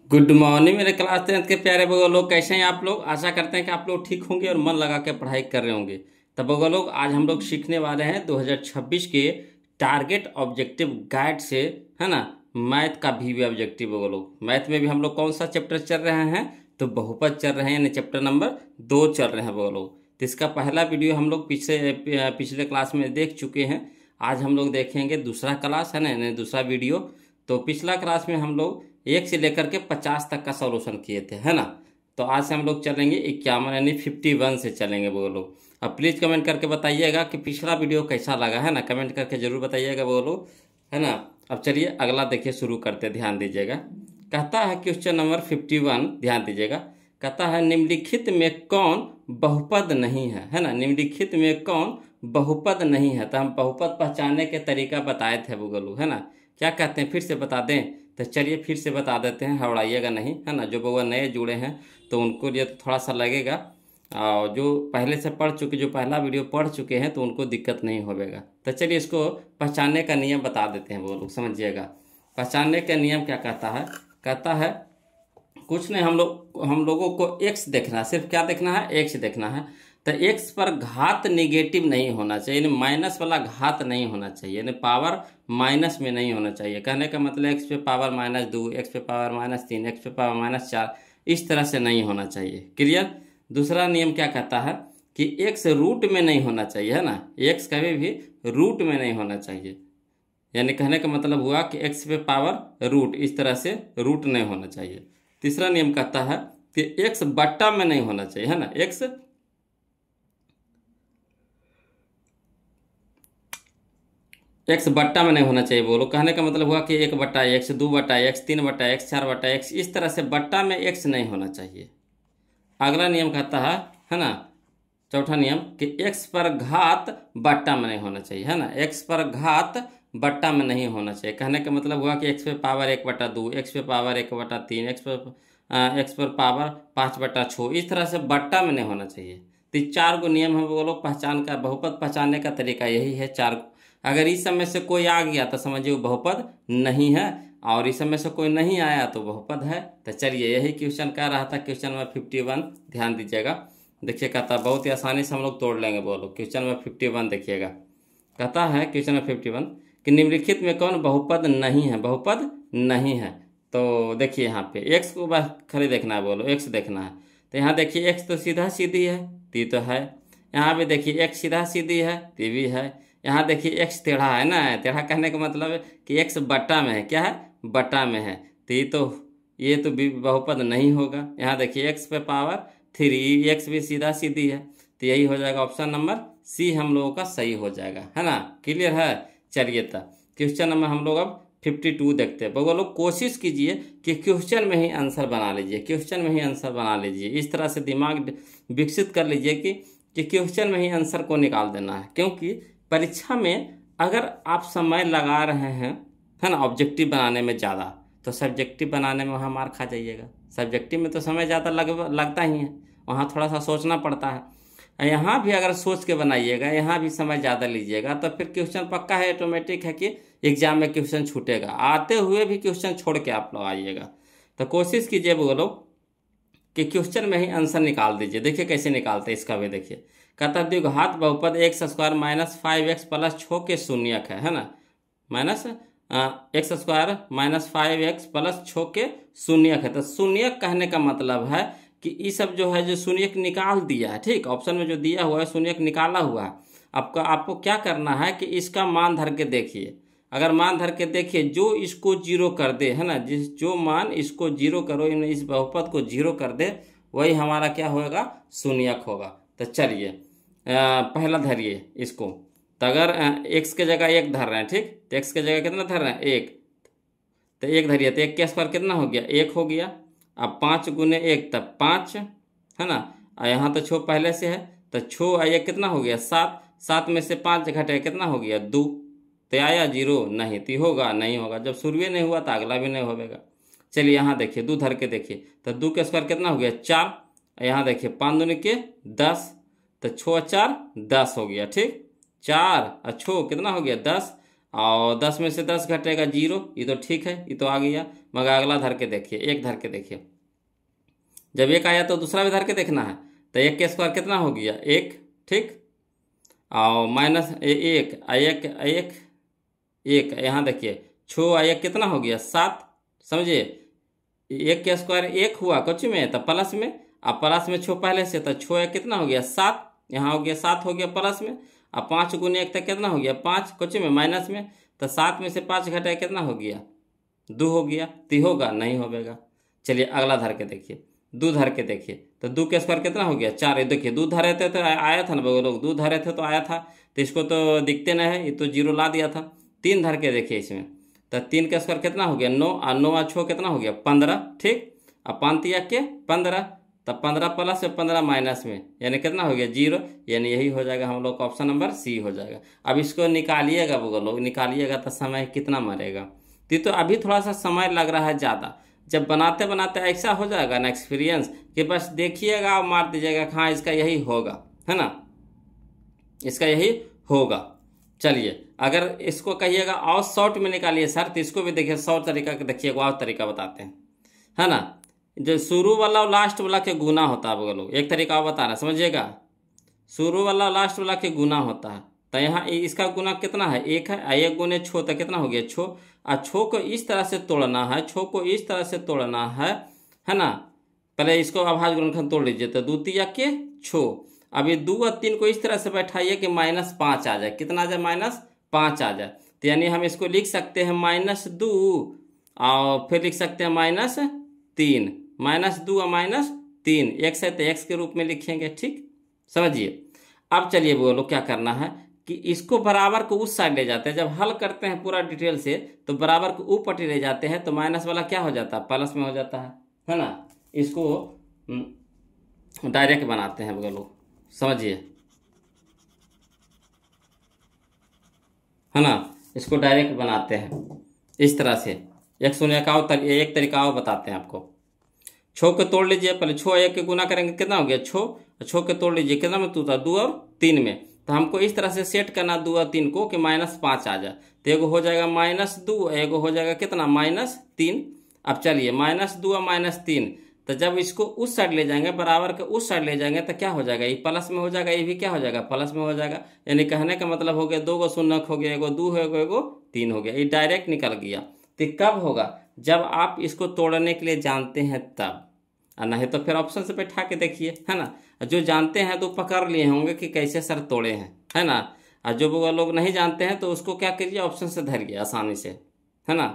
Good morning मेरे class 10th के प्यारे बगल लोग, कैसे हैं आप लोग। आशा करते हैं कि आप लोग ठीक होंगे और मन लगा के पढ़ाई कर रहे होंगे। तब बगल लोग, आज हम लोग सीखने वाले हैं 2026 के टारगेट ऑब्जेक्टिव गाइड से, है ना। मैथ का भी ऑब्जेक्टिव बगल लोग, मैथ में भी हम लोग कौन सा चैप्टर चल रहे हैं, तो बहुपद चल रहे हैं, यानी चैप्टर नंबर 2 चल रहे हैं बगल लोग। तो इसका पहला वीडियो हम लोग पिछले क्लास में देख चुके हैं। आज हम लोग देखेंगे दूसरा क्लास, है ना, यानी दूसरा वीडियो। तो पिछला क्लास में हम लोग 1 से लेकर के 50 तक का सॉल्यूशन किए थे, है ना। तो आज से हम लोग चलेंगे 51 यानी 51 से चलेंगे वो लोग। अब प्लीज़ कमेंट करके बताइएगा कि पिछला वीडियो कैसा लगा, है ना। कमेंट करके जरूर बताइएगा वो लोग, है ना। अब चलिए अगला देखिए, शुरू करते, ध्यान दीजिएगा। कहता है क्वेश्चन नंबर 51, ध्यान दीजिएगा। कहता है निम्नलिखित में कौन बहुपद नहीं है ना। निम्नलिखित में कौन बहुपद नहीं है। तो हम बहुपद पहचानने के तरीका बताए थे गूगल, है ना। क्या कहते हैं, फिर से बता दें। तो चलिए फिर से बता देते हैं, हवड़ाइएगा नहीं, है ना। जो बउआ नए जुड़े हैं तो उनको लिए तो थोड़ा सा लगेगा, और जो पहले से पढ़ चुके, जो पहला वीडियो पढ़ चुके हैं, तो उनको दिक्कत नहीं होगा। तो चलिए इसको पहचानने का नियम बता देते हैं वो लोग, समझिएगा। पहचानने का नियम क्या कहता है। कहता है कुछ नहीं, हम लोगों को एक्स देखना है, सिर्फ क्या देखना है, एक्स देखना है। तो एक्स पर घात निगेटिव नहीं होना चाहिए, यानी माइनस वाला घात नहीं होना चाहिए, यानी पावर माइनस में नहीं होना चाहिए। कहने का मतलब एक्स पे पावर -2, एक्स पे पावर -3, एक्स पे पावर -4, इस तरह से नहीं होना चाहिए। क्लियर। दूसरा नियम क्या कहता है कि एक्स रूट में नहीं होना चाहिए, है ना। एक्स कभी भी रूट में नहीं होना चाहिए, यानी कहने का मतलब हुआ कि एक्स पे पावर रूट, इस तरह से रूट नहीं होना चाहिए। तीसरा नियम कहता है कि एक्स बट्टा में नहीं होना चाहिए, है ना। एक्स बट्टा में नहीं होना चाहिए बोलो। कहने का मतलब हुआ कि 1/x, 2/x, 3/x, 4/x, इस तरह से बट्टा में एक्स नहीं होना चाहिए। अगला नियम कहता है ना, चौथा नियम कि एक्स पर घात बट्टा में नहीं होना चाहिए, है ना। एक्स पर घात बट्टा में नहीं होना चाहिए। कहने का मतलब हुआ कि एक्स पे पावर 1/2, एक्स पे पावर 1/3, एक्स पर पावर 5/6, इस तरह से बट्टा में नहीं होना चाहिए। तो 4 गो नियम है बोलो पहचान का, बहुपद पहचानने का तरीका यही है, 4। अगर इस समय से कोई आ गया तो समझिए वो बहुपद नहीं है, और इस समय से कोई नहीं आया तो बहुपद है। तो चलिए यही क्वेश्चन कह रहा था, क्वेश्चन नंबर 51, ध्यान दीजिएगा। देखिए कहता बहुत ही आसानी से हम लोग तोड़ लेंगे बोलो। क्वेश्चन नंबर 51 देखिएगा। कहता है क्वेश्चन नंबर 51 कि निम्नलिखित में कौन बहुपद नहीं है, बहुपद नहीं है। तो देखिए यहाँ पे एक्स को बस खाली देखना है बोलो, एक्स देखना है। तो यहाँ देखिए एक्स तो सीधा सीधी है, ती तो है। यहाँ पे देखिए एक्स सीधा सीधी है, ती भी है। यहाँ देखिए एक्स टेढ़ा है ना, टेढ़ा कहने का मतलब है कि एक्स बट्टा में है, क्या है, बट्टा में है। तो ये तो बहुपद नहीं होगा। यहाँ देखिए एक्स पे पावर 3, एक्स भी सीधा सीधी है। तो यही हो जाएगा ऑप्शन नंबर सी, हम लोगों का सही हो जाएगा, है ना। क्लियर है। चलिए तब क्वेश्चन नंबर हम लोग अब 52 देखते हैं। वो लोग कोशिश कीजिए कि क्वेश्चन में ही आंसर बना लीजिए, क्वेश्चन में ही आंसर बना लीजिए। इस तरह से दिमाग विकसित कर लीजिए कि क्वेश्चन में ही आंसर को निकाल देना है। क्योंकि परीक्षा में अगर आप समय लगा रहे हैं, है ना, ऑब्जेक्टिव बनाने में ज़्यादा, तो सब्जेक्टिव बनाने में वहाँ मार खा जाइएगा। सब्जेक्टिव में तो समय ज़्यादा लगता ही है, वहाँ थोड़ा सा सोचना पड़ता है। यहाँ भी अगर सोच के बनाइएगा, यहाँ भी समय ज़्यादा लीजिएगा, तो फिर क्वेश्चन पक्का है, ऑटोमेटिक है कि एग्जाम में क्वेश्चन छूटेगा। आते हुए भी क्वेश्चन छोड़ के आप लोग आइएगा। तो कोशिश कीजिए वो लोग कि क्वेश्चन में ही आंसर निकाल दीजिए। देखिए कैसे निकालते हैं इसका भी, देखिए। कहता है द्विघात बहुपद x² -5x + 6 के शून्यक है ना। x² -5x + 6 के शून्यक है। तो शून्यक कहने का मतलब है कि ये सब जो है, जो शून्यक निकाल दिया है, ठीक, ऑप्शन में जो दिया हुआ है शून्यक निकाला हुआ है। आपको क्या करना है कि इसका मान धर के देखिए। अगर मान धर के देखिए, जो इसको 0 कर दे, है ना, जो मान इसको 0 करो, इस बहुपद को 0 कर दे, वही हमारा क्या होगा, शून्यक होगा। तो चलिए पहला धरिए इसको। तो अगर x के जगह 1 धर रहे हैं, ठीक, तो x के जगह कितना धर रहे हैं, 1। तो 1 धरिए, तो 1 के स्क्वायर कितना हो गया, 1 हो गया। अब 5 × 1 तब 5, है ना। और यहाँ तो 6 पहले से है, तो 6 और 1 कितना हो गया, 7। 7 में से 5 घटे कितना हो गया, 2। तो आया 0 नहीं, तो होगा नहीं होगा। जब शुरू नहीं हुआ तो अगला भी नहीं होगा। चलिए यहाँ देखिए 2 धर के देखिए, तो 2 के स्क्वायर कितना हो गया, 4। यहाँ देखिए 5 दूनी के 10, तो 6 और 4 10 हो गया, ठीक। 4 और 6 कितना हो गया, 10। और 10 में से 10 घटेगा 0, ये तो ठीक है, ये तो आ गया। मगर अगला धर के देखिए, एक धर के देखिए। जब एक आया तो दूसरा भी धर के देखना है। तो एक के स्क्वायर कितना हो गया? 1, ठीक। और माइनस 1 एक एक एक, यहाँ देखिए 6 एक कितना हो गया? 7। समझिए, एक के स्क्वायर 1 हुआ कुछ में तो प्लस में, अब प्लस में 6 पहले से, तो 6 एक कितना हो गया? 7। यहाँ हो गया 7 हो गया प्लस में। अब 5 गुने 1 तक कितना हो गया? 5 कुछ में माइनस में, तो 7 में से 5 घटाया कितना हो गया? 2 हो गया। तो होगा नहीं होगा। चलिए अगला धर के देखिए, 2 धर के देखिए। तो 2 के स्क्वायर कितना हो गया? 4। देखिए 2 धरे थे तो आया था ना लोग, 2 धरे थे तो आया था, तो इसको तो दिखते नहीं है, ये तो 0 ला दिया था। 3 धर के देखिए इसमें, तो 3 का स्क्वायर कितना हो गया? 9, और 9 और 6 कितना हो गया? 15, ठीक। अब 5 तिया के 15, तब 15 प्लस में 15 माइनस में, यानी कितना हो गया? 0। यानी यही हो जाएगा हम लोग का ऑप्शन नंबर सी हो जाएगा। अब इसको निकालिएगा वो लोग, निकालिएगा तो समय कितना मरेगा? तो अभी थोड़ा सा समय लग रहा है ज़्यादा। जब बनाते बनाते ऐसा हो जाएगा ना एक्सपीरियंस कि बस देखिएगा और मार दीजिएगा, हाँ इसका यही होगा, है ना, इसका यही होगा। चलिए अगर इसको कहिएगा और शॉर्ट में निकालिए सर, तो इसको भी देखिए शॉर्ट तरीका के देखिए, और तरीका बताते हैं, है ना। जो शुरू वाला और लास्ट वाला के गुना होता है वो लोग, एक तरीका बता रहा है, समझिएगा। शुरू वाला और लास्ट वाला के गुना होता है, तो यहाँ इसका गुना कितना है? 1 है। 1 गुने 6 तो कितना हो गया? 6। और 6 को इस तरह से तोड़ना है, 6 को इस तरह से तोड़ना है ना। पहले इसको अभाज्य गुणनखंड तोड़ लीजिए, तो 2 तिया के 6। अब ये 2 और 3 को इस तरह से बैठाइए कि -5 आ जाए। कितना आ जाए? -5 आ जाए। तो यानी हम इसको लिख सकते हैं -2, और फिर लिख सकते हैं -3, -2 और -3, x है तो x के रूप में लिखेंगे, ठीक। समझिए। अब चलिए बोलो क्या करना है कि इसको बराबर को उस साइड ले जाते हैं। जब हल करते हैं पूरा डिटेल से, तो बराबर को ऊपर ले जाते हैं, तो माइनस वाला क्या हो जाता है? प्लस में हो जाता है ना। इसको डायरेक्ट बनाते हैं बोलो, समझिए, है ना। इसको डायरेक्ट बनाते हैं इस तरह से। एक शून्य का एक तरीका और बताते हैं आपको। 6 को तोड़ लीजिए, पहले 6 1 के गुना करेंगे, कितना हो गया? 6 के तोड़ लीजिए, कितना में 2 था? 2 और 3 में। तो हमको इस तरह से सेट करना 2 और 3 को कि -5 आ जाए। तो एगो हो जाएगा -2, एगो हो जाएगा कितना? -3। अब चलिए -2 और -3, तो जब इसको उस साइड ले जाएंगे, बराबर के उस साइड ले जाएंगे, तो क्या हो जाएगा? ये प्लस में हो जाएगा, ये भी क्या हो जाएगा? प्लस में हो जाएगा। यानी कहने का मतलब हो गया 2 गो शून्य हो गया, एगो 2 है, एगो 3 हो गया। ये डायरेक्ट निकल गया। तो कब होगा? जब आप इसको तोड़ने के लिए जानते हैं तब, और नहीं तो फिर ऑप्शन से बैठा के देखिए, है ना। जो जानते हैं तो पकड़ लिए होंगे कि कैसे सर तोड़े हैं, है ना। और जो वो लोग नहीं जानते हैं तो उसको क्या करिए? ऑप्शन से धरिए आसानी से, है ना।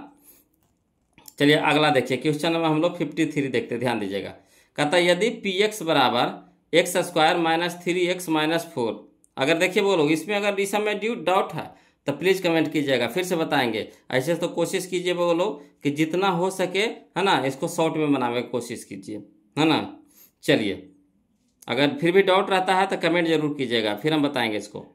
चलिए अगला देखिए, क्वेश्चन नंबर हम लोग 53 देखते, ध्यान दीजिएगा। कहता है यदि px बराबर x स्क्वायर -3x -4, अगर देखिए वो लोग इसमें अगर इस समय डाउट है तो प्लीज़ कमेंट कीजिएगा, फिर से बताएंगे। ऐसे तो कोशिश कीजिए वो लोग कि जितना हो सके, है ना, इसको शॉर्ट में बनाने की कोशिश कीजिए, है ना। चलिए अगर फिर भी डाउट रहता है तो कमेंट जरूर कीजिएगा, फिर हम बताएंगे इसको।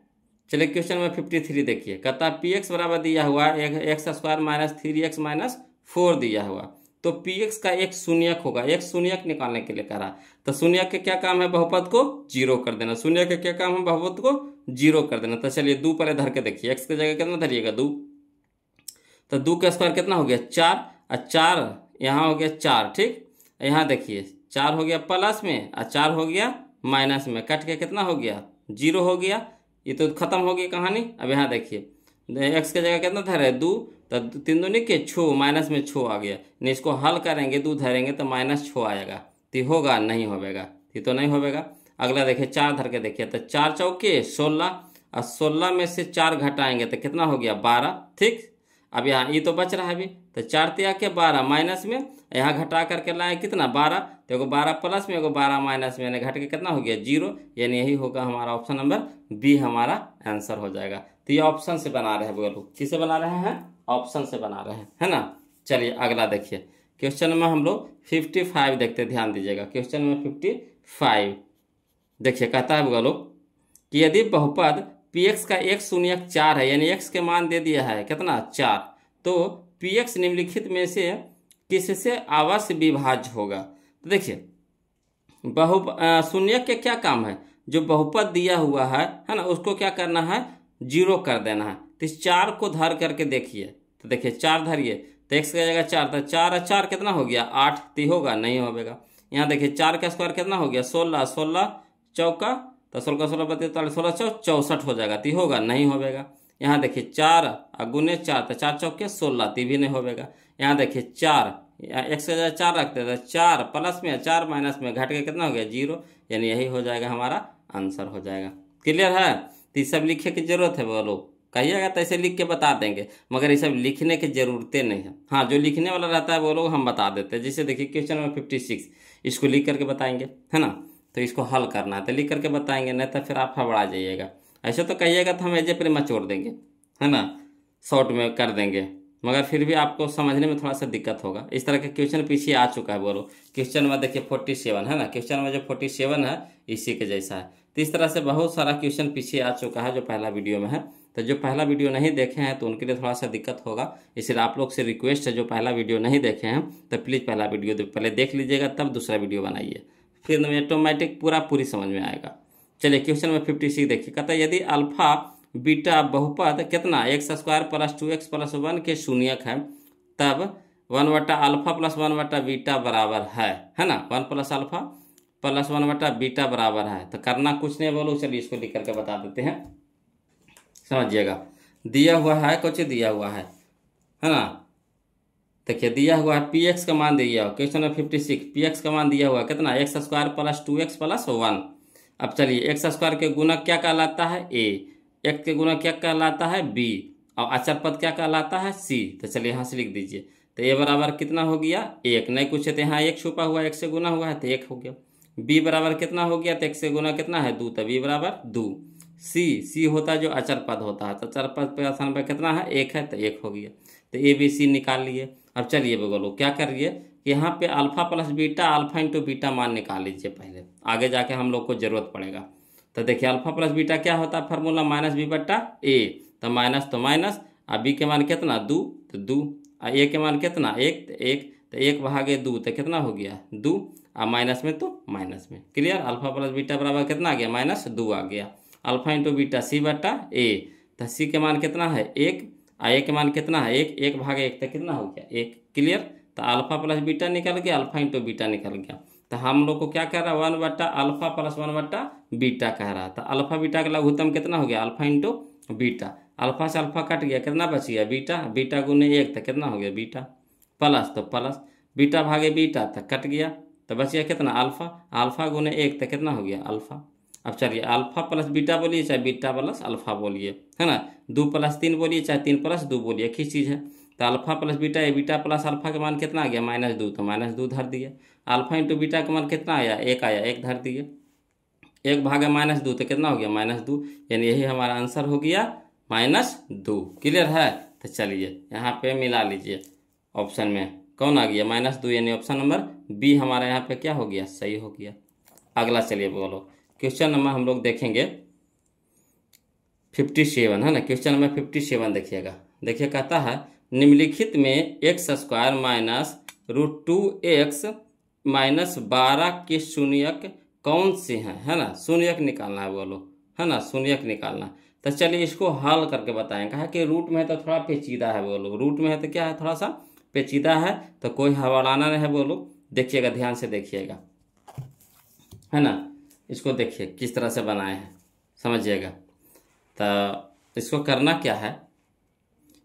चलिए क्वेश्चन नंबर 53 देखिए। कहता है px बराबर दिया हुआ x स्क्वायर -3x -4 दिया हुआ, तो px का एक शून्यक होगा। एक शून्यक निकालने के लिए कह रहा, तो शून्यक के क्या काम है? बहुपद को 0 कर देना। शून्य के क्या काम है? बहुपद को 0 कर देना। तो चलिए 2 पहले धर के देखिए, x की जगह कितना धरिएगा? 2। तो 2 का स्क्वायर कितना हो गया? 4, और 4 यहाँ हो गया 4, ठीक। यहाँ देखिए 4 हो गया प्लस में, और 4 हो गया माइनस में, कट के कितना हो गया? 0 हो गया। ये तो खत्म हो गई कहानी। अब यहाँ देखिए x की जगह कितना धरे? 2, तो 3 दूनी के 6, माइनस में 6 आ गया। नहीं इसको हल करेंगे, 2 धरेंगे तो -6 आएगा। तो होगा नहीं होगा? ये तो नहीं होगा। अगला देखिए 4 धर के देखिए, तो 4 चौके 16, और 16 में से 4 घटाएंगे तो कितना हो गया? 12, ठीक। अब यहाँ ये तो बच रहा है अभी, तो 4 तिया के 12 माइनस में, यहाँ घटा करके लाए कितना? 12। तो एगो 12 प्लस में, एगो 12 माइनस में, यानी घट के कितना हो गया? 0। यानी यही होगा हमारा ऑप्शन नंबर बी हमारा आंसर हो जाएगा। तो ये ऑप्शन से बना रहे हैं वो लोग, किसे बना रहे हैं? ऑप्शन से बना रहे हैं, है ना। चलिए अगला देखिए, क्वेश्चन नंबर हम लोग 55 देखते, ध्यान दीजिएगा। क्वेश्चन नंबर 55 देखिए, कहता है वो लोग कि यदि बहुपद px का एक शून्यक 4 है, यानी x के मान दे दिया है कितना? 4, तो px निम्नलिखित में से किससे अवश्य विभाज्य होगा? तो देखिए शून्यक के क्या काम है? जो बहुपद दिया हुआ है ना, उसको क्या करना है? 0 कर देना है। तो इस 4 को धर करके देखिए, तो देखिए 4 धरिए तो x का जाएगा 4, तो 4 और 4 कितना हो गया 8, तो होगा नहीं होगा। यहाँ देखिए 4 का स्क्वायर कितना हो गया 16, 16 चौका तो 16 16 32 16 64 हो जाएगा, तो होगा नहीं होगा। यहाँ देखिए 4 गुने 4 तो 4 चौके 16, तो भी नहीं होगा। यहाँ देखिए 4 x का जगह 4 रखते हैं तो 4 प्लस में 4 माइनस में घट के कितना हो गया 0, यानी यही हो जाएगा हमारा आंसर हो जाएगा। क्लियर है? तो ये सब लिखे की जरूरत है बोलो, कहिएगा तो ऐसे लिख के बता देंगे, मगर ये सब लिखने की जरूरतें नहीं है। हाँ, जो लिखने वाला रहता है वो लोग हम बता देते हैं। जैसे देखिए क्वेश्चन नंबर 56 इसको लिख करके बताएंगे, है ना, तो इसको हल करना है तो लिख करके बताएंगे, नहीं तो फिर आप हबड़ा जाइएगा। ऐसे तो कहिएगा तो हम एजे पर मचोड़ देंगे, है ना, शॉर्ट में कर देंगे, मगर फिर भी आपको समझने में थोड़ा सा दिक्कत होगा। इस तरह के क्वेश्चन पीछे आ चुका है बोलो। क्वेश्चन में देखिए 47 है ना, क्वेश्चन में जो 47 है इसी के जैसा है। तो इस तरह से बहुत सारा क्वेश्चन पीछे आ चुका है जो पहला वीडियो में है। तो जो पहला वीडियो नहीं देखे हैं तो उनके लिए थोड़ा सा दिक्कत होगा, इसलिए आप लोग से रिक्वेस्ट है जो पहला वीडियो नहीं देखे हैं तो प्लीज़ पहला वीडियो पहले देख लीजिएगा, तब दूसरा वीडियो बनाइए, फिर ऑटोमेटिक पूरी समझ में आएगा। चलिए क्वेश्चन में 56 देखिए, कहता है यदि अल्फा बीटा बहुपद कितना x² + 2x + 1 के शून्यक है तब 1/α + 1/बीटा बराबर है ना, 1 + अल्फा + 1/बीटा बराबर है। तो करना कुछ नहीं बोलो, चलिए इसको लिख करके बता देते हैं, समझिएगा। दिया हुआ है, कुछ दिया हुआ है ना, देखिए दिया हुआ है px का मान दिया हुआ, क्वेश्चन नंबर 56 px का मान दिया हुआ कितना x² + 2x + 1। अब चलिए x² के गुणक क्या कहलाता है a, x के गुणक क्या कहलाता है b, और अचर पद क्या कहलाता है c। तो चलिए यहाँ से लिख दीजिए, तो a बराबर कितना हो गया 1, नहीं कुछ है तो यहाँ 1 छुपा हुआ है, 1 से गुना हुआ है तो 1 हो गया। b बराबर कितना हो गया, तो 1 से गुना कितना है 2, तो b बराबर 2। c होता है जो अचर पद होता है, तो अचर पद पे स्थान पर कितना है 1 है, तो 1 हो गया। तो a b c निकाल लिए। अब चलिए बोलो क्या करिए कि यहाँ पे alpha plus beta, alpha into beta मान निकाल लीजिए पहले, आगे जाके हम लोग को जरूरत पड़ेगा। तो देखिए अल्फा प्लस बीटा क्या होता है फार्मूला -b/a, तो माइनस और b के मान कितना 2, तो 2, और a के मान कितना 1, तो 1, तो 1/2 तो कितना हो गया 2, और माइनस में तो माइनस में। क्लियर? अल्फा प्लस बीटा बराबर कितना आ गया -2 आ गया। अल्फा इंटू बीटा c/a, तो c के मान कितना है 1, और a के मान कितना है 1, 1/1 तो कितना हो गया 1। क्लियर? तो अल्फा प्लस बीटा निकल गया, अल्फा इंटू बीटा निकल गया। तो हम लोग को क्या कह रहा है 1/α + 1/बीटा कह रहा है। तो अल्फा बीटा का लघुत्तम कितना हो गया अल्फा इंटू बीटा, अल्फा से अल्फा कट गया, कितना बच गया बीटा, बीटा गुने 1 तो कितना हो गया बीटा, प्लस तो प्लस बीटा भागे बीटा तो कट गया, तो बच गया कितना अल्फा, अल्फा गुने 1 तो कितना हो गया अल्फा। अब चलिए अल्फा प्लस बीटा बोलिए चाहे बीटा प्लस अल्फा बोलिए, है ना, 2 + 3 बोलिए चाहे 3 + 2 बोलिए, एक ही चीज़ है। तो अल्फा प्लस बीटा या बीटा प्लस अल्फा का मान कितना आ गया -2, तो -2 धर दिए। अल्फा इंटू बीटा का मान कितना आया 1 आया, 1 धर दिए, 1/-2 तो कितना हो गया -2, यानी यही हमारा आंसर हो गया -2। क्लियर है? तो चलिए यहाँ पे मिला लीजिए, ऑप्शन में कौन आ गया -2, यानी ऑप्शन नंबर बी हमारा यहाँ पे क्या हो गया सही हो गया। अगला चलिए बोलो क्वेश्चन नंबर हम लोग देखेंगे 57, है ना, क्वेश्चन नंबर 57 देखिएगा। देखिए कहता है निम्नलिखित में x² - √2x - 12 के शून्यक कौन से हैं, है ना, शून्यक निकालना है बोलो, है ना, शून्यक निकालना। तो चलिए इसको हल करके बताएं। कहा कि रूट में है तो थोड़ा पेचीदा है बोलो, रूट में है तो क्या है थोड़ा सा पेचीदा है, तो कोई हवालाना नहीं है बोलो। देखिएगा ध्यान से देखिएगा, है ना, इसको देखिए किस तरह से बनाए हैं समझिएगा। तो इसको करना क्या है,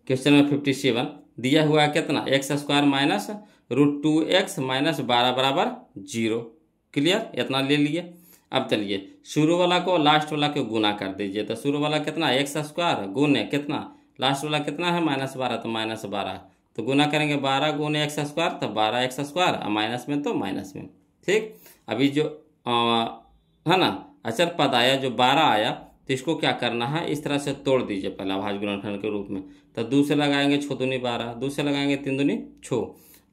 क्वेश्चन में 57 दिया हुआ है कितना x² - √2x - 12 बराबर 0। क्लियर? इतना ले लिए। अब चलिए शुरू वाला को लास्ट वाला को गुना कर दीजिए। तो शुरू वाला कितना x² गुने कितना, लास्ट वाला कितना है -12, तो -12, तो गुना करेंगे 12 गुने x² तो 12x², और माइनस में तो माइनस में। ठीक, अभी जो है ना अचर पद आया जो 12 आया, तो इसको क्या करना है इस तरह से तोड़ दीजिए पहला अभाज्य गुणनखंड के रूप में। तो 2 से लगाएंगे 6 दूनी 12, 2 से लगाएंगे 3 दूनी 6।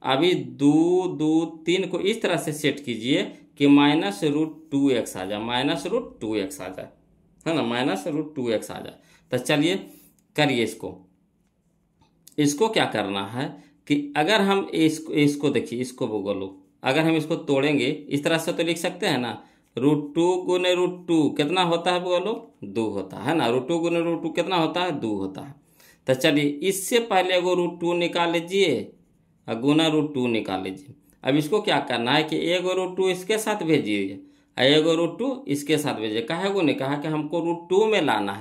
अभी 2 2 3 को इस तरह से सेट कीजिए कि -√2x आ जाए, -√2x आ जाए, है ना, -√2x आ जाए। तो चलिए करिए इसको क्या करना है कि अगर हम इसको देखिए, इसको बोलो, अगर हम इसको तोड़ेंगे इस तरह से तो लिख सकते हैं ना, √2 गुने √2 कितना होता है बोलो 2 होता है ना, √2 गुने √2 कितना होता है 2 होता है। तो चलिए इससे पहले एगो √2 निकाल लीजिए और गुना √2 निकाल लीजिए। अब इसको क्या करना है कि एगो √2 इसके साथ भेजिए और एगो √2 इसके साथ भेजिए। काहे को नहीं कहा कि हमको √2 में लाना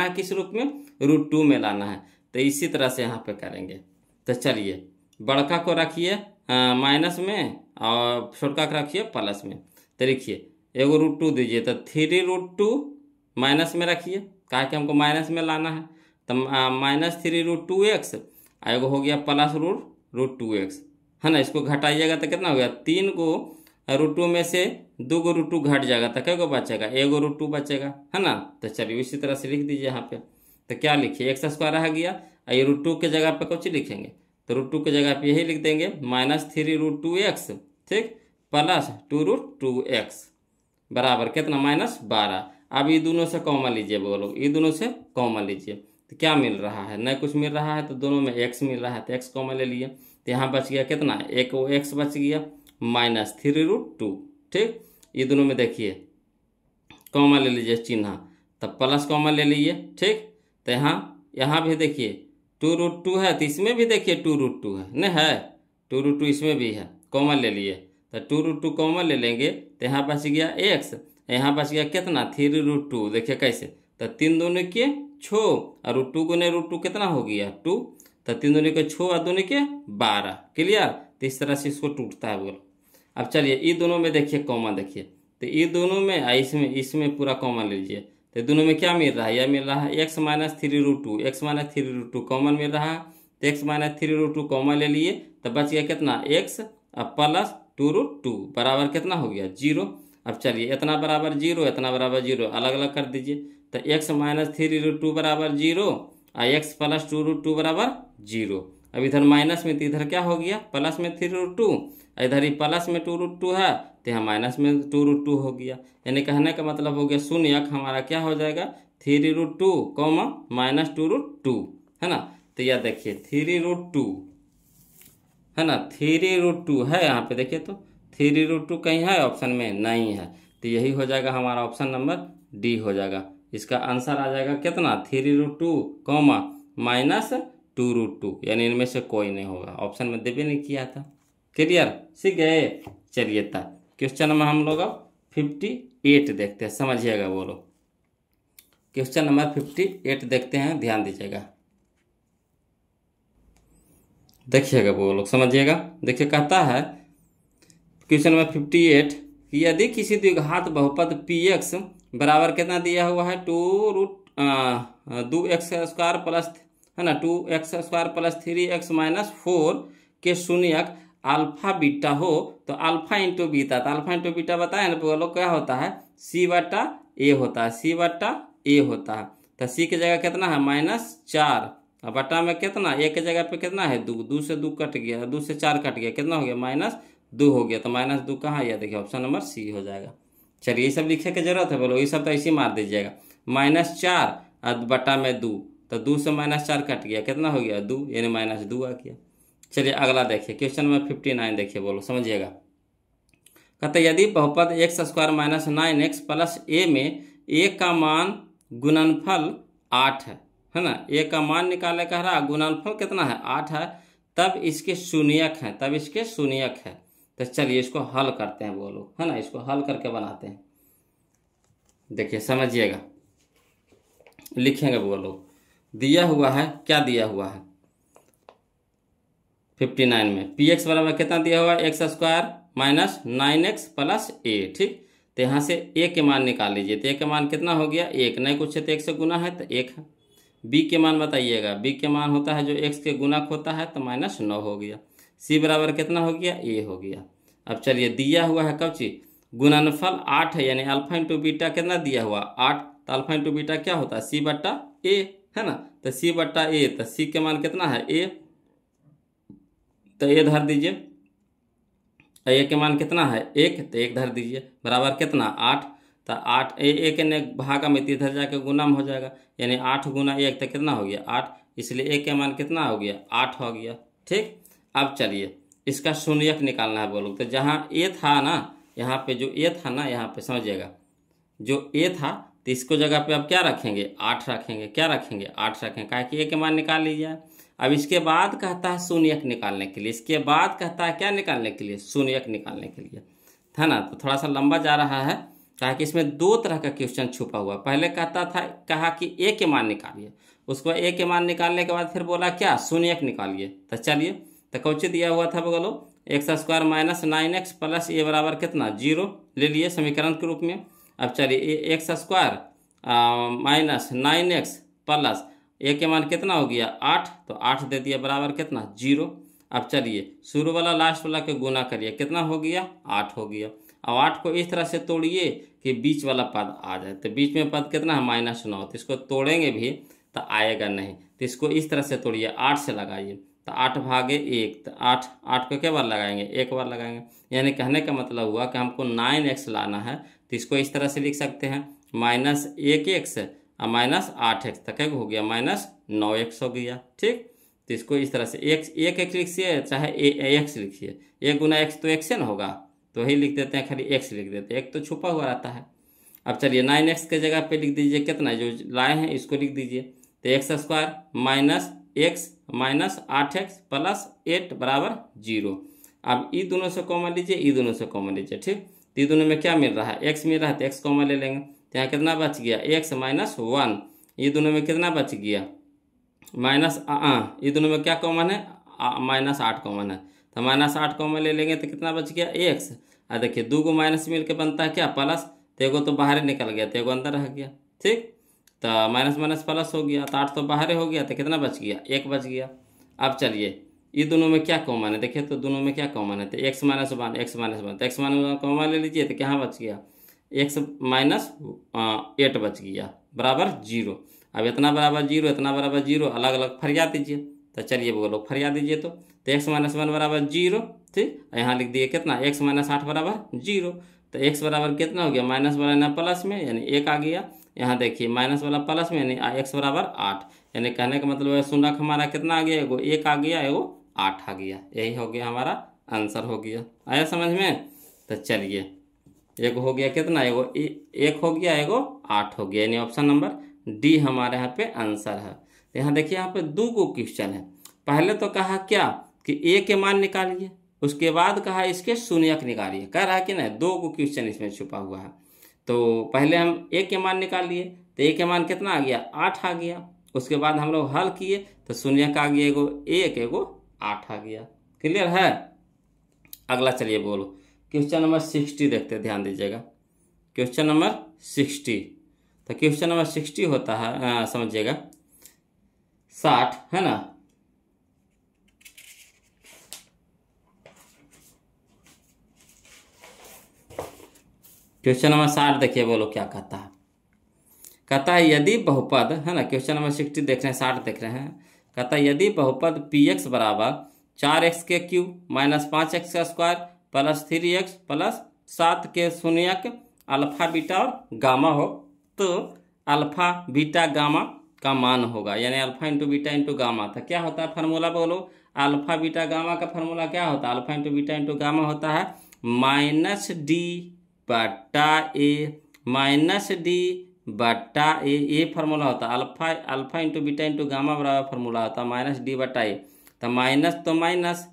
है किस रूप में, √2 में लाना है। तो इसी तरह से यहाँ पे करेंगे। तो चलिए बड़का को रखिए माइनस में और छोटका को रखिए प्लस में। तो देखिए एगो √2 दीजिए तो 3√2 माइनस में रखिए, कहा कि हमको माइनस में लाना है। तो -3√2x एगो हो गया प्लस √2x, है ना। इसको घटाइएगा तो कितना हो गया, 3 को √2 में से 2 को √2 घट जाएगा तो क्या को बचेगा, एगो √2 बचेगा, है ना। तो चलिए इसी तरह से लिख दीजिए यहाँ पे। तो क्या लिखिए x² आ गया और ये √2 के जगह पे कुछ लिखेंगे तो √2 के जगह पे यही लिख देंगे -3√2x, ठीक, प्लस 2√2x बराबर कितना -12। अब ये दोनों से कॉमन लीजिए बोलो, ये दोनों से कॉमन लीजिए तो क्या मिल रहा है, न कुछ मिल रहा है तो दोनों में x मिल रहा है तो x कॉमन ले लिए। तो यहाँ बच गया कितना, एक वो x बच गया -3√2, ठीक। ये दोनों में देखिए कॉमन ले लीजिए चिन्ह, तब प्लस कॉमन ले लीजिए, ठीक। तो यहाँ भी देखिए 2√2 है तो इसमें भी देखिए 2√2 है, न है 2√2 इसमें भी है, कॉमन ले लिए। तो 2√2 कॉमन ले लेंगे तो यहाँ बच गया x, यहाँ बच गया कितना 3√2। देखिए कैसे, तो 3 दूनी के 6 और √2 गुने √2 कितना हो गया 2, तो 3 दूनी के 6 और दूनी के 12, क्लियर। तो इस तरह से इसको टूटता है बोलो। अब चलिए ये दोनों में देखिए कॉमन, देखिए तो ये दोनों में इसमें पूरा कॉमन लीजिए। तो दोनों में क्या मिल रहा है, यह मिल रहा है x -3√2 कॉमन मिल रहा है। तो x -3√2 कॉमन ले लिए तो बच गया कितना x अब प्लस 2√2 बराबर कितना हो गया 0। अब चलिए इतना बराबर 0, इतना बराबर 0 अलग अलग कर दीजिए। तो x -3√2 बराबर 0 और x प्लस 2√2 बराबर 0। अब इधर माइनस में तो इधर क्या हो गया प्लस में 3√2, इधर ही प्लस में 2√2 है तो यहाँ माइनस में 2√2 हो गया। यानी कहने का मतलब हो गया शून्यक हमारा क्या हो जाएगा 3√2 -2√2, है ना। तो यह देखिए 3√2 है ना, 3√2 है यहाँ पे देखिए, तो 3√2 कहीं है ऑप्शन में नहीं है। तो यही हो जाएगा हमारा ऑप्शन नंबर डी हो जाएगा। इसका आंसर आ जाएगा कितना 3√2 -2√2, यानी इनमें से कोई नहीं होगा, ऑप्शन में देवे नहीं किया था। क्लियर, सीख गए। चलिए तब क्वेश्चन नंबर हम लोग 58 देखते हैं, समझिएगा बोलो। क्वेश्चन नंबर 58 देखते हैं, ध्यान दीजिएगा, देखिएगा वो लोग समझिएगा। देखिए कहता है क्वेश्चन नंबर 58 कि यदि किसी द्विघात बहुपद px बराबर कितना दिया हुआ है 2x² प्लस, है ना, 2x² प्लस 3x -4 के शून्यक अल्फा बीटा हो तो अल्फा इंटू बीटा, तो अल्फा इंटू बीटा बताए ना वो लोग क्या होता है c/a होता है, c/a होता है। तो c की जगह कितना है -4 और बटा में कितना, एक जगह पे कितना है 2, 2 से 2 कट गया, 2 से 4 कट गया, कितना हो गया -2 हो गया। तो -2 कहाँ है, देखिए ऑप्शन नंबर सी हो जाएगा। चलिए ये सब लिखे की जरूरत है बोलो, ये सब तो ऐसे ही मार दीजिएगा। -4 और बटा में 2, तो 2 से -4 कट गया, कितना हो गया 2, यानी -2 आ गया। चलिए अगला देखिए क्वेश्चन नंबर 59 देखिए बोलो, समझिएगा। कहते यदि बहुपद x² - 9x प्लस a में a का मान गुणनफल 8 है ना, a का मान निकाले कह रहा, गुणनफल कितना है 8 है, तब इसके शून्यक है, तब इसके शून्यक है। तो चलिए इसको हल करते हैं बोलो, है ना, इसको हल करके बनाते हैं। देखिए समझिएगा, लिखेंगे बोलो। दिया हुआ है, क्या दिया हुआ है 59 में px बराबर कितना दिया हुआ है x² - 9x प्लस a, ठीक। तो यहाँ से a के मान निकाल लीजिए। तो a के मान कितना हो गया 1, नहीं कुछ है तो 1 से गुना है तो 1 है। b के मान बताइएगा, b के मान होता है जो x के गुणक होता है तो -9 हो गया। c बराबर कितना हो गया a हो गया। अब चलिए दिया हुआ है कब चीज गुणनफल 8 है, यानी अल्फा इंटू बीटा कितना दिया हुआ 8, तो अल्फा इंटू बीटा क्या होता है c/a, है ना। तो c/a, तो c के मान कितना है a, तो a धर दीजिए, a के मान कितना है 1, तो 1 धर दीजिए बराबर कितना 8, तो 8 a के ने भागा में इधर जाके गुना में हो जाएगा, यानी 8 गुना 1 तो कितना हो गया 8, इसलिए a के मान कितना हो गया 8 हो गया, ठीक। अब चलिए इसका शून्यक निकालना है बोलो। तो जहाँ a था ना, यहाँ पे जो a था ना, यहाँ पे समझिएगा जो a था तो इसको जगह पे अब क्या रखेंगे, 8 रखेंगे। क्या रखेंगे, 8 रखेंगे, क्या कि ए के मान निकाल लीजिए। अब इसके बाद कहता है शून्यक निकालने के लिए, इसके बाद कहता है क्या निकालने के लिए, शून्यक निकालने के लिए, है ना। तो थोड़ा सा लंबा जा रहा है, कहा कि इसमें दो तरह का क्वेश्चन छुपा हुआ। पहले कहता था, कहा कि ए के मान निकालिए, उसको ए के मान निकालने के बाद फिर बोला क्या, शून्यक निकालिए। तो चलिए, तो कौची दिया हुआ था बोलो, X square minus 9x plus A बराबर कितना, 0 ले लिए समीकरण के रूप में। अब चलिए X square minus 9x plus A के मान कितना हो गया, 8, तो 8 दे दिया बराबर कितना, 0। अब चलिए शुरू वाला लास्ट वाला के गुना करिए, कितना हो गया, 8 हो गया। अब 8 को इस तरह से तोड़िए कि बीच वाला पद आ जाए, तो बीच में पद कितना है, -9, तो इसको तोड़ेंगे भी तो आएगा नहीं, तो इसको इस तरह से तोड़िए, 8 से लगाइए, तो 8 भागे 1, तो 8 को क्या बार लगाएंगे, एक बार लगाएंगे। यानी कहने का मतलब हुआ कि हमको 9x लाना है, तो इसको इस तरह से लिख सकते हैं, -1x और -8x, तक हो गया -9x हो गया। ठीक, तो इसको इस तरह से एक लिखिए, चाहे x लिखिए, 1 गुना x तो x न होगा, तो वही लिख देते हैं, खाली x लिख देते हैं, एक तो छुपा हुआ रहता है। अब चलिए 9x के जगह पे लिख दीजिए कितना, जो लाए हैं इसको लिख दीजिए, तो x square minus x minus 8x plus 8 बराबर 0। अब ई दोनों से कॉमन लीजिए, ई दोनों से कॉमन लीजिए। ठीक, तो ई दोनों में क्या मिल रहा है, x मिल रहा है, तो x कॉमन ले लेंगे, तो यहाँ कितना बच गया, x माइनस 1। ये दोनों में कितना बच गया, माइनस, ये दोनों में क्या कॉमन है, -8 कॉमन है, तो -8 कॉमन ले लेंगे, तो कितना बच गया, x। और देखिए 2 को माइनस मिल के बनता है क्या, प्लस, तो एगो तो बाहर निकल गया, तो एगो अंदर रह गया। ठीक, तो माइनस माइनस प्लस हो गया, तो 8 तो बाहर हो गया, तो कितना बच गया, 1 बच गया। अब चलिए ये दोनों में क्या कॉमन है, देखिए तो दोनों में क्या कॉमन है, तो x माइनस 1, x माइनस 1, तो x माइनस 1 कॉमन ले लीजिए, तो क्या बच गया, x माइनस 8 बच गया बराबर 0। अब इतना बराबर 0, इतना बराबर 0, अलग अलग फरिया दीजिए। तो चलिए बोलो फरिया दीजिए, तो x माइनस 1 बराबर 0। ठीक, यहाँ लिख दिए कितना, x माइनस 8 बराबर 0। तो x बराबर कितना हो गया, माइनस वाला ना प्लस में, यानी 1 आ गया। यहाँ देखिए माइनस वाला प्लस में, यानी x बराबर 8। यानी कहने का मतलब है शून्यक हमारा कितना आ गया, एगो 1 आ गया, एगो 8 आ गया। यही हो गया हमारा आंसर हो गया। आया समझ में। तो चलिए एक हो गया कितना, एगो 1 हो गया, एगो 8 हो गया, यानी ऑप्शन नंबर डी हमारे यहाँ पे आंसर है। तो यहाँ देखिए यहाँ पे 2 को क्वेश्चन है। पहले तो कहा क्या कि ए के मान निकालिए, उसके बाद कहा इसके शून्यक निकालिए, कह रहा है कि नहीं, 2 को क्वेश्चन इसमें छुपा हुआ है। तो पहले हम ए के मान निकाल लिए, तो ए के मान कितना आ गया, 8 आ गया। उसके बाद हम लोग हल किए तो शून्यक आ गया, एगो 1, एगो 8 आ गया। क्लियर है। अगला चलिए बोलो क्वेश्चन नंबर 60 देखते, ध्यान दीजिएगा। क्वेश्चन नंबर 60, तो क्वेश्चन नंबर 60 होता है, समझिएगा 60 है ना। क्वेश्चन नंबर 60 देखिए, बोलो क्या कहता है। कहता है यदि बहुपद, है ना, क्वेश्चन नंबर 60 देख रहे हैं, 60 देख रहे हैं। कहता है यदि बहुपद px बराबर 4x के क्यूब माइनस 5x का स्क्वायर प्लस 3x प्लस 7 के शून्यक अल्फा बीटा और गामा हो, तो अल्फा बीटा गामा का मान होगा, यानी alpha into beta into gamma. तो क्या होता है फार्मूला, बोलो अल्फा बीटा गामा का फार्मूला क्या होता है, alpha into beta into gamma होता है -d बटा ए, -d बटा ए। ये फार्मूला होता है alpha into beta into gamma बराबर फार्मूला होता है -d बटा ए। तो माइनस तो माइनस,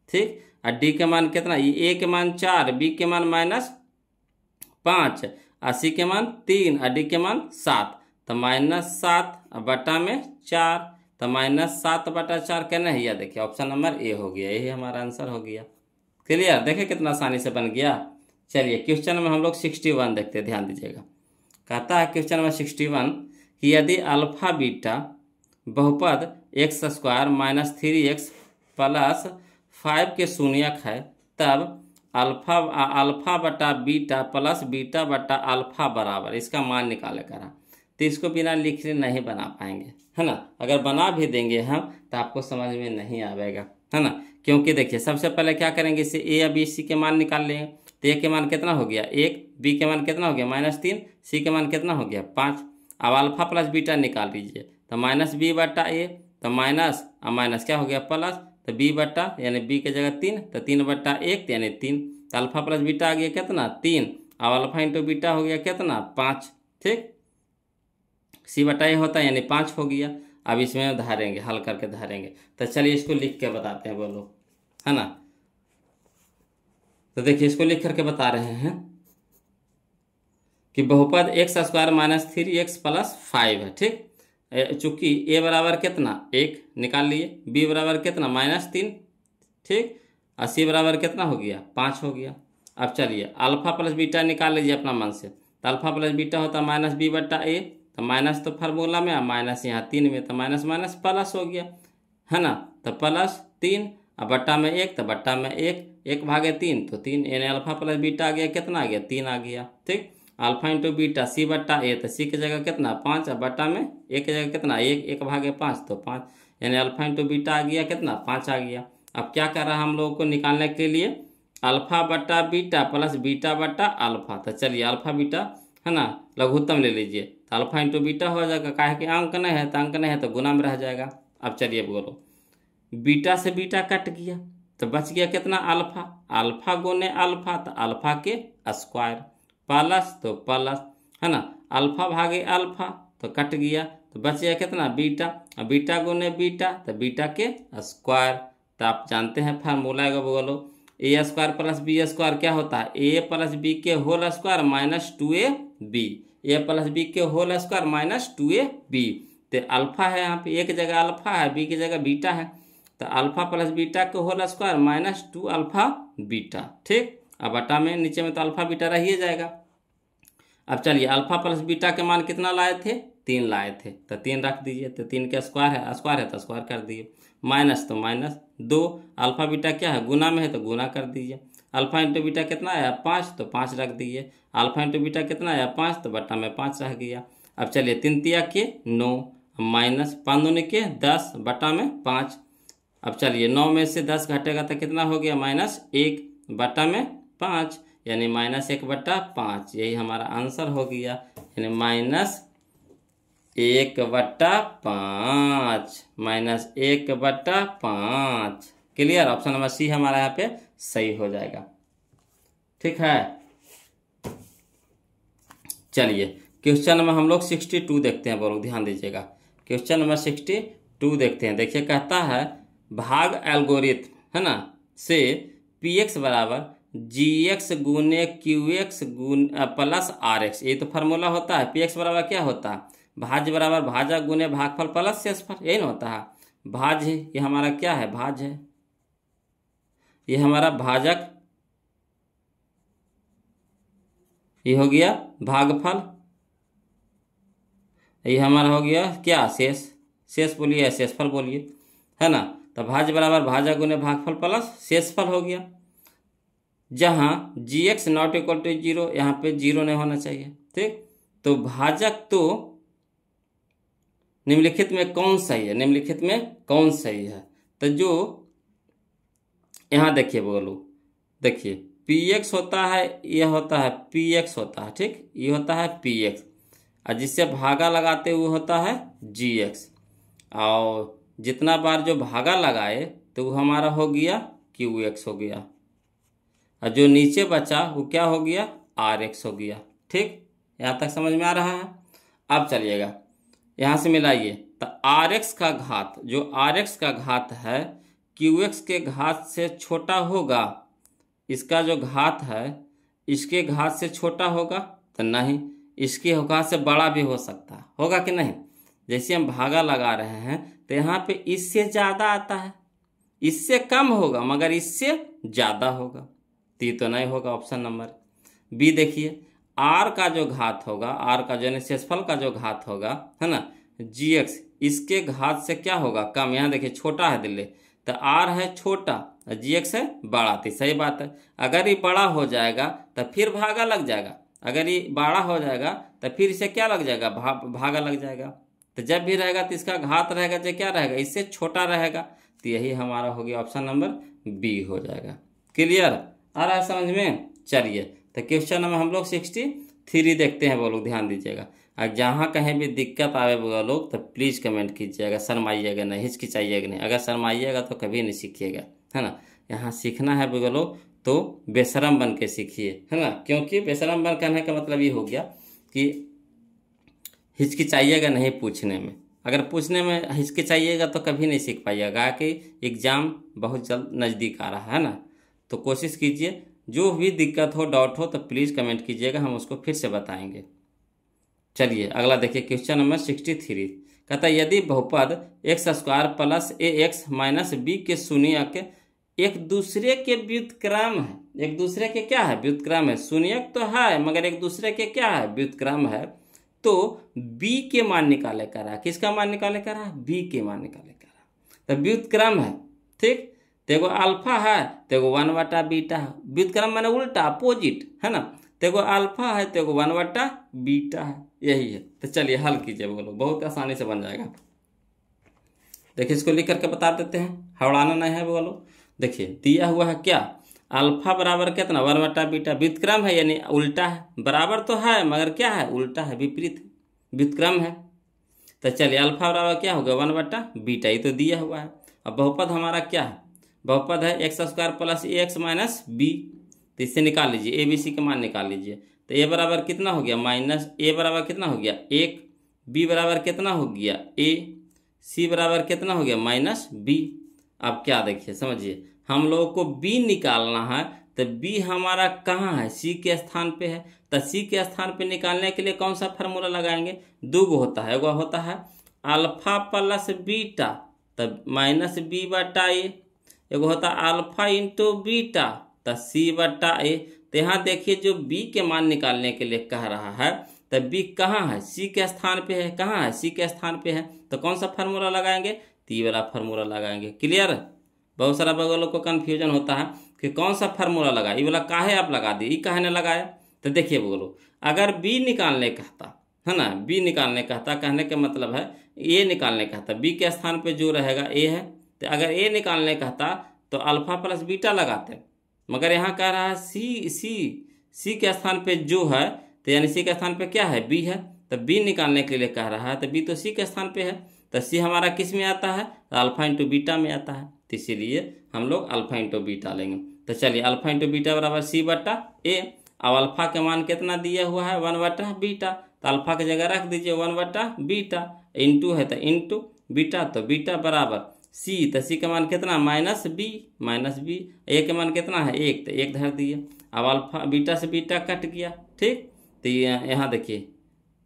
ठीक, और डी के मान कितना, ए के मान 4, बी के मान -5, और सी के मान 3, और डी के मान 7। तो -7 बटा में 4, तो -7 बटा 4 कहना है, यह देखिए ऑप्शन नंबर ए हो गया, यही हमारा आंसर हो गया। क्लियर, देखे कितना आसानी से बन गया। चलिए क्वेश्चन में हम लोग 61 देखते हैं, ध्यान दीजिएगा। कहता है क्वेश्चन नंबर 61 कि यदि अल्फा बीटा बहुपद x square minus 3x plus 5 के शून्यक है, तब अल्फा बटा बीटा प्लस बीटा बटा अल्फा बराबर, इसका मान निकाले करा। तो इसको बिना लिखे नहीं बना पाएंगे, है ना। अगर बना भी देंगे हम तो आपको समझ में नहीं आएगा, है ना। क्योंकि देखिए सबसे पहले क्या करेंगे, इसे ए या बी सी के मान निकाल लेंगे। तो ए के मान कितना हो गया 1, बी के मान कितना हो गया -3, सी के मान कितना हो गया 5। अब अल्फा प्लस बीटा निकाल लीजिए, तो -b बटा ए, तो माइनस और माइनस क्या हो गया प्लस, तो b बटा, यानी b के जगह 3, तो 3 बटा 1 यानी 3। तो अल्फा प्लस बीटा आ गया कितना 3, अब अल्फा इंटू बीटा हो गया कितना 5। ठीक, सी बटा ए होता है यानी 5 हो गया। अब इसमें धारेंगे, हल करके धारेंगे। तो चलिए इसको लिख के बताते हैं, बोलो, है ना। तो देखिए इसको लिख करके बता रहे हैं कि बहुपद x square minus 3x plus 5 है, ठीक। चूंकि ए बराबर कितना 1 निकाल लिए, बी बराबर कितना -3, ठीक, और सी बराबर कितना हो गया 5 हो गया। अब चलिए अल्फा प्लस बीटा निकाल लीजिए अपना मन से। तो अल्फा प्लस बीटा होता है माइनस बी बट्टा ए, तो माइनस तो फार्मूला में, माइनस यहाँ 3 में, तो माइनस माइनस प्लस हो गया, है ना। तो +3, अब बट्टा में 1, तो बट्टा में 1/3 तो 3, यानी अल्फा प्लस बीटा आ गया कितना आ गया 3 आ गया, ठीक। अल्फा इंटू बीटा सी बट्टा ए, तो सी की जगह कितना 5, अब बट्टा में ए की जगह कितना 1/5 तो 5, यानी अल्फा इंटू बीटा आ गया कितना 5 आ गया। अब क्या कर रहा है हम लोगों को निकालने के लिए अल्फा बट्टा बीटा प्लस बीटा बट्टा अल्फा। तो चलिए अल्फा बीटा, है ना, लघुत्तम ले लीजिए। तो अल्फा इंटू बीटा हो जाएगा, काहे कि अंक नहीं है, तो अंक नहीं है तो गुना में रह जाएगा। अब चलिए बोलो, बीटा से बीटा कट गया तो बच गया कितना अल्फा, अल्फा गुने अल्फा, तो अल्फा के स्क्वायर, प्लस तो प्लस, है ना, अल्फा भागे अल्फा तो कट गया, तो बच गया कितना बीटा, और बीटा गुने बीटा तो बीटा के स्क्वायर। तो आप जानते हैं फार्मूला है, बोलो ए स्क्वायर प्लस बी स्क्वायर क्या होता है, ए प्लस बी के होल स्क्वायर माइनस 2ab, ए प्लस बी के होल स्क्वायर माइनस 2ab। तो अल्फा है यहाँ पे, ए की जगह अल्फा है, बी की जगह बीटा है, तो अल्फा प्लस बीटा के whole square minus 2 alpha beta, ठीक। अब बटा में नीचे में तो अल्फा बीटा रह ही जाएगा। अब चलिए अल्फा प्लस बीटा के मान कितना लाए थे 3 लाए थे, तो 3 रख दीजिए, तो 3 के स्क्वायर है तो स्क्वायर कर दिए, माइनस तो माइनस 2, अल्फा बीटा क्या है गुना में है तो गुना कर दीजिए। अल्फा इंटू बीटा कितना आया 5, तो 5 रख दीजिए, अल्फा इंटू बीटा कितना आया 5, तो बट्टा में 5 रह गया। अब चलिए 3 तिया के 9 माइनस 5 दूनी के 10 बट्टा में 5। अब चलिए 9 में से 10 घटेगा तो कितना हो गया -1 बट्टा में 5, यानी -1/5, यही हमारा आंसर हो गया, यानी -1/5 क्लियर। ऑप्शन नंबर सी हमारा यहाँ पे सही हो जाएगा, ठीक है। चलिए क्वेश्चन नंबर हम लोग 62 देखते हैं, बोलो ध्यान दीजिएगा। क्वेश्चन नंबर 62 देखते हैं। देखिए कहता है भाग एल्गोरिथम, है ना, से px बराबर gx गुने qx प्लस rx, ये तो फार्मूला होता है। px बराबर क्या होता है, भाज्य बराबर भाजक गुने भागफल प्लस शेषफल, यही ना होता है। भाज्य ये हमारा क्या है, भाज्य है, ये हमारा भाजक, ये हो गया भागफल, ये हमारा हो गया क्या शेष बोलिए, शेषफल बोलिए, है ना। तो भाज्य बराबर भाजक गुने भागफल प्लस शेषफल हो गया। जहाँ gx नॉट इक्वल टू 0, यहाँ पे 0 नहीं होना चाहिए, ठीक। तो भाजक तो निम्नलिखित में कौन सही है, निम्नलिखित में कौन सही है, तो जो यहाँ देखिए बोलो, देखिए px होता है, यह होता है px होता है, ठीक, ये होता है px, और जिससे भागा लगाते हुए होता है gx, और जितना बार जो भागा लगाए तो वो हमारा हो गया qx हो गया, और जो नीचे बचा वो क्या हो गया rx हो गया, ठीक। यहाँ तक समझ में आ रहा है। अब चलिएगा यहाँ से मिलाइए, तो rx का घात, जो rx का घात है qx के घात से छोटा होगा, इसका जो घात है इसके घात से छोटा होगा तो नहीं, इसके घात से बड़ा भी हो सकता है, होगा कि नहीं। जैसे हम भागा लगा रहे हैं तो यहाँ पे इससे ज़्यादा आता है, इससे कम होगा मगर इससे ज़्यादा होगा, तो ये तो नहीं होगा ऑप्शन नंबर बी। देखिए r का जो घात होगा, r का जो शेषफल का जो घात होगा, है ना, gx, इसके घात से क्या होगा कम। यहाँ देखिए छोटा है दिल्ली, तो r है छोटा, gx है बड़ा, तो सही बात है। अगर ये बड़ा हो जाएगा तो फिर भागा लग जाएगा, अगर ये बड़ा हो जाएगा तो फिर इसे क्या लग जाएगा भागा लग जाएगा। तो जब भी रहेगा तो इसका घात रहेगा जो क्या रहेगा इससे छोटा रहेगा, तो यही हमारा हो गया ऑप्शन नंबर बी हो जाएगा। क्लियर आ रहा है समझ में। चलिए तो क्वेश्चन नंबर हम लोग 63 देखते हैं, वो लोग ध्यान दीजिएगा। और जहाँ कहीं भी दिक्कत आवे वो लोग तो प्लीज़ कमेंट कीजिएगा, शर्माइएगा नहीं, हिचकिचाइएगा नहीं। अगर शर्माइएगा तो कभी नहीं सीखिएगा, है ना। यहाँ सीखना है वो लोग तो बेशरम बन के सीखिए, है ना, क्योंकि बेशरम बन कहने का मतलब ये हो गया कि हिचकिचाइएगा नहीं पूछने में। अगर पूछने में हिचकिचाइएगा तो कभी नहीं सीख पाइएगा कि एग्ज़ाम बहुत जल्द नज़दीक आ रहा है ना। तो कोशिश कीजिए, जो भी दिक्कत हो, डाउट हो तो प्लीज़ कमेंट कीजिएगा, हम उसको फिर से बताएंगे। चलिए अगला देखिए, क्वेश्चन नंबर 63 कहता है यदि बहुपद एक्स स्क्वायर प्लस ए एक्स माइनस बी के शून्यक एक दूसरे के व्युत्क्रम है। एक दूसरे के क्या है? व्युत्क्रम है। शून्यक तो है मगर एक दूसरे के क्या है? व्युत्क्रम है। तो b के मान निकाले कर रहा है। किसका मान निकाले कर रहा है? b के मान निकाले कर रहा है। तो व्युत्क्रम है, ठीक। तेगो अल्फा है, तेगो 1/बीटा है। व्युत्क्रम माने उल्टा, अपोजिट है ना। तेगो अल्फा है, तेगो 1/बीटा है, यही है। तो चलिए हल कीजिए, बोलो, बहुत आसानी से बन जाएगा। देखिए इसको लिख करके बता देते हैं, हवड़ाना नहीं है, बोलो। देखिए दिया हुआ है क्या? अल्फा बराबर कितना? 1/बीटा। व्युत्क्रम है यानी उल्टा है। बराबर तो है मगर क्या है? उल्टा है, विपरीत है, व्युत्क्रम है। तो चलिए अल्फा बराबर क्या होगा? 1/बीटा, ये तो दिया हुआ है। अब बहुपद हमारा क्या है? बहुपद है एक्स स्क्वायर प्लस ए एक्स माइनस बी। तो इससे निकाल लीजिए, ए बी सी के मान निकाल लीजिए। तो ए बराबर कितना हो गया? माइनस ए बराबर कितना हो गया? 1। बी बराबर कितना हो गया? ए। सी बराबर कितना हो गया? Minus B. अब क्या देखिए समझिए, हम लोगों को बी निकालना है। तो बी हमारा कहाँ है? सी के स्थान पे है। तो सी के स्थान पे निकालने के लिए कौन सा फार्मूला लगाएंगे? दो गो होता है। एगो होता है अल्फा प्लस बीटा, तब माइनस बी बटा ए। एगो होता है अल्फा इंटू बीटा, तो सी बटा ए। तो यहाँ देखिए जो बी के मान निकालने के लिए कह रहा है, तो बी कहाँ है? सी के स्थान पे है। कहाँ है? सी के स्थान पे है। तो कौन सा फार्मूला लगाएंगे? ती वाला फार्मूला लगाएंगे। क्लियर? बहुत सारा बगलों को कन्फ्यूजन होता है कि कौन सा फार्मूला लगाए, ये वाला काहे आप लगा दिए, ये काहे न लगाया। तो देखिए बोलो, अगर बी निकालने कहता है ना, बी निकालने कहता, कहने का मतलब है ए निकालने कहता, बी के स्थान पे जो रहेगा ए है। तो अगर ए निकालने कहता तो अल्फा प्लस बीटा लगाते, मगर यहाँ कह रहा है सी के स्थान पे जो है, तो यानी सी के स्थान पे क्या है? बी है। तो बी निकालने के लिए कह रहा है, तो बी तो सी के स्थान पे है। तो सी हमारा किस में आता है? तो अल्फा इंटू बीटा में आता है। तो इसीलिए हम लोग अल्फा इंटू बीटा लेंगे। तो चलिए अल्फा इंटू बीटा बराबर सी बटा ए। अब अल्फा के मान कितना दिया हुआ है? 1/बीटा। तो अल्फा की जगह रख दीजिए 1/बीटा। इंटू है तो इंटू बीटा, तो बीटा बराबर सी। तो सी का मान कितना? Minus B. ए के मान कितना है? 1, तो 1 धर दिए। अब अल्फा बीटा से बीटा कट गया, ठीक। तो यहाँ देखिए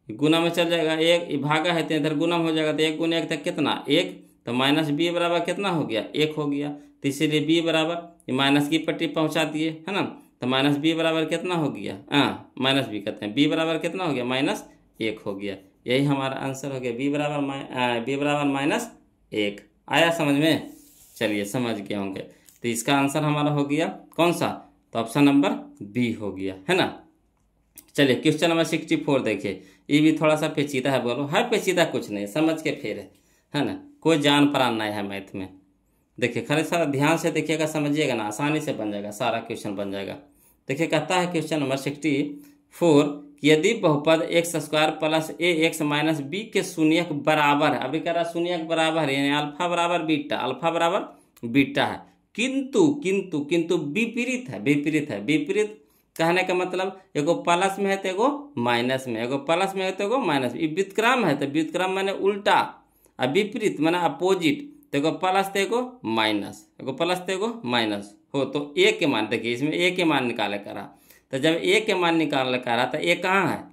गुना में चल जाएगा, एक भागा है तो इधर गुना हो जाएगा। तो 1 गुना 1 तक कितना? 1। तो माइनस बी बराबर कितना हो गया? 1 हो गया। तो इसीलिए बी बराबर माइनस की पट्टी पहुँचा दिए, है ना। तो माइनस बी बराबर कितना हो गया? माइनस बी कहते हैं। बी बराबर कितना हो गया? -1 हो गया। यही हमारा आंसर हो गया, बी बराबर -1। आया समझ में? चलिए समझ गए होंगे। तो इसका आंसर हमारा हो गया कौन सा? तो ऑप्शन नंबर बी हो गया, है ना। चलिए क्वेश्चन नंबर 64 देखिए, ये भी थोड़ा सा पेचीदा है। बोलो है पेचीदा कुछ नहीं, समझ के फिर है ना, कोई जान प्राण नहीं है मैथ में। देखिए खरे सारा ध्यान से देखिएगा, समझिएगा ना, आसानी से बन जाएगा, सारा क्वेश्चन बन जाएगा। देखिए कहता है क्वेश्चन नंबर 64 कि यदि बहुपद एक्स स्क्वायर प्लस ए एक्स माइनस बी के शून्यक बराबर है। अभी कह रहा शून्यक बराबर है यानी अल्फा बराबर बीटा है, किंतु विपरीत है। विपरीत कहने का मतलब एगो प्लस में है तो एगो माइनस में, एगो प्लस में है तो एगो माइनस में। व्युत्क्रम है तो व्युत्क्रम माने उल्टा, और विपरीत माने अपोजिट। तो एगो प्लस तो एगो माइनस हो। तो ए के मान देखिए, इसमें ए के मान निकाले करा। तो जब ए के मान निकाल कर रहा तो ए कहाँ है?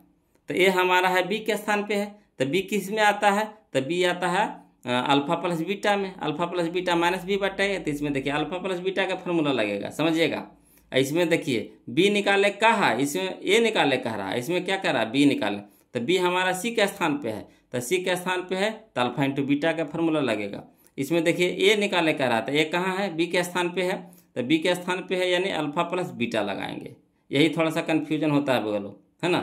तो ए हमारा है बी के स्थान पे है। तो बी किस में आता है? तो बी आता है अल्फा प्लस बीटा में। Alpha plus beta minus B बटा ए। तो इसमें देखिए अल्फा प्लस बीटा का फॉर्मूला लगेगा, समझिएगा। इसमें देखिए बी निकाले कहा, इसमें ए निकाले कह रहा है, इसमें क्या कह रहा है? बी निकाले। तो बी हमारा सी के स्थान पे है। तो सी के स्थान पे है तो अल्फा इंटू बीटा का फॉर्मूला लगेगा। इसमें देखिए ए निकाले कह रहा था, ए कहाँ है? बी के स्थान पे है। तो बी के स्थान पे है यानी अल्फा प्लस बीटा लगाएंगे। यही थोड़ा सा कन्फ्यूजन होता है बोलो, है ना,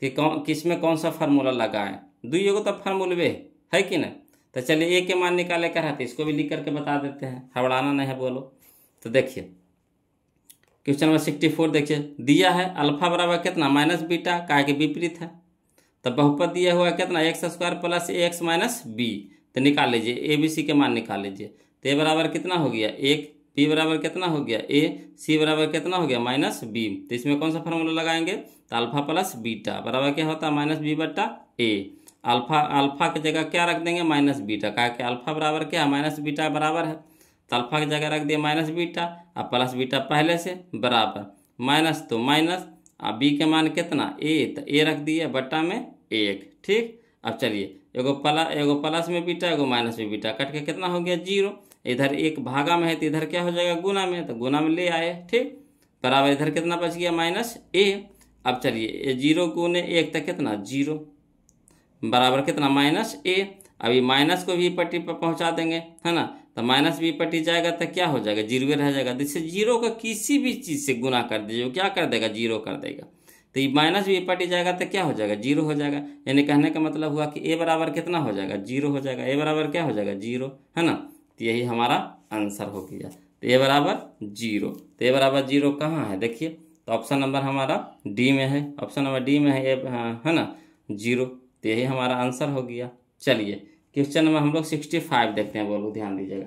कि किस में कौन सा फार्मूला लगाएं। दुइयों को तो फार्मूलवे है कि नहीं। तो चलिए ए के मान निकाले कर रहा था, इसको भी लिख करके बता देते हैं, हड़बड़ाना नहीं है बोलो। तो देखिए क्वेश्चन नंबर 64 देखिए, दिया है अल्फा बराबर कितना? माइनस बीटा, काहे के विपरीत है। तो बहुपद दिया हुआ कितना? एक्स स्क्वायर प्लस ए एक्स माइनस बी। तो निकाल लीजिए, ए बी सी के मान निकाल लीजिए। तो ए बराबर कितना हो गया? 1। बी बराबर कितना हो गया? ए। सी बराबर कितना हो गया? -बी। तो इसमें कौन सा फार्मूला लगाएंगे? तो अल्फा प्लस बीटा बराबर क्या होता है? -b बटा ए। अल्फा अल्फा की जगह क्या रख देंगे माइनस बीटा, कहा कि अल्फा बराबर क्या है माइनस बीटा बराबर है, तो अल्फा की जगह रख दिया माइनस बीटा, अब प्लस बीटा पहले से बराबर माइनस तो माइनस, अब बी के मान कितना ए, तो ए रख दिया बट्टा में 1। ठीक, अब चलिए एगो प्लस में बीटा एगो माइनस में बीटा, कट के कितना हो गया 0, इधर एक भागा में है तो इधर क्या हो जाएगा गुना में, तो गुना में ले आए। ठीक, बराबर इधर कितना बच गया माइनस ए। अब चलिए 0 गुने 1 तक कितना 0 बराबर कितना माइनस ए। अभी माइनस को भी पट्टी पर पहुंचा देंगे, है ना, तो माइनस भी पट्टी जाएगा तो क्या हो जाएगा 0 रह जाएगा। जैसे 0 का किसी भी चीज़ से गुना कर दीजिए क्या कर देगा 0 कर देगा, तो ये माइनस भी पट्टी जाएगा तो क्या हो जाएगा 0 हो जाएगा। यानी कहने का मतलब हुआ कि ए बराबर कितना हो जाएगा 0 हो जाएगा, ए बराबर क्या हो जाएगा 0, है ना, तो यही हमारा आंसर हो गया। तो ए बराबर 0, तो ए बराबर 0 कहाँ है देखिए, तो ऑप्शन नंबर हमारा डी में है, ऑप्शन नंबर डी में है ए, है ना 0, तो यही हमारा आंसर हो गया। चलिए क्वेश्चन नंबर हम लोग 65 देखते हैं, बोलो ध्यान दीजिएगा,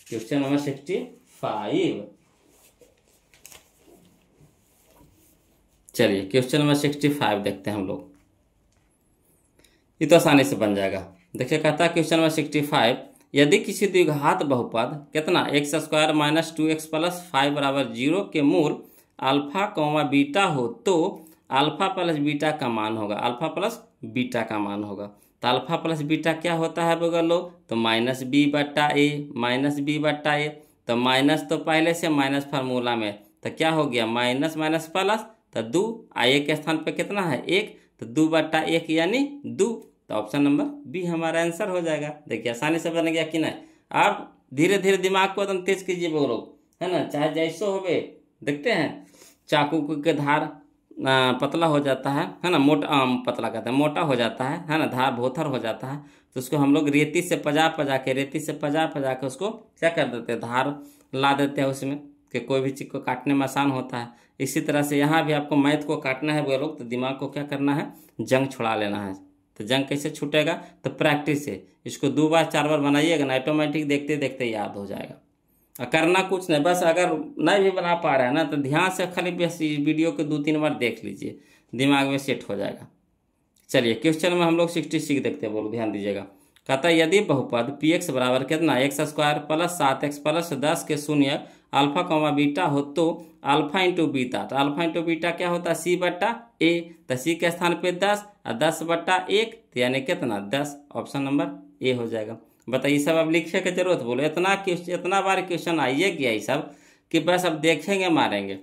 क्वेश्चन नंबर 65। चलिए क्वेश्चन नंबर 65 देखते हैं हम लोग, ये तो आसानी से बन जाएगा। देखिए कहता है क्वेश्चन नंबर 65, यदि किसी द्विघात बहुपद कितना x square minus 2x plus 5 बराबर 0 के मूल अल्फा कॉमा बीटा हो तो अल्फा प्लस बीटा का मान होगा, अल्फा प्लस बीटा का मान होगा। तो अल्फा प्लस बीटा क्या होता है बगल लो, तो माइनस बी बट्टा ए, माइनस बी बट्टा ए, तो माइनस तो पहले से माइनस फार्मूला में, तो क्या हो गया माइनस माइनस प्लस, तो 2 आए के स्थान पे कितना है 1, तो 2 बट्टा 1 यानी 2, तो ऑप्शन नंबर बी हमारा आंसर हो जाएगा। देखिए आसानी से बन गया कि नहीं। आप धीरे धीरे दिमाग को एकदम तेज कीजिए वो लोग, है ना, चाहे जैसो होवे। देखते हैं चाकू के धार पतला हो जाता है ना, मोटा पतला कहते हैं मोटा हो जाता है ना, धार भोथर हो जाता है, तो उसको हम लोग रेती से पजा के उसको क्या कर देते हैं धार ला देते हैं उसमें, कि कोई भी चीज़ को काटने में आसान होता है। इसी तरह से यहाँ भी आपको मैथ को काटना है वो लोग, तो दिमाग को क्या करना है जंग छुड़ा लेना है। तो जंग कैसे छूटेगा, तो प्रैक्टिस से इसको 2 बार 4 बार बनाइएगा ना, ऑटोमेटिक देखते देखते याद हो जाएगा। करना कुछ नहीं, बस अगर नहीं भी बना पा रहे हैं ना तो ध्यान से खाली बस वीडियो को 2-3 बार देख लीजिए, दिमाग में सेट हो जाएगा। चलिए क्वेश्चन में हम लोग 66 देखते हैं, बोलो ध्यान दीजिएगा। कहता है यदि बहुपद पी एक्स बराबर कितना x square plus 7x plus 10 के शून्य अल्फा कॉमा बीटा हो तो अल्फा इंटू बीटा, तो अल्फा इंटू बीटा क्या होता है सी बट्टा ए, तो सी के स्थान पे 10 और 10 बट्टा 1, तो यानी कितना 10, ऑप्शन नंबर ए हो जाएगा। बताइए सब अब लिखने की जरूरत, बोलो इतना बार क्वेश्चन आइए गया ये सब कि बस अब देखेंगे मारेंगे।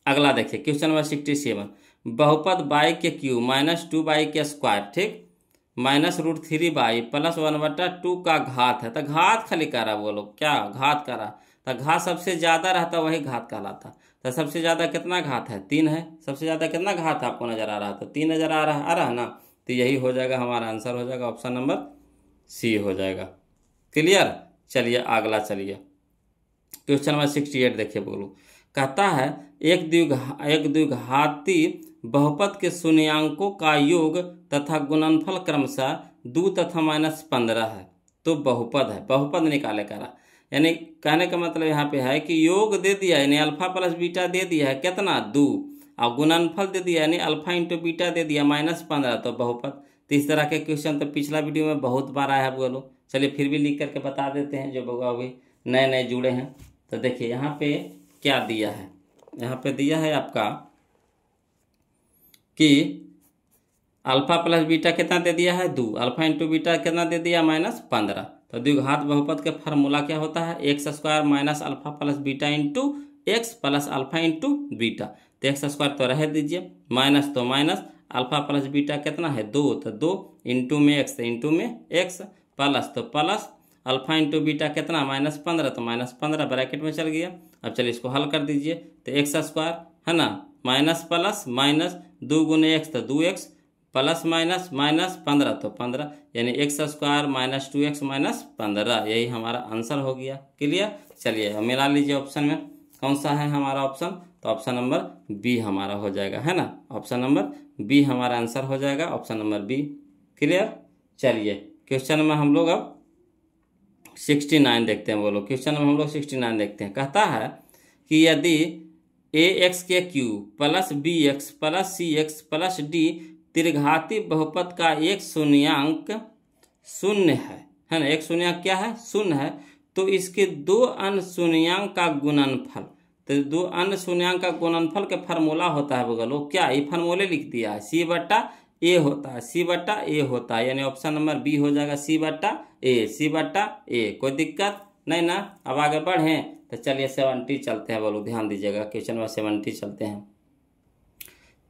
अगला देखिए क्वेश्चन नंबर 67, बहुपद बाई के क्यूब माइनस 2 बाई के स्क्वायर, ठीक, माइनस √3 बाई प्लस 1/2 का घात है, तो घात खाली करा वो लोग क्या घात करा, तो घात सबसे ज़्यादा रहता वही घात कहलाता। तो सबसे ज़्यादा कितना घात है 3 है, सबसे ज़्यादा कितना घात आपको नजर आ रहा, तो 3 नजर आ रहा है ना, तो यही हो जाएगा हमारा आंसर हो जाएगा, ऑप्शन नंबर सी हो जाएगा। क्लियर। चलिए अगला चलिए क्वेश्चन नंबर 68 देखिए, बोलो कहता है एक द्विघाती बहुपद के शून्यांकों का योग तथा गुणनफल क्रमशः 2 तथा -15 है, तो बहुपद है, बहुपद निकाले करा। यानी कहने का मतलब यहाँ पे है कि योग दे दिया यानी अल्फा प्लस बीटा दे दिया है कितना 2, और गुणनफल दे दिया यानी अल्फा इंटू बीटा दे दिया -15, तो बहुपद। तो इस तरह के क्वेश्चन तो पिछला वीडियो में बहुत बार आया है बोलो। चलिए फिर भी लिख करके बता देते हैं जो बउआ अभी नए नए जुड़े हैं। तो देखिए यहाँ पे क्या दिया है, यहाँ पे दिया है आपका कि अल्फा प्लस बीटा कितना दे दिया है 2, अल्फा इंटू बीटा कितना दे दिया -15। तो द्विघात बहुपद के फार्मूला क्या होता है x square minus alpha plus beta into x plus alpha into beta. तो एक्स स्क्वायर तो रह दीजिए, माइनस तो माइनस, अल्फा प्लस बीटा कितना है 2, तो 2 इंटू में एक्स तो इंटू में एक्स, प्लस तो प्लस, अल्फा इंटू बीटा कितना -15, तो -15 ब्रैकेट में चल गया। अब चलिए इसको हल कर दीजिए, तो एक्स स्क्वायर है ना माइनस प्लस माइनस 2 गुने एक्स तो 2x प्लस माइनस -15 तो 15, यानी एक्स स्क्वायर माइनस 2x -15, यही हमारा आंसर हो गया। क्लियर। चलिए मिला लीजिए ऑप्शन में कौन सा है हमारा ऑप्शन, तो ऑप्शन नंबर बी हमारा हो जाएगा, है ना, ऑप्शन नंबर बी हमारा आंसर हो जाएगा, ऑप्शन नंबर बी। क्लियर। चलिए क्वेश्चन में हम लोग अब 69 देखते हैं, बोलो क्वेश्चन में हम लोग 69 देखते हैं। कहता है कि यदि ax के cube plus bx plus cx plus d त्रिघाती बहुपद का एक शून्यांक शून्य है ना, एक शून्यांक क्या है, शून्य है, तो इसके दो अन्य शून्यांक का गुणनफल, तो दो अन्य शून्यांक का गुणनफल का फार्मूला होता है बगल, वो क्या, ये फार्मूले लिख दिया है, सी बटा ए होता है, सी बटा ए होता है, यानी ऑप्शन नंबर बी हो जाएगा सी बटा ए, सी बटा ए। कोई दिक्कत नहीं ना। अब आगे बढ़ें तो चलिए 70 चलते हैं, बोलो ध्यान दीजिएगा, क्वेश्चन नंबर 70 चलते हैं।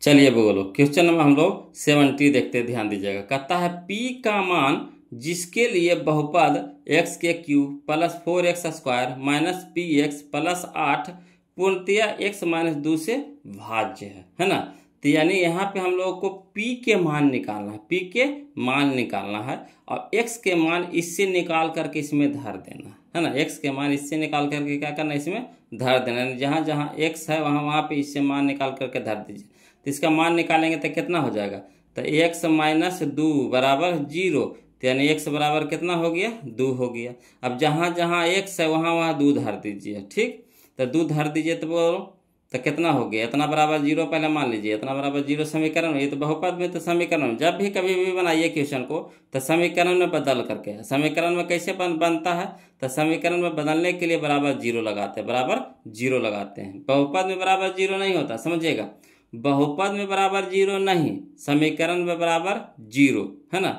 चलिए बोलो क्वेश्चन नंबर हम लोग 70 देखते हैं, ध्यान दीजिएगा। कहता है p का मान जिसके लिए बहुपद x के cube plus 4x square minus P x plus 8 पूर्णतया x माइनस 2 से भाज्य है ना। तो यानी यहाँ पे हम लोगों को p के मान निकालना है, p के मान निकालना है, और x के मान इससे निकाल करके इसमें धर देना है ना, x के मान इससे निकाल करके क्या करना, इसमें धर देना, जहाँ जहाँ x है वहाँ वहाँ पे इससे मान निकाल करके धर दीजिए। तो इसका मान निकालेंगे तो कितना हो जाएगा, तो x माइनस 2 बराबर 0, तो यानी x बराबर कितना हो गया, 2 हो गया। अब जहाँ जहाँ x है वहाँ वहाँ 2 धर दीजिए, ठीक, तो 2 धर दीजिए, तो बोलो तो कितना हो गया, इतना बराबर 0 पहले मान लीजिए, इतना बराबर 0 समीकरण, ये तो बहुपद में, तो समीकरण जब भी कभी भी बनाइए क्वेश्चन को तो समीकरण में बदल करके, समीकरण में कैसे बनता है, तो समीकरण में बदलने के लिए बराबर 0 लगाते हैं, बराबर 0 लगाते हैं। बहुपद में बराबर 0 नहीं होता, समझिएगा, बहुपद में बराबर 0 नहीं, समीकरण में बराबर 0 है ना।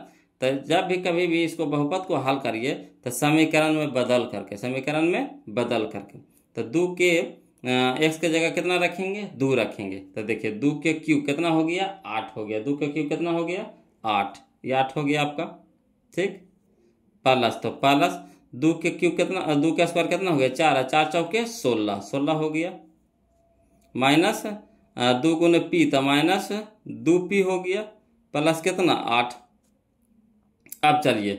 तो जब भी कभी भी इसको बहुपद को हल करिए तो समीकरण में बदल करके, समीकरण में बदल करके, तो 2 के x के जगह कितना रखेंगे, 2 रखेंगे, तो देखिए 2 के क्यूब कितना हो गया, 8 हो गया, 2 के क्यूब कितना हो गया, 8, ये 8 हो गया आपका, ठीक, प्लस, तो प्लस 2 के क्यूब कितना, 2 का स्क्वायर कितना हो गया, 4, 4 चौके 16, 16 हो गया, माइनस 2 गुने पी, तो माइनस 2p हो गया, प्लस कितना 8। अब चलिए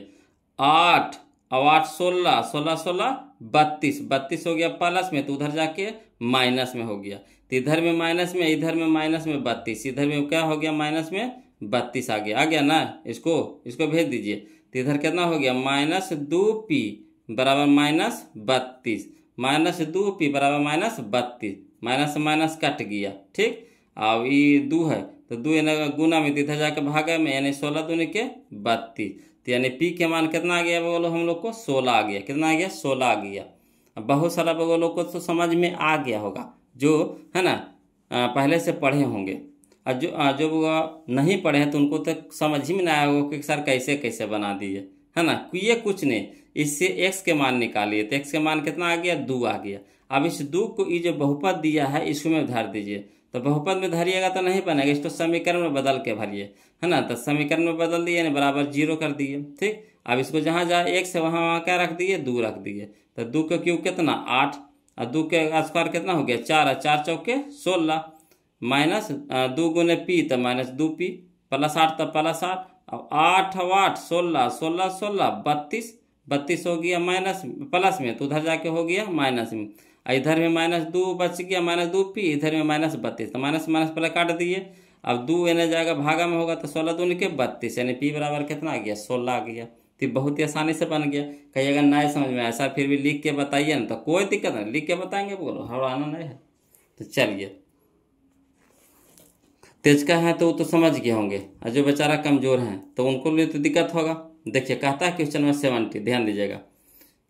8 और 8 16, 16 16 32, 32 हो गया प्लस में, तो उधर जाके माइनस में हो गया, तो इधर में माइनस में, इधर में माइनस में 32, इधर में क्या हो गया, माइनस में 32 आ गया ना, इसको भेज दीजिए, तो इधर कितना हो गया, माइनस 2p बराबर माइनस 32, माइनस 2p बराबर माइनस 32, माइनस माइनस कट गया, ठीक। अब ये 2 है तो 2 यानी गुना में, इधर जाकर भागा में, यानी 16 दूनी के 32, तो यानी p के मान कितना आ गया बोलो हम लोग को, 16 आ गया, कितना आ गया, 16 आ गया। अब बहुत सारा बोलो को तो समझ में आ गया होगा, जो है ना पहले से पढ़े होंगे, और जो नहीं पढ़े हैं तो उनको तो समझ ही में नहीं आया होगा कि सर कैसे कैसे बना दिए, है ना। ये कुछ नहीं, इससे x के मान निकालिए, तो x के मान कितना आ गया, 2 आ गया। अब इस 2 को ये जो बहुपद दिया है इसमें धर दीजिए, तो बहुपद में धरिएगा तो नहीं बनेगा, इसको समीकरण में बदल के भरिए, है ना, तो समीकरण में बदल दिए, यानी बराबर 0 कर दिए, ठीक। अब इसको जहाँ जहाँ x है वहाँ वहाँ क्या रख दिए, 2 रख दिए, तो 2 का क्यूब कितना 8, और 2 के स्क्वायर कितना हो गया, 4, 4 चौके 16, माइनस 2 गुने पी, तो माइनस 2p, प्लस 8 तो प्लस 8, अब 8 और 8 16, 16 16 32, 32 हो गया माइनस प्लस में, तो उधर जाके हो गया माइनस में, इधर में माइनस 2 बच गया, माइनस 2p, इधर में माइनस 32, तो माइनस माइनस पहले काट दिए। अब 2 यानी जाएगा भागा में होगा, तो 16 दूनी के 32, यानी p बराबर कितना आ गया, 16 आ गया। तो बहुत ही आसानी से बन गया। कहीं अगर नहीं समझ में ऐसा फिर भी लिख के बताइए ना, तो कोई दिक्कत नहीं, लिख के बताएंगे, बोलो हड़ाना नहीं है। तो चलिए, तेज का है तो वो तो समझ गए होंगे, और जो बेचारा कमजोर हैं तो उनको लिए तो दिक्कत होगा। देखिए कहता है क्वेश्चन नंबर 70, ध्यान दीजिएगा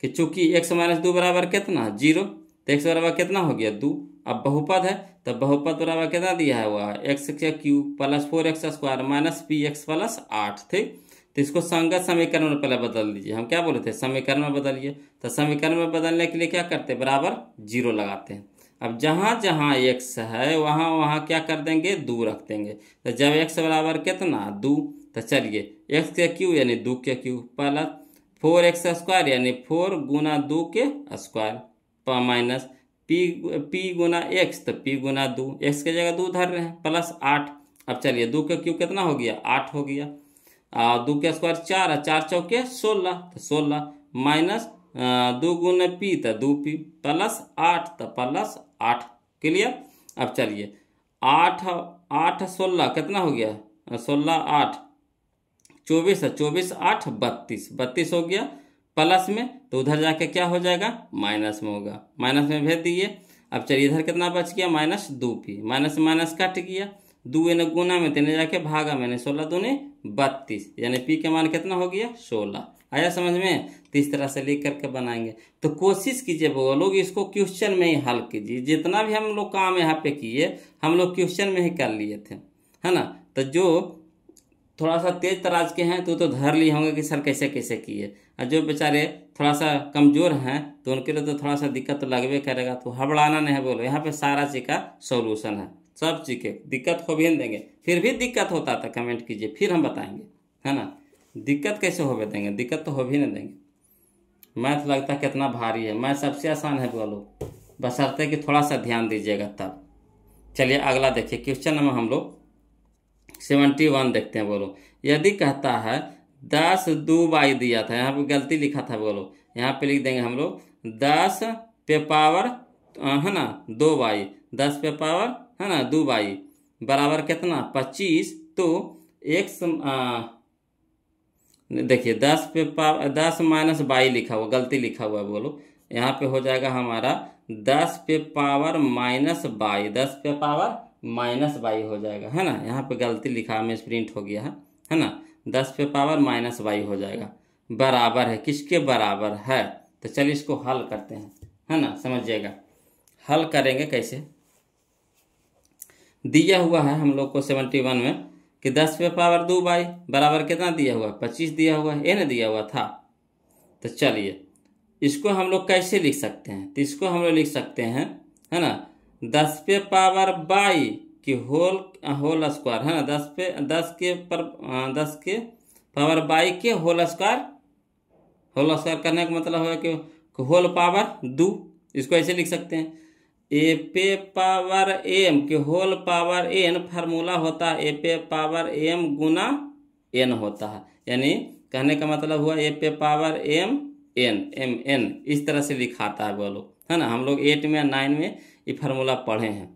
कि चूंकि x माइनस 2 बराबर कितना 0, तो x बराबर कितना हो गया 2। अब बहुपद है तो बहुपद बराबर कितना दिया है वह x के cube plus 4x square minus P x plus 8, ठीक। तो इसको संगत समीकरण में पहले बदल दीजिए, हम क्या बोले थे समीकरण में बदलिए, तो समीकरण में बदलने के लिए क्या करते हैं, बराबर 0 लगाते हैं। अब जहाँ जहाँ x है वहाँ वहाँ क्या कर देंगे, 2 रख देंगे, तो जब x बराबर कितना 2, तो चलिए x के क्यूब यानी 2 के क्यूब प्लस 4x स्क्वायर यानी 4 गुना 2 के स्क्वायर माइनस p गुना x, तो p गुना 2, x के जगह 2 धर रहे हैं प्लस 8। अब चलिए 2 के क्यूब कितना हो गया 8 हो गया, 2 के स्क्वायर 4, 4 चौके 16, तो 16 माइनस 2 गुने p, तो 2p प्लस 8, तो प्लस 8, क्लियर। अब चलिए 8 8 16 कितना हो गया, 16 8 24, 24 8 32, 32 हो गया प्लस में, तो उधर जाके क्या हो जाएगा माइनस में होगा, माइनस में भेज दिए। अब चलिए इधर कितना बच गया minus 2p, minus minus cut गया, दो यानी गुना में 3 जाके भागा मैंने 16 दूने 32, यानी पी का मान कितना हो गया 16। आया समझ में? तो इस तरह से लिख करके बनाएंगे। तो कोशिश कीजिए वो लोग इसको क्वेश्चन में ही हल कीजिए। जितना भी हम लोग काम यहाँ पे किए हम लोग क्वेश्चन में ही कर लिए थे, है ना। तो जो थोड़ा सा तेज तराज के हैं तो धर लिए होंगे कि सर कैसे कैसे किए, और जो बेचारे थोड़ा सा कमज़ोर हैं तो उनके लिए तो थोड़ा सा दिक्कत तो लगबे करेगा। तो हबड़ाना नहीं है, बोलो यहाँ पे सारा चीज़ का सोल्यूशन है। सब चीज़ के दिक्कत हो भी नहीं देंगे, फिर भी दिक्कत होता था कमेंट कीजिए, फिर हम बताएंगे, है ना। दिक्कत कैसे हो देंगे, दिक्कत तो हो भी नहीं देंगे। मैथ लगता है कितना भारी है, मैथ सबसे आसान है बोलो, बशर्ते कि थोड़ा सा ध्यान दीजिएगा तब। चलिए अगला देखिए, क्वेश्चन नंबर हम लोग 71 देखते हैं। बोलो यदि कहता है 10 2 बाई दिया था, यहाँ पे गलती लिखा था, बोलो यहाँ पे लिख देंगे हम लोग 10 पे पावर है ना 2 बाई, 10 पे पावर है ना 2 बाई बराबर कितना 25। तो देखिए 10 पे पावर 10 माइनस बाई लिखा हुआ, गलती लिखा हुआ है। बोलो यहाँ पे हो जाएगा हमारा 10 पे पावर माइनस बाई, 10 पे पावर माइनस बाई हो जाएगा, है ना। यहाँ पे गलती लिखा है, प्रिंट हो गया है ना। 10 पे पावर माइनस बाई हो जाएगा, बराबर है किसके बराबर है। तो चलिए इसको हल करते हैं, है ना। समझिएगा हल करेंगे कैसे। दिया हुआ है हम लोग को 71 में कि 10 पे पावर 2 बाई बराबर कितना दिया हुआ 25 दिया हुआ है, ये ना दिया हुआ था। तो चलिए इसको हम लोग कैसे लिख सकते हैं। तो इसको हम लोग लिख सकते हैं, है ना, 10 पे पावर बाई की होल स्क्वायर, है ना। 10 के पावर बाई के होल स्क्वायर करने का मतलब है कि होल पावर 2। इसको ऐसे लिख सकते हैं, ए पे पावर एम के होल पावर एन फार्मूला होता है ए पे पावर एम गुना एन होता है। यानी कहने का मतलब हुआ ए पे पावर एम एन इस तरह से लिखाता है बोलो, है ना। हम लोग 8 में 9 में ये फार्मूला पढ़े हैं,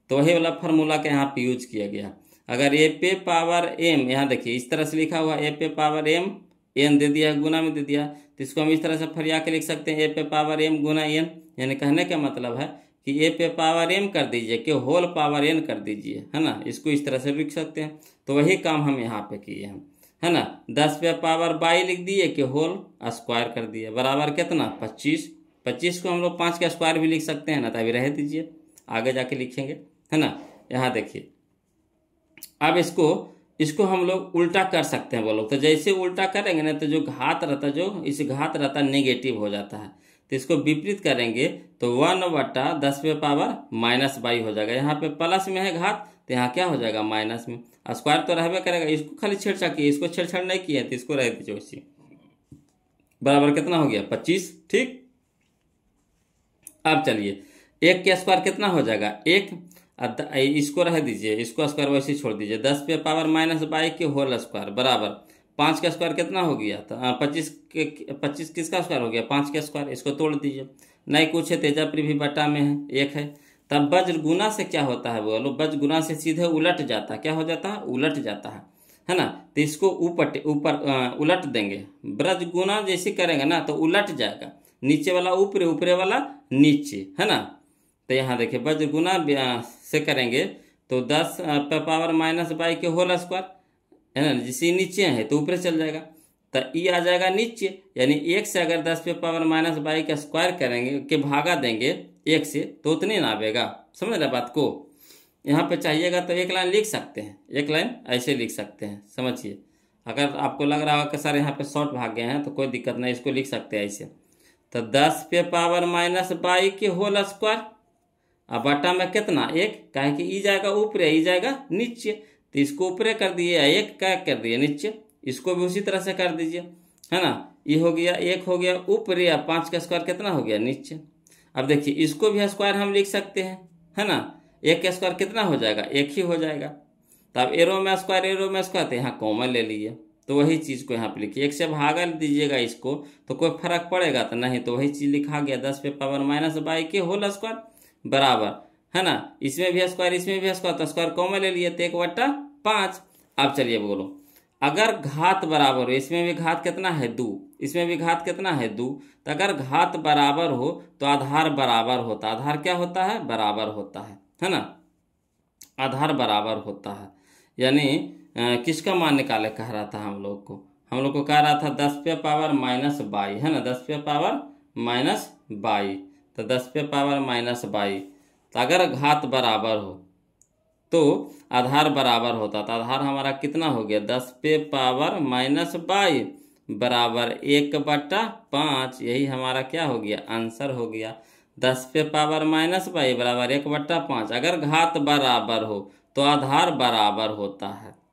तो वही वाला फार्मूला के यहाँ पे यूज किया गया। अगर ए पे पावर एम, यहाँ देखिए इस तरह से लिखा हुआ ए पे पावर एम एन दे दिया, गुना में दे दिया, तो इसको हम इस तरह से फरिया के लिख सकते हैं ए पे पावर एम गुना एन। यानी कहने का मतलब है कि ए पे पावर एम कर दीजिए कि होल पावर एन कर दीजिए, है ना। इसको इस तरह से लिख सकते हैं। तो वही काम हम यहाँ पे किए हैं, है ना। 10 पे पावर बाई लिख दिए कि होल स्क्वायर कर दिए बराबर कितना 25। 25 को हम लोग 5 का स्क्वायर भी लिख सकते हैं ना, तो अभी रह दीजिए आगे जाके लिखेंगे, है ना। यहाँ देखिए अब इसको हम लोग उल्टा कर सकते हैं बोलो। तो जैसे उल्टा करेंगे ना तो जो घात रहता नेगेटिव हो जाता है। तो इसको विपरीत करेंगे तो 1/10 पे पावर माइनस बाई हो जाएगा। यहाँ पे प्लस में है घात तो यहाँ क्या हो जाएगा माइनस में, स्क्वायर तो रहबे करेगा। इसको खाली छेड़छाड़ किए, इसको छेड़छाड़ नहीं किए तो इसको रह दीजिए उसी बराबर कितना हो गया 25। ठीक, अब चलिए 1 का स्क्वायर कितना हो जाएगा 1, इसको रह दीजिए, इसको स्क्वायर वैसे छोड़ दीजिए। 10 पे पावर माइनस बाई के होल स्क्वायर बराबर 5 का स्क्वायर कितना हो गया तो 25 किसका स्क्वायर हो गया 5 का स्क्वायर। इसको तोड़ दीजिए, नहीं कुछ है तेजापुरी भी बटा में है 1 है। तब वज्र गुना से क्या होता है बोलो, वज्र गुना से सीधे उलट जाता है, क्या हो जाता है उलट जाता है ना। तो इसको ऊपर उलट देंगे, ब्रज गुना जैसे करेंगे ना तो उलट जाएगा, नीचे वाला ऊपरे ऊपरे वाला नीचे, है ना। तो यहाँ देखिए वज्र गुना से करेंगे तो 10 पे पावर माइनस बाई के होल स्क्वायर, है ना, जिसे नीचे है तो ऊपर चल जाएगा तो ई आ जाएगा नीचे। यानी 1 से अगर 10 पे पावर माइनस बाई का स्क्वायर करेंगे के भागा देंगे 1 से तो उतने ना आवेगा। समझ रहे बात को। यहाँ पे चाहिएगा तो एक लाइन लिख सकते हैं, एक लाइन ऐसे लिख सकते हैं, समझिए। अगर आपको लग रहा हो कि सर यहाँ पे शॉर्ट भाग गए हैं तो कोई दिक्कत नहीं, इसको लिख सकते हैं ऐसे। तो 10 पे पावर माइनस बाई के होल स्क्वायर अब बटा में कितना 1, काहे कि ई जाएगा ऊपरे ई जाएगा नीचे, तो इसको ऊपरे कर दिए 1 क्या कर दिए नीचे, इसको भी उसी तरह से कर दीजिए, है ना। ये हो गया 1 हो गया ऊपरे, 5 का स्क्वायर कितना हो गया नीचे। अब देखिए इसको भी स्क्वायर हम लिख सकते हैं, है ना। 1 का स्क्वायर कितना हो जाएगा 1 ही हो जाएगा। तो अब एरो में स्क्वायर तो यहाँ कॉमन ले लिए, तो वही चीज़ को यहाँ पे लिखिए। 1 से भागा दीजिएगा इसको तो कोई फर्क पड़ेगा तो नहीं, तो वही चीज़ लिखा गया 10 पे पावर माइनस बाई के होल स्क्वायर बराबर, है ना। इसमें भी स्क्वायर इसमें भी स्क्वायर, तो स्क्वायर कॉमन ले लिए तो 1/5। अब चलिए बोलो अगर घात बराबर हो, इसमें भी घात कितना है 2, इसमें भी घात कितना है 2, तो अगर घात बराबर हो तो आधार बराबर होता, आधार क्या होता है बराबर होता है ना। आधार बराबर होता है। यानी किसका मान निकाले कह रहा था हम लोग को कह रहा था 10 पे पावर -22 है ना, 10 पे पावर -22। तो 10 पे पावर -22, तो अगर घात बराबर हो तो आधार बराबर होता। तो आधार हमारा कितना हो गया, 10 पे पावर -22 बराबर 1/5। यही हमारा क्या हो गया, आंसर हो गया। 10 पे पावर -22 बराबर 1/5। अगर घात बराबर हो तो आधार बराबर होता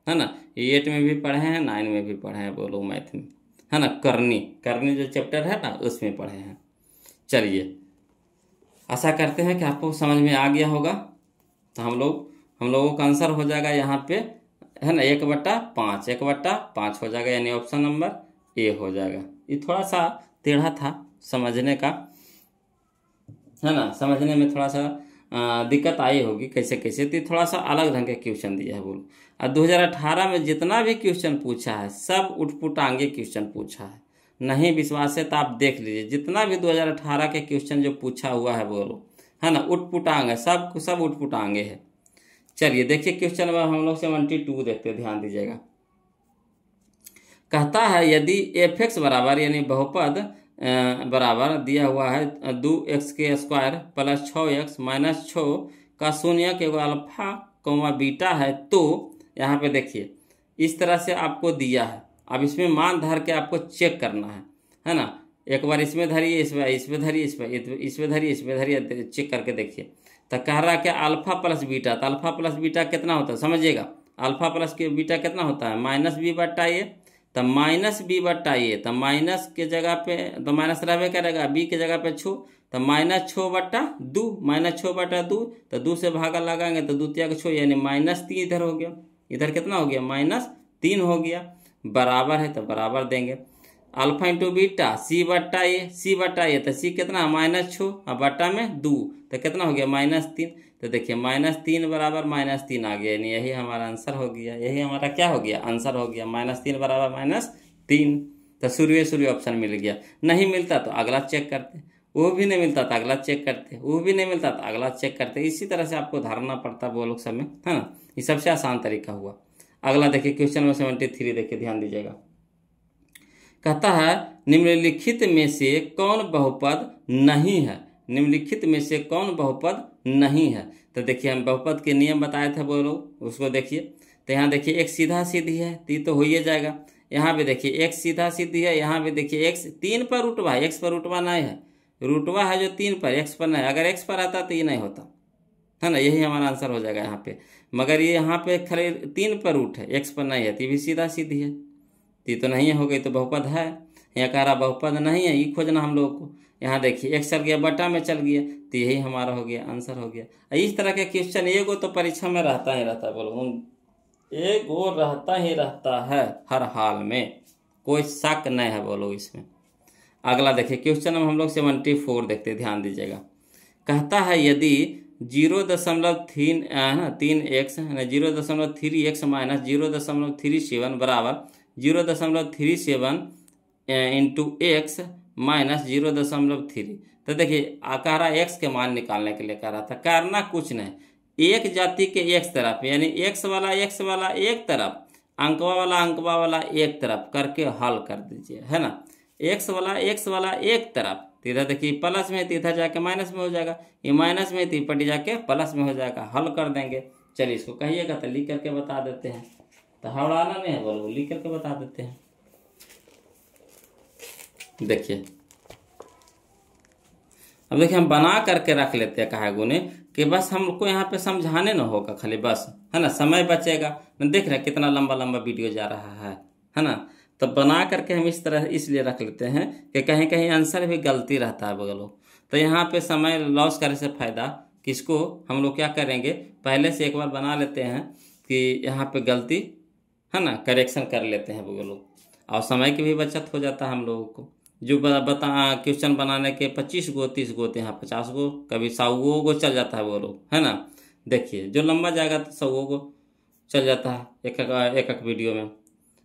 है ना। 8 में भी पढ़े हैं, 9 में भी पढ़े हैं, बोलो मैथ में, है ना। करनी जो चैप्टर है ना उसमें पढ़े हैं। चलिए, आशा करते हैं कि आपको समझ में आ गया होगा। तो हम लोगों का आंसर हो जाएगा यहाँ पे, है ना, 1/5 हो जाएगा, यानी ऑप्शन नंबर ए हो जाएगा। ये थोड़ा सा टेढ़ा था समझने का, है ना, समझने में थोड़ा सा दिक्कत आई होगी कैसे कैसे। तो थोड़ा सा अलग ढंग के क्वेश्चन दिया है बोलो। और 2018 में जितना भी क्वेश्चन पूछा है सब उठपुटांगे क्वेश्चन पूछा है। नहीं विश्वास है तो आप देख लीजिए, जितना भी 2018 के क्वेश्चन जो पूछा हुआ है बोलो, है ना, उठपुटांग है, सब उठपुटांगे है। चलिए देखिए क्वेश्चन नंबर हम लोग 72 देखते हैं, ध्यान दीजिएगा। कहता है यदि f(x) बराबर, यानी बहुपद बराबर दिया हुआ है 2x² + 6x - 6 का शून्य के अल्फा बीटा है, तो यहाँ पे देखिए इस तरह से आपको दिया है। अब इसमें मान धर के आपको चेक करना है ना। एक बार इसमें धरिए, इसमें धरिए, इसमें धरिए, चेक करके देखिए। तो कह रहा है कि अल्फा प्लस बीटा, तो अल्फा प्लस बीटा कितना होता है समझिएगा। अल्फा प्लस के बीटा कितना होता है, -b/a। तो -b/a, तो माइनस के जगह पे तो माइनस रहबे करेगा, b के जगह पे छो, तो -6/2, -6/2, तो 2 से भागा लगाएंगे तो 2 तिया 6, यानी -3 इधर हो गया। इधर कितना हो गया, -3 हो गया। बराबर है तो बराबर देंगे। अल्फा इंटू बीटा c/a, तो c कितना -6 और बटा में 2, तो कितना हो गया -3। तो देखिए -3 बराबर -3 आ गया, यानी यही हमारा आंसर हो गया। यही हमारा क्या हो गया, आंसर हो गया। -3 बराबर -3। तो शुरू ऑप्शन मिल गया। नहीं मिलता तो अगला चेक करते, वो भी नहीं मिलता तो अगला चेक करते, वो भी नहीं मिलता तो अगला चेक करते। इसी तरह से आपको धारना पड़ता है वो लोग समय, है ना। ये सबसे आसान तरीका हुआ। अगला देखिए क्वेश्चन नंबर 73 देखिए, ध्यान दीजिएगा। कहता है निम्नलिखित में से कौन बहुपद नहीं है, निम्नलिखित में से कौन बहुपद नहीं है। तो देखिए हम बहुपद के नियम बताए थे बोलो, उसको देखिए। तो यहाँ देखिए एक सीधा सीधी है तो ये तो हो ही जाएगा। यहाँ पे देखिए एक सीधा सीधी है, यहाँ पे देखिए x 3 पर रुटवा है, x पर रुटवा नहीं है, रुटवा है जो 3 पर, x पर नहीं। अगर x पर आता तो ये नहीं होता, है ना। यही हमारा आंसर हो जाएगा यहाँ पे। मगर ये यहाँ पे खाली 3 पर रूट है, x पर नहीं है, तो ये भी सीधा सीधी है, ये तो नहीं हो गई, तो बहुपद है। यहाँ कह रहा बहुपद नहीं है, ये खोजना हम लोग को। यहाँ देखिए x चल गया बटा में चल गया, तो यही हमारा हो गया, आंसर हो गया। इस तरह के क्वेश्चन एगो तो परीक्षा में रहता ही रहता है, बोलो एगो रहता ही रहता है हर हाल में, कोई शक नहीं है बोलो इसमें। अगला देखिए क्वेश्चन हम लोग 74 देखते, ध्यान दीजिएगा। कहता है यदि 0.3x 0.3x - 0.37 बराबर 0.37 इंटू x - 0.3। तो देखिए कह रहा एक्स के मान निकालने के लिए कह रहा था। करना कुछ नहीं, एक जाति के एक तरफ, यानी x वाला एक तरफ, अंकवा वाला एक तरफ करके हल कर दीजिए, है ना। x वाला एक तरफ, तो इधर देखिए प्लस में, तो इधर जाके माइनस में हो जाएगा, ये माइनस में थी पटी जाके प्लस में हो जाएगा, हल कर देंगे। चलिए इसको कहिएगा तो लिख करके बता देते हैं, तो हवड़ाना नहीं है बोलो, लिख करके बता देते हैं। देखिए अब देखिए हम बना करके रख लेते हैं कहा गुने, कि बस हमको यहाँ पे समझाने ना होगा खाली, बस, है ना, समय बचेगा। देख रहे कितना लंबा वीडियो जा रहा है ना। तो बना करके हम इस तरह इसलिए रख लेते हैं कि कहीं कहीं आंसर भी गलती रहता है बगलों। तो यहाँ पे समय लॉस करने से फायदा किसको, हम लोग क्या करेंगे, पहले से एक बार बना लेते हैं कि यहाँ पे गलती, है ना, करेक्शन कर लेते हैं बगलों, और समय की भी बचत हो जाता है हम लोगों को। जो बता क्वेश्चन बनाने के 25 गो 30 गो, 50 गो, कभी 100 गो चल जाता है वो लोग, है ना। देखिए जो लंबा जाएगा तो 100 गो चल जाता है एक वीडियो में। और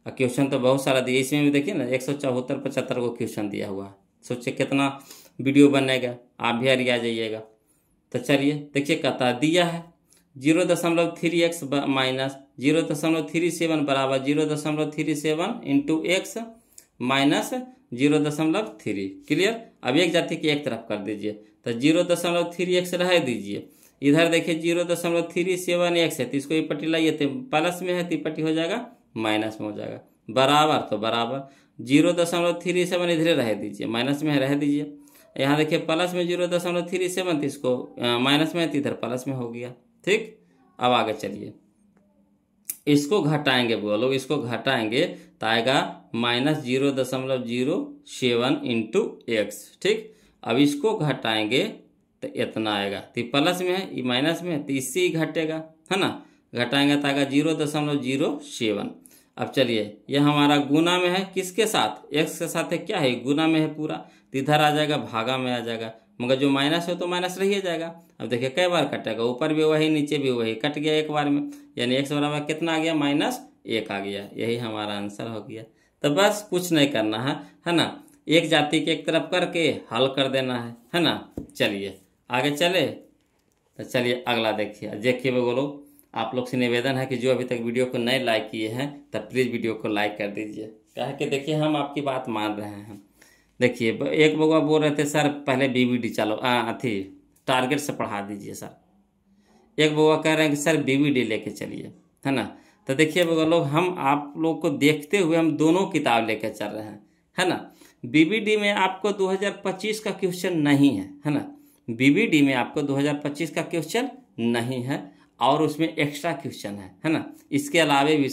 क्वेश्चन तो बहुत सारा दिया, इसमें भी देखिए ना 174-75 गो क्वेश्चन दिया हुआ है। सोचिए कितना वीडियो बनेगा, आप भी आ जाइएगा। तो चलिए देखिए कहता दिया है 0.3x माइनस 0.37 बराबर 0.37 इंटू एक्स माइनस 0.3। क्लियर। अब एक जाति की एक तरफ कर दीजिए, तो 0.3x रह दीजिए। इधर देखिए 0.37x है, तो इसको ये पट्टी लाइए, तो प्लस में है तो पट्टी हो जाएगा माइनस में हो जाएगा। बराबर तो बराबर 0.37 इधर रह दीजिए, माइनस में है रह दीजिए। यहाँ देखिए प्लस में 0.37, तो इसको माइनस में है तो इधर प्लस में हो गया। ठीक। अब आगे चलिए, इसको घटाएंगे बोलो, इसको घटाएंगे तो आएगा -0.07 इंटू एक्स। ठीक। अब इसको घटाएंगे तो इतना आएगा, तो प्लस में है ये माइनस में है तो इससे ही घटेगा, है ना। घटाएंगे तो आएगा 0.07। अब चलिए यह हमारा गुना में है, किसके साथ, एक्स के साथ है, क्या है गुना में है पूरा, तो इधर आ जाएगा भागा में आ जाएगा, मगर जो माइनस है तो माइनस रहिए जाएगा। अब देखिए कई बार कटेगा, ऊपर भी वही नीचे भी वही, कट गया एक बार में, यानी एक्स बराबर कितना आ गया -1 आ गया। यही हमारा आंसर हो गया। तो बस कुछ नहीं करना है ना, एक जाति के एक तरफ करके हल कर देना है ना। चलिए आगे चले, तो चलिए अगला देखिए बोलो। आप लोग से निवेदन है कि जो अभी तक वीडियो को नहीं लाइक किए हैं तब प्लीज़ वीडियो को लाइक कर दीजिए, क्या है कि देखिए हम आपकी बात मान रहे हैं। देखिए एक बउआ बोल रहे थे सर पहले बीवीडी चलो अथी टारगेट से पढ़ा दीजिए सर। एक बउआ कह रहे हैं कि सर बीवीडी लेके चलिए, है ना। तो देखिए बउआ लोग, हम आप लोग को देखते हुए हम दोनों किताब लेकर चल रहे हैं, है ना। बीवीडी में आपको 2025 का क्वेश्चन नहीं है ना। बीवीडी में आपको 2025 का क्वेश्चन नहीं है, और उसमें एक्स्ट्रा क्वेश्चन है ना। इसके अलावे भी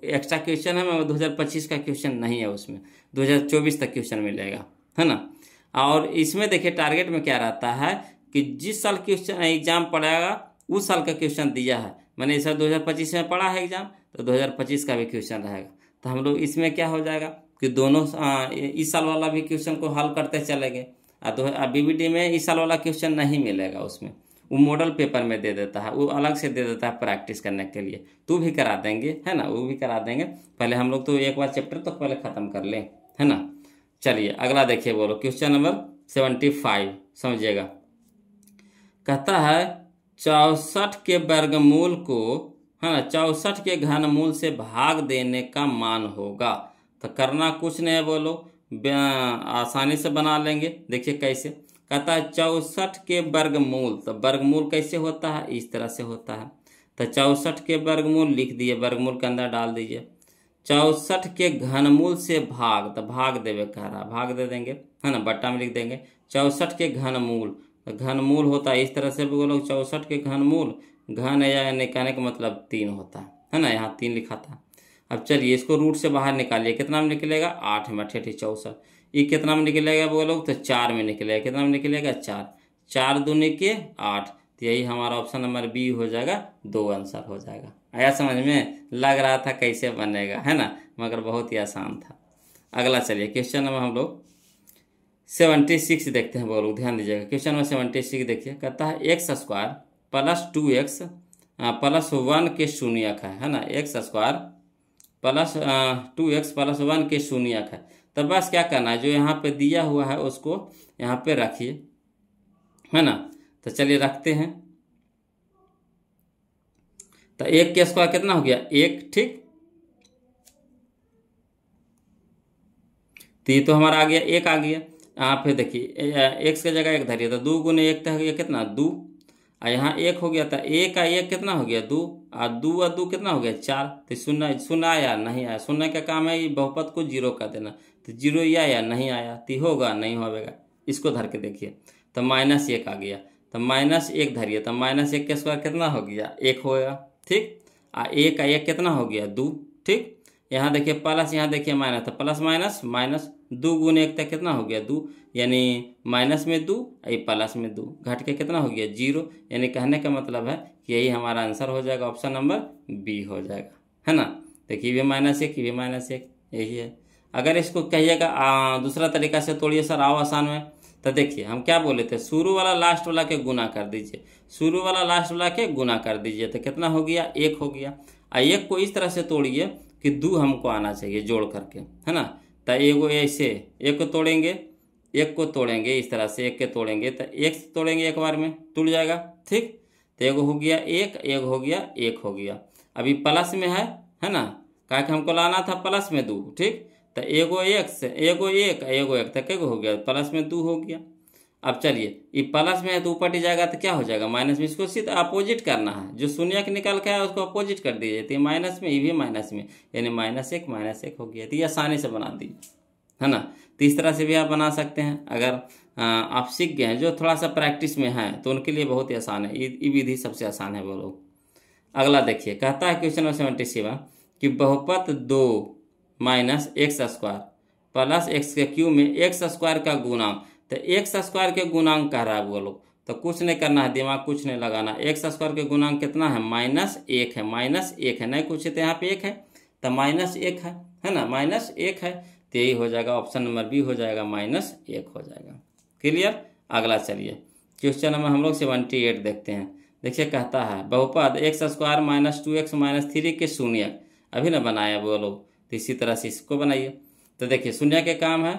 एक्स्ट्रा क्वेश्चन है, मगर 2025 का क्वेश्चन नहीं है, उसमें 2024 तक क्वेश्चन मिलेगा, है ना। और इसमें देखिए टारगेट में क्या रहता है कि जिस साल क्वेश्चन एग्जाम पड़ेगा उस साल का क्वेश्चन दिया है, मैंने इस साल 2025 में पढ़ा है एग्जाम, तो 2025 का भी क्वेश्चन रहेगा। तो हम लोग इसमें क्या हो जाएगा कि दोनों इस साल वाला भी क्वेश्चन को हल करते चलेंगे। बीवीडी में इस साल वाला क्वेश्चन नहीं मिलेगा, उसमें वो मॉडल पेपर में दे देता है, वो अलग से दे देता है प्रैक्टिस करने के लिए, तो भी करा देंगे, है ना, वो भी करा देंगे। पहले हम लोग तो एक बार चैप्टर तो पहले ख़त्म कर लें, है ना। चलिए अगला देखिए बोलो, क्वेश्चन नंबर 75 समझिएगा। कहता है 64 के वर्गमूल को, है ना, 64 के घनमूल से भाग देने का मान होगा। तो करना कुछ नहीं है बोलो, आसानी से बना लेंगे। देखिए कैसे, कहता है 64 के वर्गमूल, तो वर्गमूल कैसे होता है, इस तरह से होता है। तो 64 के वर्गमूल लिख दिए, वर्गमूल के अंदर डाल दीजिए। 64 के घनमूल से भाग, तो भाग देवे कह रहा, भाग दे देंगे, है ना, बट्टा में लिख देंगे 64 के घनमूल। तो घनमूल होता है इस तरह से बोलो, 64 के घनमूल, घन या कहने का मतलब 3 होता है ना, यहाँ 3 लिखा था। अब चलिए इसको रूट से बाहर निकालिए, कितना में निकलेगा 8 में, 8 64। ये कितना में निकलेगा बोलो, तो 4 में निकलेगा, कितना में निकलेगा 4, 4 दूनी के 8। तो यही हमारा ऑप्शन नंबर बी हो जाएगा, 2 आंसर हो जाएगा। आया समझ में, लग रहा था कैसे बनेगा, है ना, मगर बहुत ही आसान था। अगला चलिए क्वेश्चन नंबर हम लोग 76 देखते हैं बोलो, ध्यान दीजिएगा। क्वेश्चन नंबर 76 देखिए, कहता है x² प्लस 2x प्लस 1 के शून्यक है ना, x² प्लस 2x प्लस 1 के शून्यक है। तो बस क्या करना है, जो यहाँ पे दिया हुआ है उसको यहाँ पे रखिए, है ना। तो चलिए रखते हैं। तो 1 के स्क्वायर कितना हो गया 1, ठीक। तो ये तो हमारा आ गया 1 आ गया। यहाँ पे देखिए x की जगह 1 धरिए, तो 2 गुने 1 हो गया कितना 2, और यहाँ 1 हो गया था, 1 का 1 कितना हो गया 2, और 2 और 2 कितना हो गया 4। तो शून्य आया नहीं आया, शून्य का काम है ये बहुपद को 0 कर देना। तो 0 या नहीं आया, तो होगा नहीं होगा, इसको धर के देखिए। तो -1 आ गया, तो -1 धरिए, तो -1 के स्क्वायर कितना हो गया 1 होगा, ठीक। और 1 का 1 कितना हो गया 2, ठीक। यहाँ देखिए प्लस, यहाँ देखिए माइनस, तो प्लस माइनस माइनस, 2 गुने 1 तक कितना हो गया 2, यानी माइनस में 2 ये प्लस में 2, घट के कितना हो गया 0। यानी कहने का मतलब है कि यही हमारा आंसर हो जाएगा, ऑप्शन नंबर बी हो जाएगा, है ना। देखिए ये भी -1, ये भी -1, यही है। अगर इसको कहिएगा दूसरा तरीका से तोड़िए सर आओ आसान में, तो देखिए हम क्या बोले थे, शुरू वाला लास्ट वाला के गुना कर दीजिए, शुरू वाला लास्ट वाला के गुना कर दीजिए, तो कितना हो गया 1 हो गया। और 1 को इस तरह से तोड़िए कि 2 हमको आना चाहिए जोड़ करके, है ना। तो एगो ऐसे 1 को तोड़ेंगे, 1 को तोड़ेंगे इस तरह से, 1 के तोड़ेंगे तो 1 तोड़ेंगे एक बार में टूट जाएगा, ठीक। तो एगो हो गया एक, एगो हो गया एक हो गया। अभी प्लस में है ना, क्या कि हमको लाना था प्लस में 2, ठीक। तो एगो एक से एगो एक, एगो एक, तो क्या हो गया, प्लस में 2 हो गया। अब चलिए ये प्लस में है तो ऊपर जाएगा तो क्या हो जाएगा, माइनस में। इसको सीधा अपोजिट करना है, जो शून्य के निकाल के आया उसको अपोजिट कर दीजिए, तो ये माइनस में, ये भी माइनस में, यानी -1 हो गया। तो ये आसानी से बना दीजिए, है ना। तो इस तरह से भी आप बना सकते हैं। अगर आप सीख गए हैं, जो थोड़ा सा प्रैक्टिस में है तो उनके लिए बहुत ही आसान है, ये विधि सबसे आसान है बोलो। अगला देखिए, कहता है क्वेश्चन नंबर 77 कि बहुपद 2 - x² प्लस x के क्यूब में x² का गुणांक। तो x² के गुणांक कह रहा है बोलो, तो कुछ नहीं करना है, दिमाग कुछ नहीं लगाना। x² के गुणांक कितना है, -1 है, -1 है, नहीं कुछ तो यहाँ पे 1 है, तो -1 है ना, -1 है, तो यही हो जाएगा, ऑप्शन नंबर बी हो जाएगा, -1 हो जाएगा। क्लियर। अगला चलिए क्वेश्चन नंबर हम लोग 78 देखते हैं। देखिए कहता है बहुपद x² - 2x - 3 के शून्य, अभी ना बनाया बोलो, तो इसी तरह से इसको बनाइए। तो देखिए शून्य के काम है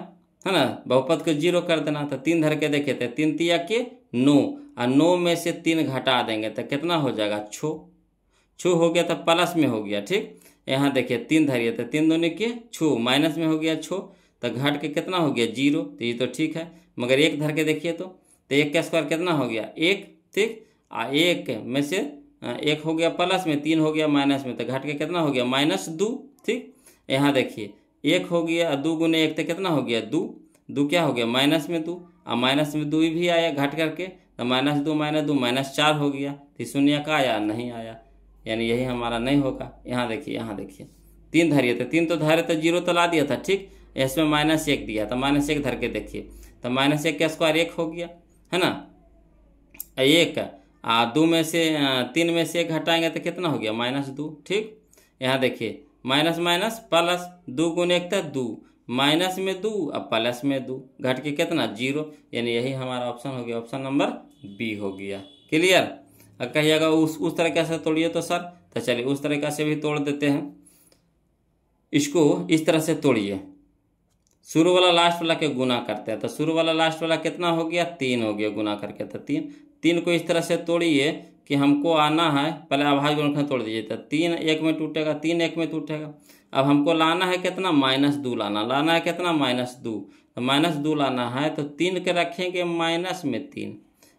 ना, बहुपद को 0 कर देना। तो 3 धर के देखे थे, 3 तिया के 9, और 9 में से 3 घटा देंगे तो कितना हो जाएगा, 6 हो गया, तो प्लस में हो गया, ठीक। यहाँ देखिए 3 धरिए, तो 3 दूनी के 6, माइनस में हो गया 6, तो घट के कितना हो गया 0, तो ये तो ठीक है। मगर 1 धर के देखिए तो 1 का स्क्वायर कितना हो गया 1, ठीक। 1 में से 1 हो गया प्लस में, 3 हो गया माइनस में, तो घट के कितना हो गया -2, ठीक। यहाँ देखिए 1 हो गया, 2 गुने 1 तो कितना हो गया 2, 2 क्या हो गया -2, और माइनस में 2 भी आया घट करके, तो -2 -4 हो गया। तो शून्य का आया, नहीं आया, यानी यही हमारा नहीं होगा। यहाँ देखिए 3 धरिए, तो 3 तो धरे तो 0 तो ला दिया था, ठीक। इसमें -1 दिया, तो -1 धर के देखिए, तो -1 का स्क्वायर 1 हो गया, है ना। 1 2 में से 3 में से 1 घटाएंगे तो कितना हो गया -2, ठीक। यहाँ देखिए माइनस माइनस प्लस, 2 गुने 1 तो 2, माइनस में 2 अब प्लस में 2, घट के कितना 0, यानी यही हमारा ऑप्शन हो गया, ऑप्शन नंबर बी हो गया। क्लियर। अब कहिएगा उस तरीके से तोड़िए तो सर, तो चलिए उस तरीके से भी तोड़ देते हैं। इसको इस तरह से तोड़िए, शुरू वाला लास्ट वाला के गुना करते हैं, तो शुरू वाला लास्ट वाला कितना हो गया 3 हो गया, गुना करके तो 3 को इस तरह से तोड़िए कि हमको आना है, पहले अभाज्य गुणनखंड तोड़ दीजिए, तो 3 1 में टूटेगा, 3 1 में टूटेगा। अब हमको लाना है कितना -2 लाना है कितना -2, तो -2 लाना है, तो 3 के रखेंगे माइनस में 3,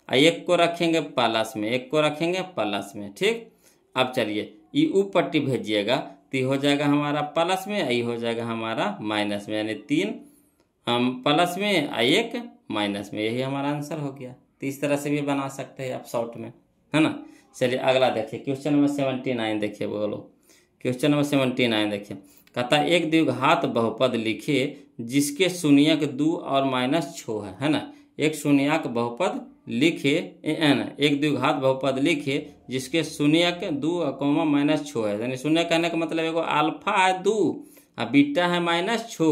और 1 को रखेंगे प्लस में, 1 को रखेंगे प्लस में, ठीक। अब चलिए ये ऊपर पट्टी भेजिएगा, तो ये हो जाएगा हमारा प्लस में, ये हो जाएगा हमारा माइनस में, यानी 3 हम प्लस में 1 माइनस में, यही हमारा आंसर हो गया। तो इस तरह से भी बना सकते हैं आप शॉर्ट में, है ना। चलिए अगला देखिए क्वेश्चन नंबर 79 देखिए बोलो, क्वेश्चन नंबर 79 देखिए, कहता है एक द्विघात बहुपद लिखिए जिसके शून्यक 2 और -6 है ना। एक शून्यक बहुपद लिखे, एक द्विघात बहुपद लिखे जिसके शून्यक 2 -6 है, यानी शून्य कहने का मतलब एगो अल्फा है 2 और बीटा है -6,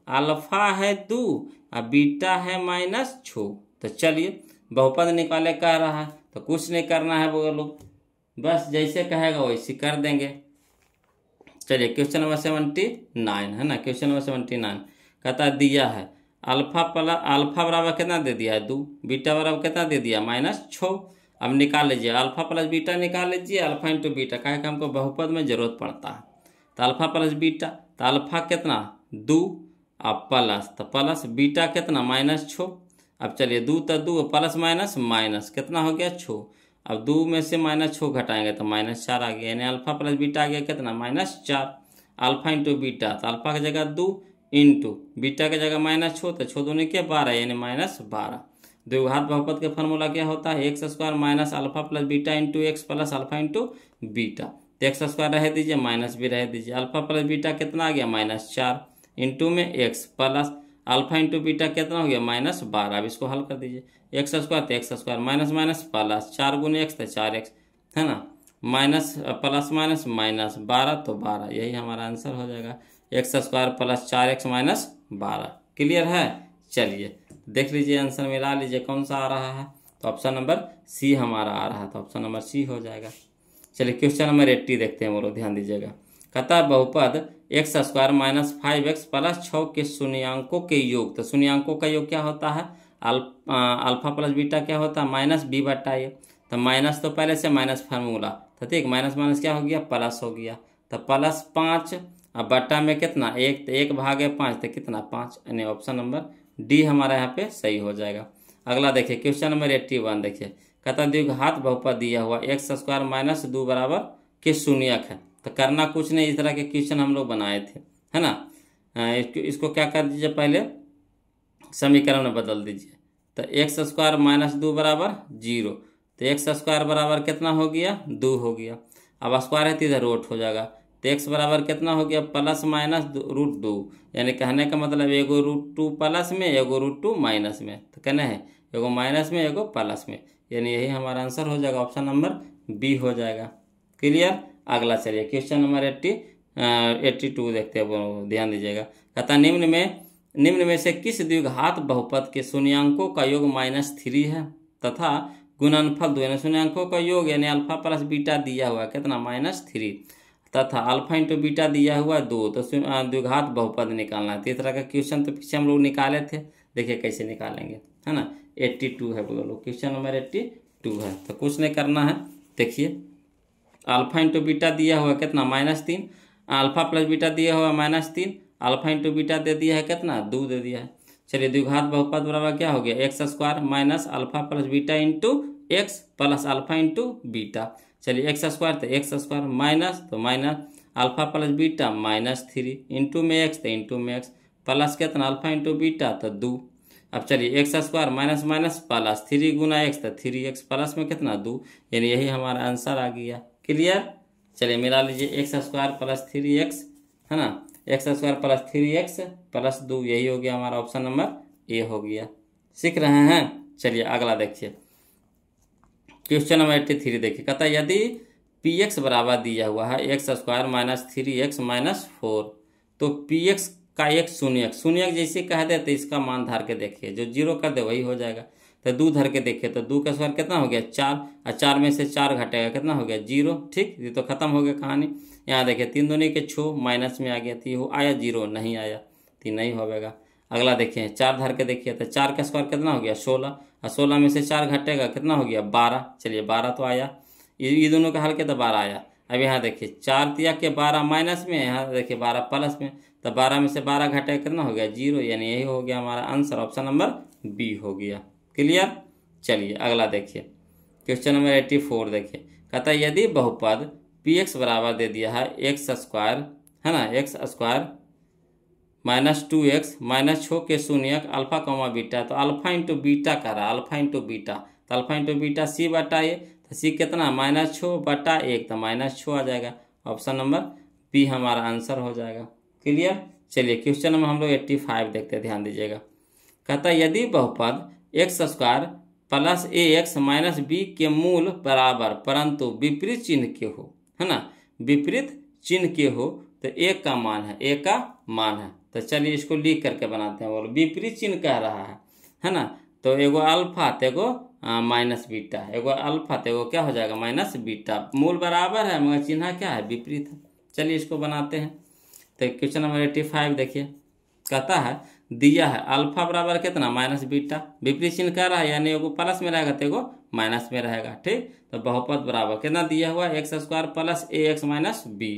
अल्फा है 2 और बीटा है -6। तो चलिए बहुपद निकाले कह रहा है, तो कुछ नहीं करना है बोलो, बस जैसे कहेगा वैसे कर देंगे। चलिए क्वेश्चन नंबर 79 है ना, क्वेश्चन नंबर 79 कहता दिया है अल्फा बराबर कितना दे दिया है 2, बीटा बराबर कितना दे दिया -6। अब निकाल लीजिए अल्फा प्लस बीटा निकाल लीजिए, अल्फा इंटू बीटा, क्या कि हमको बहुपद में जरूरत पड़ता है। तो अल्फा प्लस बीटा, तो अल्फा कितना 2 अब प्लस, तो प्लस बीटा कितना -6। अब चलिए 2 तो 2 प्लस माइनस माइनस कितना हो गया 6, अब 2 में से -6 घटाएंगे तो -4 आ गया, यानी अल्फा प्लस बीटा आ गया कितना -4। अल्फा इंटू बीटा, तो अल्फा की जगह 2 इंटू बीटा की जगह -6, तो 6 दूनी के 12 यानी -12। द्विघात बहुपद का फार्मूला क्या होता है, x² minus alpha plus beta into x plus alpha into beta. तो x² रह दीजिए, माइनस भी रह दीजिए, अल्फा प्लस बीटा कितना आ गया -4 इंटू में x plus alpha into beta कितना हो गया -12। अब इसको हल कर दीजिए, x² तो x² माइनस माइनस प्लस 4 गुने x तो 4x, है ना, माइनस प्लस माइनस -12 तो 12, यही हमारा आंसर हो जाएगा, x² plus 4x minus 12। Clear है। चलिए देख लीजिए आंसर मिला लीजिए कौन सा आ रहा है, तो ऑप्शन नंबर सी हमारा आ रहा है, तो ऑप्शन नंबर सी हो जाएगा। चलिए क्वेश्चन नंबर 80 देखते हैं, बोलो ध्यान दीजिएगा। कहता है बहुपद x² माइनस 5x प्लस 6 के शून्यांकों के योग। तो शून्यांकों का योग क्या होता है, अल्फा प्लस बीटा क्या होता है -b/a। तो माइनस तो पहले से माइनस फार्मूला, तो ठीक, माइनस माइनस क्या हो गया, प्लस हो गया। तो +5, अब बट्टा में कितना 1, तो 1/5 तो कितना 5, यानी ऑप्शन नंबर डी हमारा यहाँ पे सही हो जाएगा। अगला देखिए क्वेश्चन नंबर 81 देखिए, कहता द्विघात बहुपद दिया हुआ x² - 2 बराबर के शून्यक है। तो करना कुछ नहीं, इस तरह के क्वेश्चन हम लोग बनाए थे, है ना। इसको क्या कर दीजिए, पहले समीकरण में बदल दीजिए। तो x² - 2 बराबर 0, तो x² बराबर कितना हो गया, 2 हो गया। अब स्क्वायर है तो इधर रूट हो जाएगा, तो x बराबर कितना हो गया, +-√2, यानी कहने का मतलब एगो √2 प्लस में, एगो √2 माइनस में। तो कहना है एगो माइनस में, एगो प्लस में, यानी यही हमारा आंसर हो जाएगा, ऑप्शन नंबर बी हो जाएगा। क्लियर। अगला चलिए क्वेश्चन नंबर 82 देखते हैं, वो ध्यान दीजिएगा। कहता निम्न में से किस द्विघात बहुपद के शून्यांकों का योग -3 है तथा गुणनफल 2, यानी शून्यांकों का योग यानी अल्फा प्लस बीटा दिया हुआ कितना -3 तथा अल्फा इंटू बीटा दिया हुआ 2, तो द्विघात बहुपद निकालना है। तीसरा का क्वेश्चन तो पीछे हम लोग निकाले थे, देखिए कैसे निकालेंगे, है ना। 82 है बोलो, क्वेश्चन नंबर 82 है। तो कुछ नहीं करना है, देखिए अल्फा इंटू बीटा दिया हुआ कितना -3, अल्फा प्लस बीटा दिया हुआ -3, अल्फा इंटू बीटा दे दिया है कितना 2 दे दिया है। चलिए द्विघात बहुपद बराबर क्या हो गया, x² - alpha plus beta into x plus alpha into beta. चलिए x² तो x² माइनस तो minus alpha plus beta -3 into में x तो इंटू में x प्लस कितना अल्फा इंटू बीटा तो 2। अब चलिए x² माइनस माइनस प्लस 3 गुना x तो 3x प्लस में कितना 2, यानी यही हमारा आंसर आ गया। क्लियर। चलिए मिला लीजिए x² + 3x, है ना, x² + 3x + 2, यही हो गया हमारा ऑप्शन नंबर ए हो गया। सीख रहे हैं। चलिए अगला देखिए क्वेश्चन नंबर 83 देखिए, कहता यदि px बराबर दिया हुआ है x² - 3x - 4, तो px का एक शून्यक जैसे कह दे तो इसका मान धर के देखिए, जो 0 कर दे वही हो जाएगा। तो 2 धर के देखिए, तो 2 का स्क्वायर कितना हो गया 4, और 4 में से 4 घटेगा कितना हो गया 0। ठीक, ये तो खत्म हो गया कहानी। यहाँ देखिए 3 दूनी के 6 माइनस में आ गया, तो ये आया 0, नहीं आया तो नहीं होगा। अगला देखिए 4 धर के देखिए, तो 4 का स्क्वायर कितना हो गया 16, और 16 में से 4 घटेगा कितना हो गया 12। चलिए 12 तो आया, ये दोनों का हल के तो 12 आया। अब यहाँ देखिए 4 तिया के 12 माइनस में, यहाँ देखिए 12 प्लस में, तो 12 में से 12 घटेगा कितना हो गया 0, यानी यही हो गया हमारा आंसर, ऑप्शन नंबर बी हो गया। क्लियर। चलिए अगला देखिए क्वेश्चन नंबर 84 देखिए, कहता है यदि बहुपद px बराबर दे दिया है x², है ना, x² - 2x - 6 के शून्यक अल्फा कॉमा बीटा, तो अल्फा इंटू बीटा कह रहा है, अल्फा इंटू बीटा, तो अल्फा इंटू बीटा c/a, तो c कितना -6/1, तो -6 आ जाएगा, ऑप्शन नंबर बी हमारा आंसर हो जाएगा। क्लियर। चलिए क्वेश्चन नंबर हम लोग 85 देखते हैं, ध्यान दीजिएगा। कहता है यदि बहुपद x² + ax - b के मूल बराबर परंतु विपरीत चिन्ह के हो, है ना, विपरीत चिन्ह के हो, तो a का मान है। तो चलिए इसको लिख करके बनाते हैं, बोलो विपरीत चिन्ह कह रहा है ना, तो एगो अल्फा तो एगो माइनस बीटा, एगो अल्फा तो एगो क्या हो जाएगा माइनस बीटा, मूल बराबर है मगर चिन्ह क्या है विपरीत है। चलिए इसको बनाते हैं। तो क्वेश्चन नंबर 85 देखिए, कहता है दिया है अल्फा बराबर कितना -बीटा, विपरीत चिन्ह कह रहा है, यानी एगो प्लस में रहेगा तो एगो माइनस में रहेगा। ठीक, तो बहुपद बराबर कितना दिया हुआ है x² + ax - b,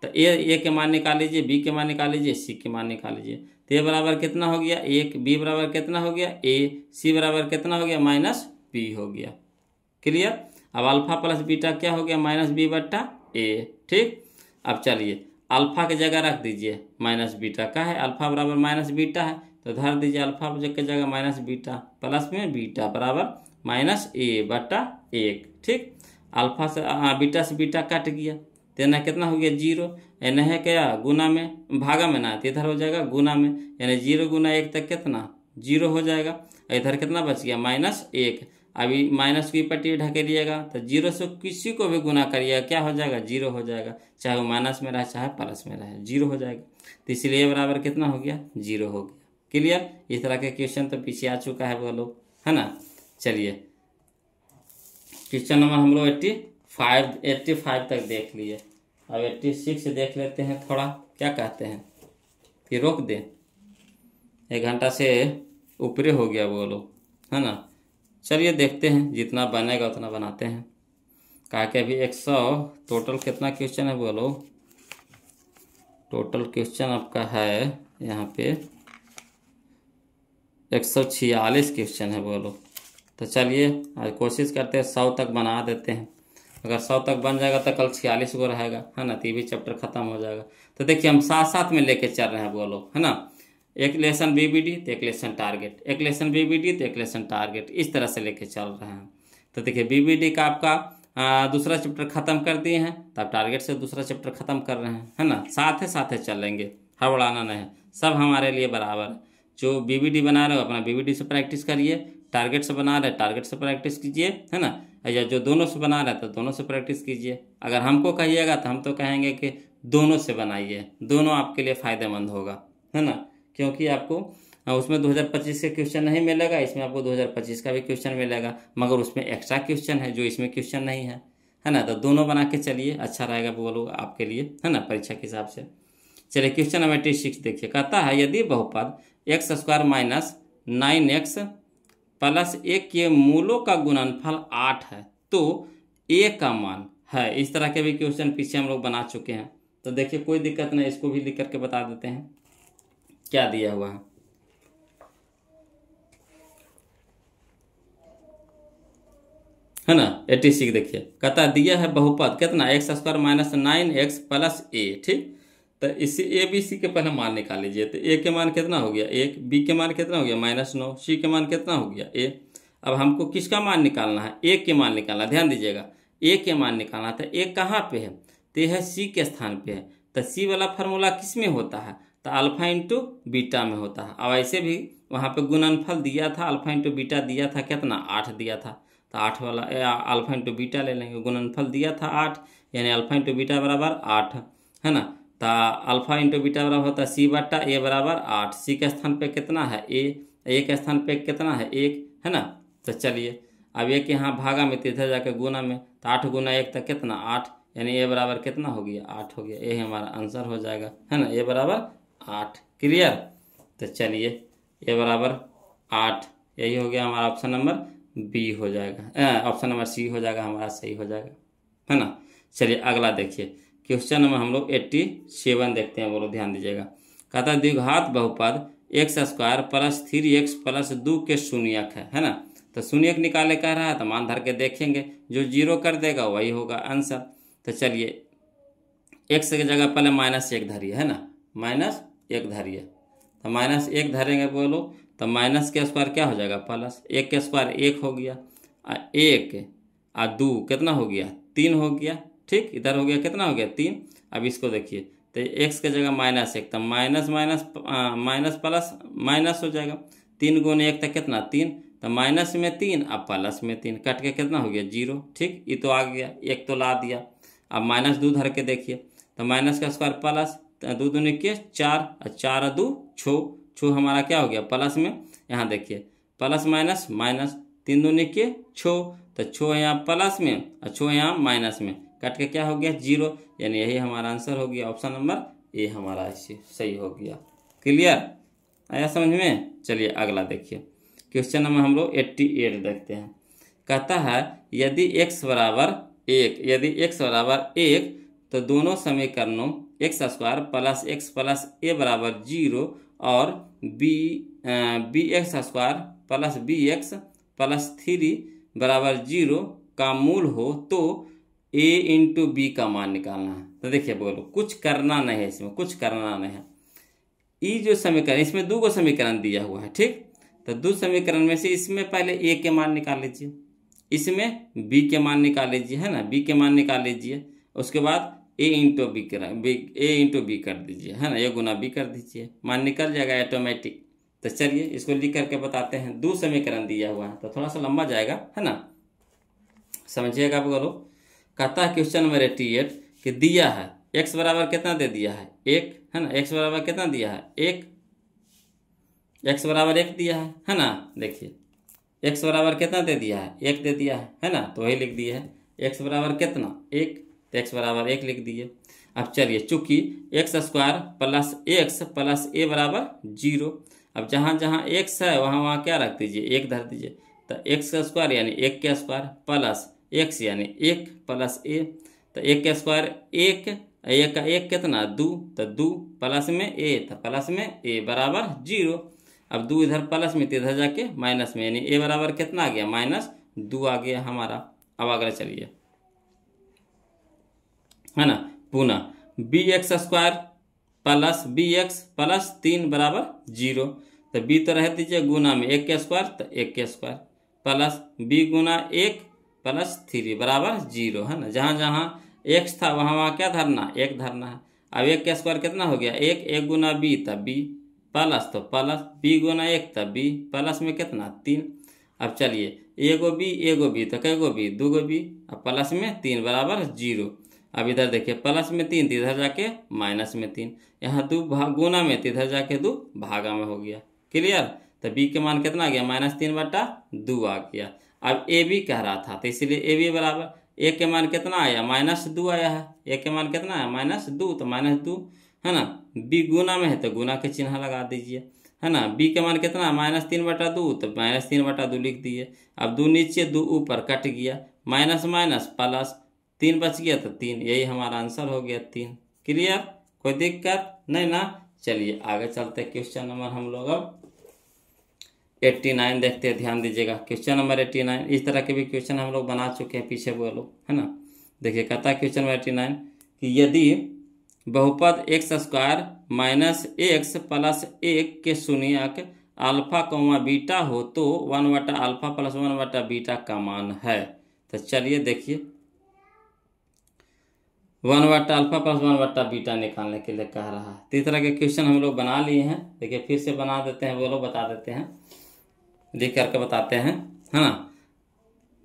तो ए के मान निकाल लीजिए, बी के मान निकाल लीजिए, सी के मान निकाल लीजिए। तो ए बराबर कितना हो गया 1, बी बराबर कितना हो गया a, सी बराबर कितना हो गया -b हो गया। क्लियर। अब अल्फा प्लस बीटा क्या हो गया -b/a। ठीक, अब चलिए अल्फा की जगह रख दीजिए -बीटा का है, अल्फा बराबर -बीटा है, तो धर दीजिए अल्फा की जगह -बीटा प्लस में बीटा बराबर -a/1। ठीक, अल्फा से बीटा से बीटा कट गया, तो ना कितना हो गया 0, यानी है क्या गुना में भागा में ना, तो इधर हो जाएगा गुना में, यानी 0 गुना 1 तक कितना 0 हो जाएगा, इधर कितना बच गया -1। अभी माइनस की पट्टी ढकेलिएगा, तो 0 से किसी को भी गुना करिएगा क्या हो जाएगा 0 हो जाएगा, चाहे वो माइनस में रहे चाहे प्लस में रहे 0 हो जाएगा। तो इसलिए बराबर कितना हो गया 0 हो गया। क्लियर। इस तरह के क्वेश्चन तो पीछे आ चुका है वो लोग, है ना। चलिए क्वेश्चन नंबर हम लोग 85 तक देख लिए, अब 86 देख लेते हैं थोड़ा, क्या कहते हैं कि रोक दें, 1 घंटा से ऊपरे हो गया वो लोग, है ना। चलिए देखते हैं, जितना बनेगा उतना बनाते हैं। कहा कि अभी 100 टोटल कितना क्वेश्चन है बोलो। टोटल क्वेश्चन आपका है यहाँ पे 146 क्वेश्चन है बोलो। तो चलिए आज कोशिश करते हैं 100 तक बना देते हैं। अगर 100 तक बन जाएगा तो कल 46 को रहेगा, है ना, तो ये भी चैप्टर खत्म हो जाएगा। तो देखिए हम साथ साथ में लेके चल रहे हैं बोलो, है ना। एक लेसन बीबीडी तो एक लेसन टारगेट, एक लेसन बीबीडी तो एक लेसन टारगेट, इस तरह से लेके चल रहे हैं। तो देखिए बीबीडी का आपका दूसरा चैप्टर खत्म कर दिए हैं, तब टारगेट से दूसरा चैप्टर खत्म कर रहे हैं, है ना। साथ चलेंगे, हड़बड़ाना नहीं, सब हमारे लिए बराबर है। जो बीबीडी बना रहे हो अपना बीबीडी से प्रैक्टिस करिए, टारगेट से बना रहे टारगेट से प्रैक्टिस कीजिए, है ना, या जो दोनों से बना रहे तो दोनों से प्रैक्टिस कीजिए। अगर हमको कहिएगा तो हम तो कहेंगे कि दोनों से बनाइए, दोनों आपके लिए फ़ायदेमंद होगा, है ना। क्योंकि आपको उसमें 2025 के क्वेश्चन नहीं मिलेगा, इसमें आपको 2025 का भी क्वेश्चन मिलेगा, मगर उसमें एक्स्ट्रा क्वेश्चन है जो इसमें क्वेश्चन नहीं है ना। तो दोनों बना के चलिए, अच्छा रहेगा बोलो आपके लिए, है ना, परीक्षा के हिसाब से। चलिए क्वेश्चन नंबर 86 देखिए। कहता है यदि बहुपद x² माइनस 9x प्लस 1 के मूलों का गुणनफल 8 है तो a का मान है। इस तरह के भी क्वेश्चन पीछे हम लोग बना चुके हैं। तो देखिए कोई दिक्कत नहीं, इसको भी लिख करके बता देते हैं क्या दिया हुआ है ना। 86 देखिए, कहता दिया है बहुपद कितना x² minus 9x plus a, ठीक। तो इसी ए बी सी के पहले मान निकाल लीजिए। तो ए के मान कितना हो गया 1, बी के मान कितना हो गया -9, सी के मान कितना हो गया a। अब हमको किसका मान निकालना है, ए के मान निकालना, ध्यान दीजिएगा, ए के मान निकालना। तो ए कहाँ पे है, तो है सी के स्थान पे है। तो सी वाला फार्मूला किस में होता है, तो अल्फा इंटू बीटा में होता है। अब ऐसे भी वहाँ पे गुणनफल दिया था, अल्फा इंटू बीटा दिया था, कितना 8 दिया था। तो 8 वाला अल्फा इंटू बीटा ले लेंगे, गुणनफल दिया था 8, यानी अल्फा इंटू बीटा बराबर 8, है ना। तो अल्फा इंटू बीटा बराबर होता है सी बट्टा ए बराबर 8। सी के स्थान पे कितना है ए के स्थान पे कितना है 1, है ना। तो चलिए अब एक यहाँ भागा में तीसरा जाकर गुना में, तो 8 गुना 1 तक कितना 8, यानी ए बराबर कितना हो गया 8 हो गया। ये हमारा आंसर हो जाएगा, है ना, ए बराबर 8। क्लियर। तो चलिए ए बराबर 8 यही हो गया हमारा, ऑप्शन नंबर बी हो जाएगा, ऑप्शन नंबर सी हो जाएगा हमारा, सही हो जाएगा, है ना। चलिए अगला देखिए क्वेश्चन नंबर हम लोग 87 देखते हैं बोलो, ध्यान दीजिएगा। कहता है द्विघात बहुपद x² प्लस 3x प्लस 2 के शून्यक है ना। तो शून्यक निकाले कह रहा है, तो मान धर के देखेंगे, जो 0 कर देगा वही होगा आंसर। तो चलिए x की जगह पहले -1 धरिए, है ना, -1 धरिए। तो -1 धरेंगे बोलो, तो माइनस के स्क्वायर क्या हो जाएगा प्लस, 1 के स्क्वायर 1 हो गया, 1 और 2 कितना हो गया 3 हो गया, ठीक। इधर हो गया कितना हो गया 3। अब इसको देखिए, तो x के जगह -1, तो minus minus minus plus minus हो जाएगा, 3 गुने 1 तक कितना 3, तो माइनस में 3 अब प्लस में 3, कट के कितना हो गया 0, ठीक। ये तो आ गया, 1 तो ला दिया। अब -2 धर के देखिए, तो माइनस का स्क्वायर प्लस, 2 दूनी के 4, 4 और 2 6, हमारा क्या हो गया प्लस में। यहाँ देखिए प्लस माइनस माइनस, 3 दूनी के 6, तो 6 यहाँ प्लस में और 6 यहाँ माइनस में, कट के क्या हो गया 0, यानी यही हमारा आंसर हो गया, ऑप्शन नंबर ए हमारा ऐसे सही हो गया। क्लियर आया समझ में। चलिए अगला देखिए क्वेश्चन नंबर हम लोग 88 देखते हैं। कहता है यदि x बराबर 1 तो दोनों समीकरणों x² plus x plus a बराबर 0 और bx² प्लस bx प्लस 3 बराबर 0 का मूल हो तो a इंटू बी का मान निकालना है। तो देखिए बोलो, कुछ करना नहीं है, इसमें कुछ करना नहीं है। ये जो समीकरण, इसमें 2 समीकरण दिया हुआ है, ठीक। तो 2 समीकरण में से इसमें पहले a के मान निकाल लीजिए, इसमें b के मान निकाल लीजिए, है ना, b के मान निकाल लीजिए। उसके बाद a इंटू बी कर दीजिए, है ना, a गुना b कर दीजिए, मान निकल जाएगा ऑटोमेटिक। तो चलिए इसको लिख करके बताते हैं। 2 समीकरण दिया हुआ है तो थोड़ा सा लंबा जाएगा, है ना, समझिएगा आप बोलो। कहता है क्वेश्चन नंबर 88 कि दिया है x बराबर कितना दे दिया है 1, है ना, x बराबर कितना दिया है 1, x बराबर 1 दिया है ना। देखिए x बराबर कितना दे दिया है 1 दे दिया है ना, तो वही लिख दिए है। x बराबर कितना 1, तो x बराबर 1 लिख दिए। अब चलिए चूंकि x² plus x plus a बराबर 0, अब जहाँ जहाँ x है वहाँ क्या रख दीजिए 1 धर दीजिए। तो एक्स का स्क्वायर यानी एक का स्क्वायर प्लस एक्स यानी एक प्लस ए, तो एक का स्क्वायर एक, एक का एक कितना दो, तो दो प्लस में ए तो प्लस में ए बराबर 0। अब दो इधर प्लस में तो इधर जाके माइनस में, यानी ए बराबर कितना आ गया -2 आ गया हमारा। अब अगला चलिए, है ना, पुनः B x square plus B x plus 3 बराबर 0, तो बी तो रह दीजिए गुना में एक का स्क्वायर तो एक का स्क्वायर प्लस बी गुना एक प्लस 3 बराबर 0, है ना। जहाँ जहाँ एक्स था वहाँ वहाँ क्या धरना, एक धरना है। अब एक का स्क्वायर कितना हो गया एक, एक गुना बी तब बी प्लस तो प्लस बी गुना एक तब बी प्लस में कितना 3। अब चलिए एगो बी तो कैगो बी 2 गो बी, अब प्लस में 3 बराबर 0। अब इधर देखिए प्लस में 3 तो इधर जाके माइनस में 3, यहाँ 2 गुना में तो इधर जाके 2 भागा में हो गया। क्लियर, तो बी के मान कितना आ गया -3/2 आ गया। अब ए बी कह रहा था तो इसलिए ए बी बराबर ए के मान कितना आया -2 आया है, ए के मान कितना आया -2, तो -2, है ना। बी गुना में है तो गुना के चिन्ह लगा दीजिए, है ना। बी के मान कितना -3/2, तो -3/2 लिख दिए। अब 2 नीचे 2 ऊपर कट गया, माइनस माइनस प्लस 3 बच गया तो 3, यही हमारा आंसर हो गया 3। क्लियर, कोई दिक्कत नहीं ना। चलिए आगे चलते क्वेश्चन नंबर हम लोग अब 89 देखते हैं, ध्यान दीजिएगा। क्वेश्चन नंबर 89, इस तरह के भी क्वेश्चन हम लोग बना चुके हैं पीछे वो लोग, है ना। देखिए कहता है क्वेश्चन नंबर 89 कि यदि बहुपद x square minus x plus 1 के शून्यक अल्फा कौमा बीटा हो तो 1/अल्फा प्लस 1/बीटा का मान है। तो चलिए देखिए 1/अल्फा प्लस 1/बीटा निकालने के लिए कह रहा है। तो इस तरह के क्वेश्चन हम लोग बना लिए हैं। देखिए फिर से बना देते हैं, वो लोग बता देते हैं, लिख करके बताते हैं, है ना।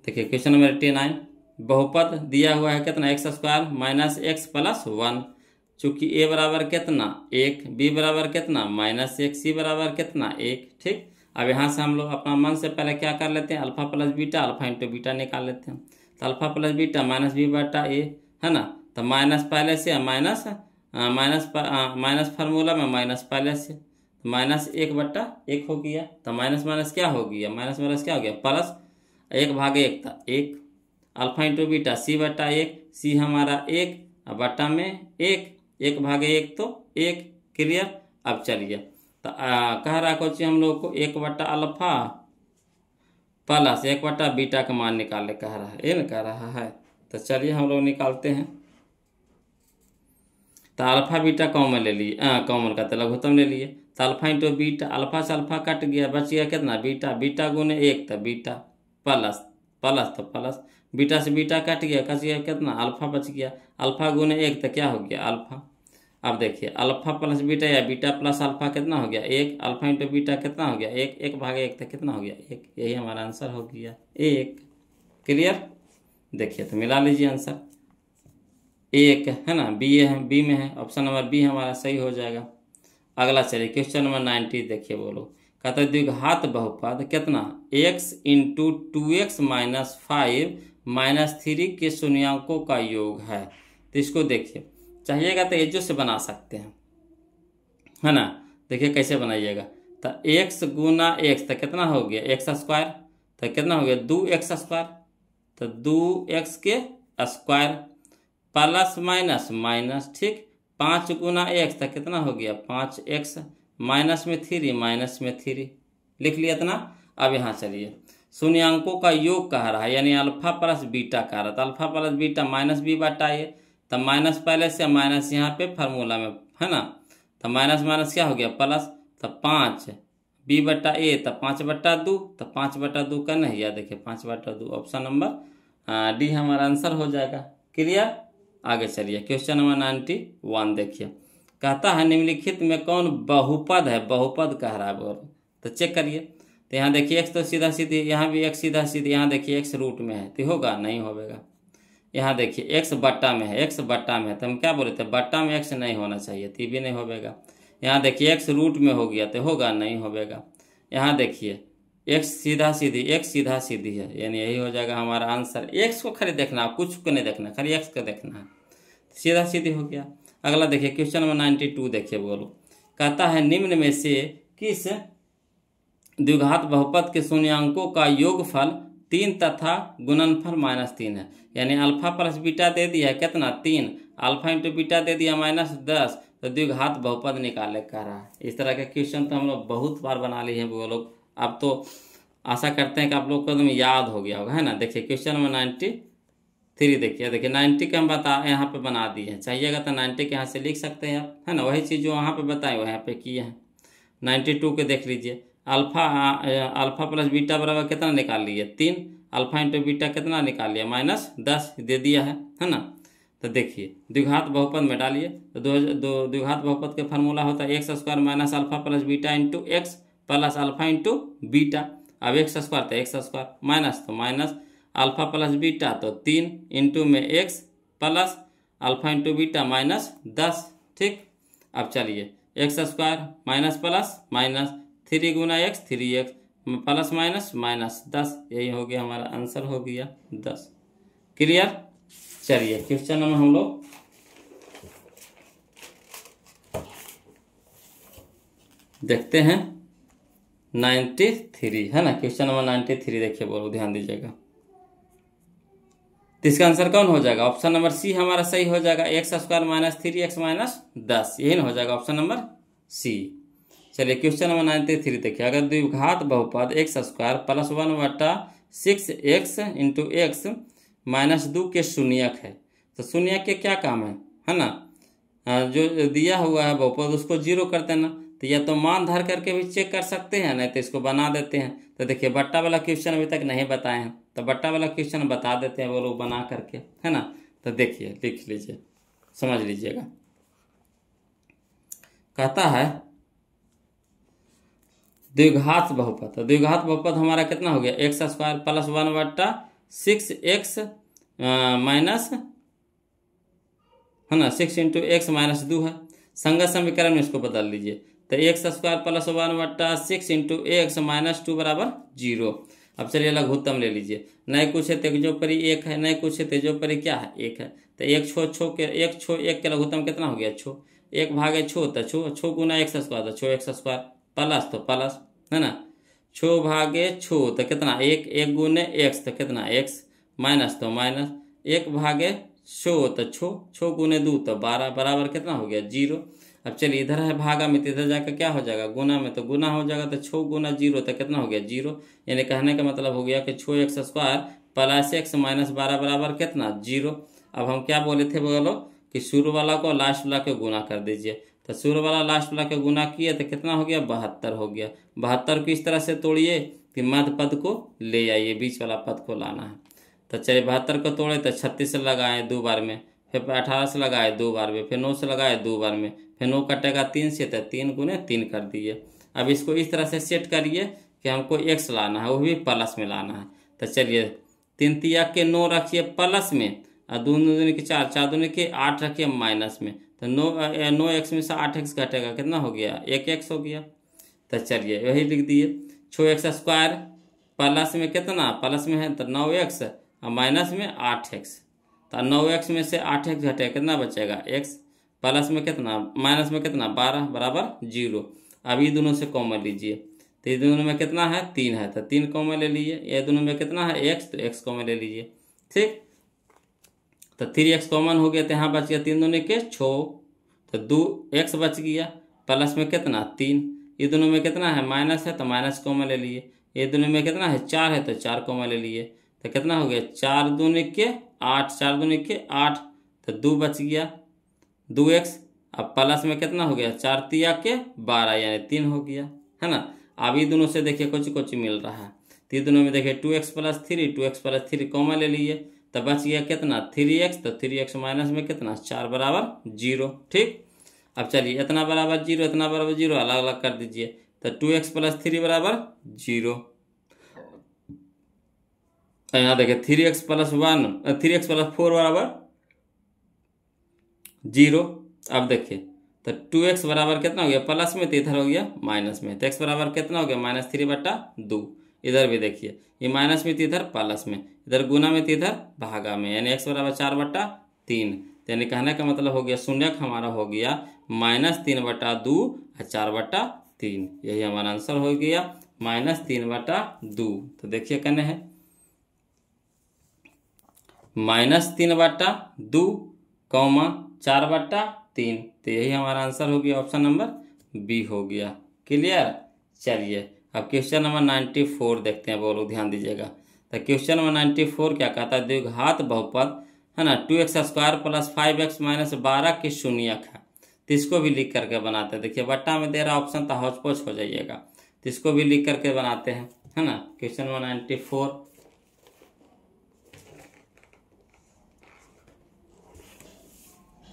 देखिए क्वेश्चन नंबर 89, बहुपद दिया हुआ है कितना x square minus x plus 1, चूंकि ए बराबर कितना 1, बी बराबर कितना -1, सी बराबर कितना 1। ठीक, अब यहाँ से हम लोग अपना मन से पहले क्या कर लेते हैं, alpha plus beta, alpha into beta निकाल लेते हैं। तो अल्फा प्लस बीटा -b/a, है ना। तो माइनस पहले से माइनस फार्मूला में माइनस पहले से -1/1 हो गया, तो माइनस माइनस क्या हो गया, माइनस माइनस क्या हो गया प्लस 1/1 था 1, अल्फा इंटू बीटा c/1, सी हमारा 1 और बटा में 1/1 तो 1। क्लियर, अब चलिए तो कह रहा कुछ हम लोग को 1/अल्फा प्लस 1/बीटा का मान निकालने कह रहा है, ये ना कह रहा है। तो चलिए हम लोग निकालते हैं। तो अल्फा बीटा कॉमन ले लिए, कॉमन का तो लघुत्तम ले लिए। तो अल्फा इंटू बीटा, अल्फा से अल्फा कट गया, बच गया कितना बीटा, बीटा गुने 1 तो बीटा प्लस प्लस तो प्लस, बीटा से बीटा कट गया, कट गया कितना अल्फा बच गया, अल्फा गुने 1 तो क्या हो गया अल्फा। अब देखिए अल्फा प्लस बीटा या बीटा प्लस अल्फा कितना हो गया 1, अल्फा इंटू बीटा कितना हो गया 1, 1/1 तो कितना हो गया 1, यही हमारा आंसर हो गया 1। क्लियर, देखिए तो मिला लीजिए आंसर 1, है ना। बी में है, ऑप्शन नंबर बी हमारा सही हो जाएगा। अगला चलिए क्वेश्चन नंबर 90 देखिए, बोलो कहता है द्विघात बहुपद कितना x into 2x minus 5 minus 3 के शून्यांकों का योग है। तो इसको देखिए, चाहिएगा तो एजो से बना सकते हैं, है ना। देखिए कैसे बनाइएगा, तो x गुना x तो कितना हो गया एक्स स्क्वायर, तो कितना हो गया 2x स्क्वायर, तो 2x के स्क्वायर प्लस माइनस माइनस, ठीक 5 गुना x तो कितना हो गया 5x, माइनस में 3 माइनस में 3 लिख लिया इतना। अब यहाँ चलिए शून्यांकों का योग कह रहा है, यानी अल्फा प्लस बीटा कह रहा था, अल्फा प्लस बीटा -b/a, तो माइनस पहले से माइनस यहाँ पे फार्मूला में, है ना। तो माइनस माइनस क्या हो गया प्लस, तो 5 b/a तो 5/2, तो 5/2 का नहीं याद, देखिए 5/2 ऑप्शन नंबर डी हमारा आंसर हो जाएगा। क्लियर, आगे चलिए क्वेश्चन नंबर 91 देखिए, कहता है निम्नलिखित में कौन बहुपद है, बहुपद कह रहा है बोलो, तो चेक करिए। तो यहाँ देखिए x तो सीधा सीधी, यहाँ भी x सीधा सीधी, यहाँ देखिए x रूट में है तो होगा नहीं होगा। यहाँ देखिए x बट्टा में है, x बट्टा में है, तो हम क्या बोले थे बट्टा में x नहीं होना चाहिए, तो भी नहीं होगा। यहाँ देखिए x रूट में हो गया तो होगा नहीं होगा। यहाँ देखिए x सीधा सीधी, x सीधा सीधी है, यानी यही हो जाएगा हमारा आंसर। x को खाली देखना, कुछ को नहीं देखना, खाली x को देखना है, सीधा सीधी हो गया। अगला देखिए क्वेश्चन नंबर 92 देखिए, बोलो कहता है निम्न में से किस द्विघात बहुपद के शून्यांकों का योगफल 3 तथा गुणनफल -3 है। यानी अल्फा प्लस बीटा दे दिया कितना 3, अल्फा इंटू बीटा दे दिया -10, तो द्विघात बहुपद निकाले कह रहा है। इस तरह के क्वेश्चन तो हम लोग बहुत बार बना लिए हैं वो लोग। अब तो आशा करते हैं कि आप लोग को एकदम याद हो गया होगा, है ना। देखिए क्वेश्चन नंबर 93 देखिए 90 के हम यहाँ पे बना दिए हैं। चाहिएगा तो 90 के यहाँ से लिख सकते हैं आप, है ना। वही चीज़ जो वहाँ पे बताए वो यहाँ पे किए हैं। 92 के देख लीजिए, अल्फा प्लस बीटा बराबर कितना निकाल लिए 3, अल्फा इंटू बीटा कितना निकाल लिया -10 दे दिया है ना। तो देखिए द्विघात बहुपद में डालिए तो द्विघात बहुपद के फार्मूला होता है x² minus alpha plus beta into x plus alpha into beta. अब x² तो x² माइनस तो माइनस अल्फा प्लस बीटा तो 3 इंटू में x plus alpha into beta -10। ठीक, अब चलिए x² माइनस प्लस माइनस 3 गुना x 3x प्लस माइनस -10, यही हो गया हमारा आंसर हो गया 10। क्लियर। चलिए क्वेश्चन में हम लोग देखते हैं 93, है ना। क्वेश्चन नंबर 93 देखिए, बोलो ध्यान दीजिएगा। तो इसका आंसर कौन हो जाएगा? ऑप्शन नंबर सी हमारा सही हो जाएगा, x² माइनस 3x माइनस 10, यही ना हो जाएगा ऑप्शन नंबर सी। चलिए क्वेश्चन नंबर 93 देखिए, अगर द्विघात बहुपद x² plus 1/6x into x -2 के शून्यक है, तो शून्यक के क्या काम है ना। जो दिया हुआ है बहुपद उसको जीरो कर देना। तो या तो मान धर करके भी चेक कर सकते हैं, नहीं तो इसको बना देते हैं। तो देखिए बट्टा वाला क्वेश्चन अभी तक नहीं बताए हैं, तो बट्टा वाला क्वेश्चन बता देते हैं वो लोग बना करके, है ना। तो देखिए लिख लीजिए, समझ लीजिएगा। कहता है द्विघात बहुपद, तो द्विघात बहुपद हमारा कितना हो गया x² प्लस 1/6x माइनस, है ना, 6 इंटू एक्स -2 है। संगत समीकरण में इसको बदल लीजिए, तो x² प्लस 1/6 इंटू एक्स -2 बराबर 0। अब चलिए लघुत्तम ले लीजिए, नहीं कुछ है तेजोपरि 1 है, नहीं कुछ है तेजोपरि क्या है 1 है। तो एक के लघुत्तम कितना हो गया छो, 1 भागे छो, तो छो गुना x² तो छो x² प्लस तो प्लस, है ना, छो भागे छो तो कितना 1 गुने x तो कितना x माइनस तो माइनस, 1 भागे छो तो छो गुने 2 तो 12 बराबर कितना हो गया 0। अब चलिए इधर है भागा में, तो इधर जाकर क्या हो जाएगा गुना में, तो गुना हो जाएगा, तो 6 गुना 0 तो कितना हो गया 0। यानी कहने का मतलब हो गया कि 6x² प्लस x माइनस 12 बराबर कितना 0। अब हम क्या बोले थे बोलो कि शुरू वाला को लास्ट वाला के गुना कर दीजिए, तो शुरू वाला लास्ट वाला के गुना किए तो कितना हो गया 72 हो गया। 72 को इस तरह से तोड़िए कि मध्य पद को ले आइए, बीच वाला पद को लाना है। तो चलिए 72 को तोड़े तो 36 से लगाए 2 बार में, फिर 18 से लगाए 2 बार में, फिर 9 से लगाए 2 बार में, फिर 9 कटेगा 3 से, तो 3 गुने 3 कर दिए। अब इसको इस तरह से सेट करिए कि हमको x लाना है, वो भी प्लस में लाना है। तो चलिए 3 तिया के 9 रखिए प्लस में, और 2 दूनी के 4, 4 दूनी के 8 रखिए माइनस में, तो 9x में से 8x घटेगा कितना हो गया 1x हो गया। तो चलिए वही लिख दिए, 6x² प्लस में कितना प्लस में है तो 9x और माइनस में 8x, तो 9x में से 8x घटेगा कितना बचेगा x, प्लस में कितना माइनस में कितना 12 बराबर 0। अब ये दोनों से कॉमन लीजिए, तो ये दोनों में कितना है 3 है, तो 3 कॉमन ले लीजिए। ये दोनों में कितना है x, तो x कॉमन ले लीजिए। ठीक, तो 3x कॉमन हो गया, तो यहाँ बच गया 3 दूनी के 6, तो 2x बच गया, प्लस में कितना 3, ये दोनों में कितना है माइनस है तो माइनस कॉमन ले लिए। ये दोनों में कितना है 4 है तो 4 कॉमन ले लिए, तो कितना हो गया 4 दूनी के 8, 4 दूनी के 8, तो 2 बच गया 2x। अब प्लस में कितना हो गया 4 तिया के 12 यानी 3 हो गया, है ना। अब ये दोनों से देखिए कुछ मिल रहा है, तो ये दोनों में देखिए 2x plus 3, 2x plus 3 common ले लिए, तो बच गया कितना 3x, तो 3x माइनस में कितना 4 बराबर 0। ठीक, अब चलिए इतना बराबर 0 इतना बराबर 0 अलग अलग कर दीजिए, तो 2x प्लस 3 बराबर 0। यहाँ देखिए 3x प्लस 4 बराबर 0। अब देखिए तो 2x बराबर कितना हो गया प्लस में, तो इधर हो गया माइनस में, तो x बराबर कितना हो गया -3/2। इधर भी देखिए ये माइनस में, तो इधर प्लस में, इधर गुना में, तो इधर भागा में, यानी x बराबर 4/3। यानी कहने का मतलब हो गया शून्यक हमारा हो गया -3/2 और 4/3, यही हमारा आंसर हो गया माइनस 3/2। तो देखिए कहने है -3/2 कौमा 4/3। तो यही हमारा आंसर हो गया, ऑप्शन नंबर बी हो गया। क्लियर। चलिए अब क्वेश्चन नंबर 94 देखते हैं, बोलो ध्यान दीजिएगा। तो क्वेश्चन नंबर 94 क्या कहता है, द्विघात बहुपद है ना 2x² + 5x - 12 की शून्यक है। तो इसको भी लिख करके बनाते हैं। देखिए बट्टा में दे रहा ऑप्शन तो हौच पौच हो जाइएगा, तो इसको भी लिख करके बनाते हैं, है ना। Question number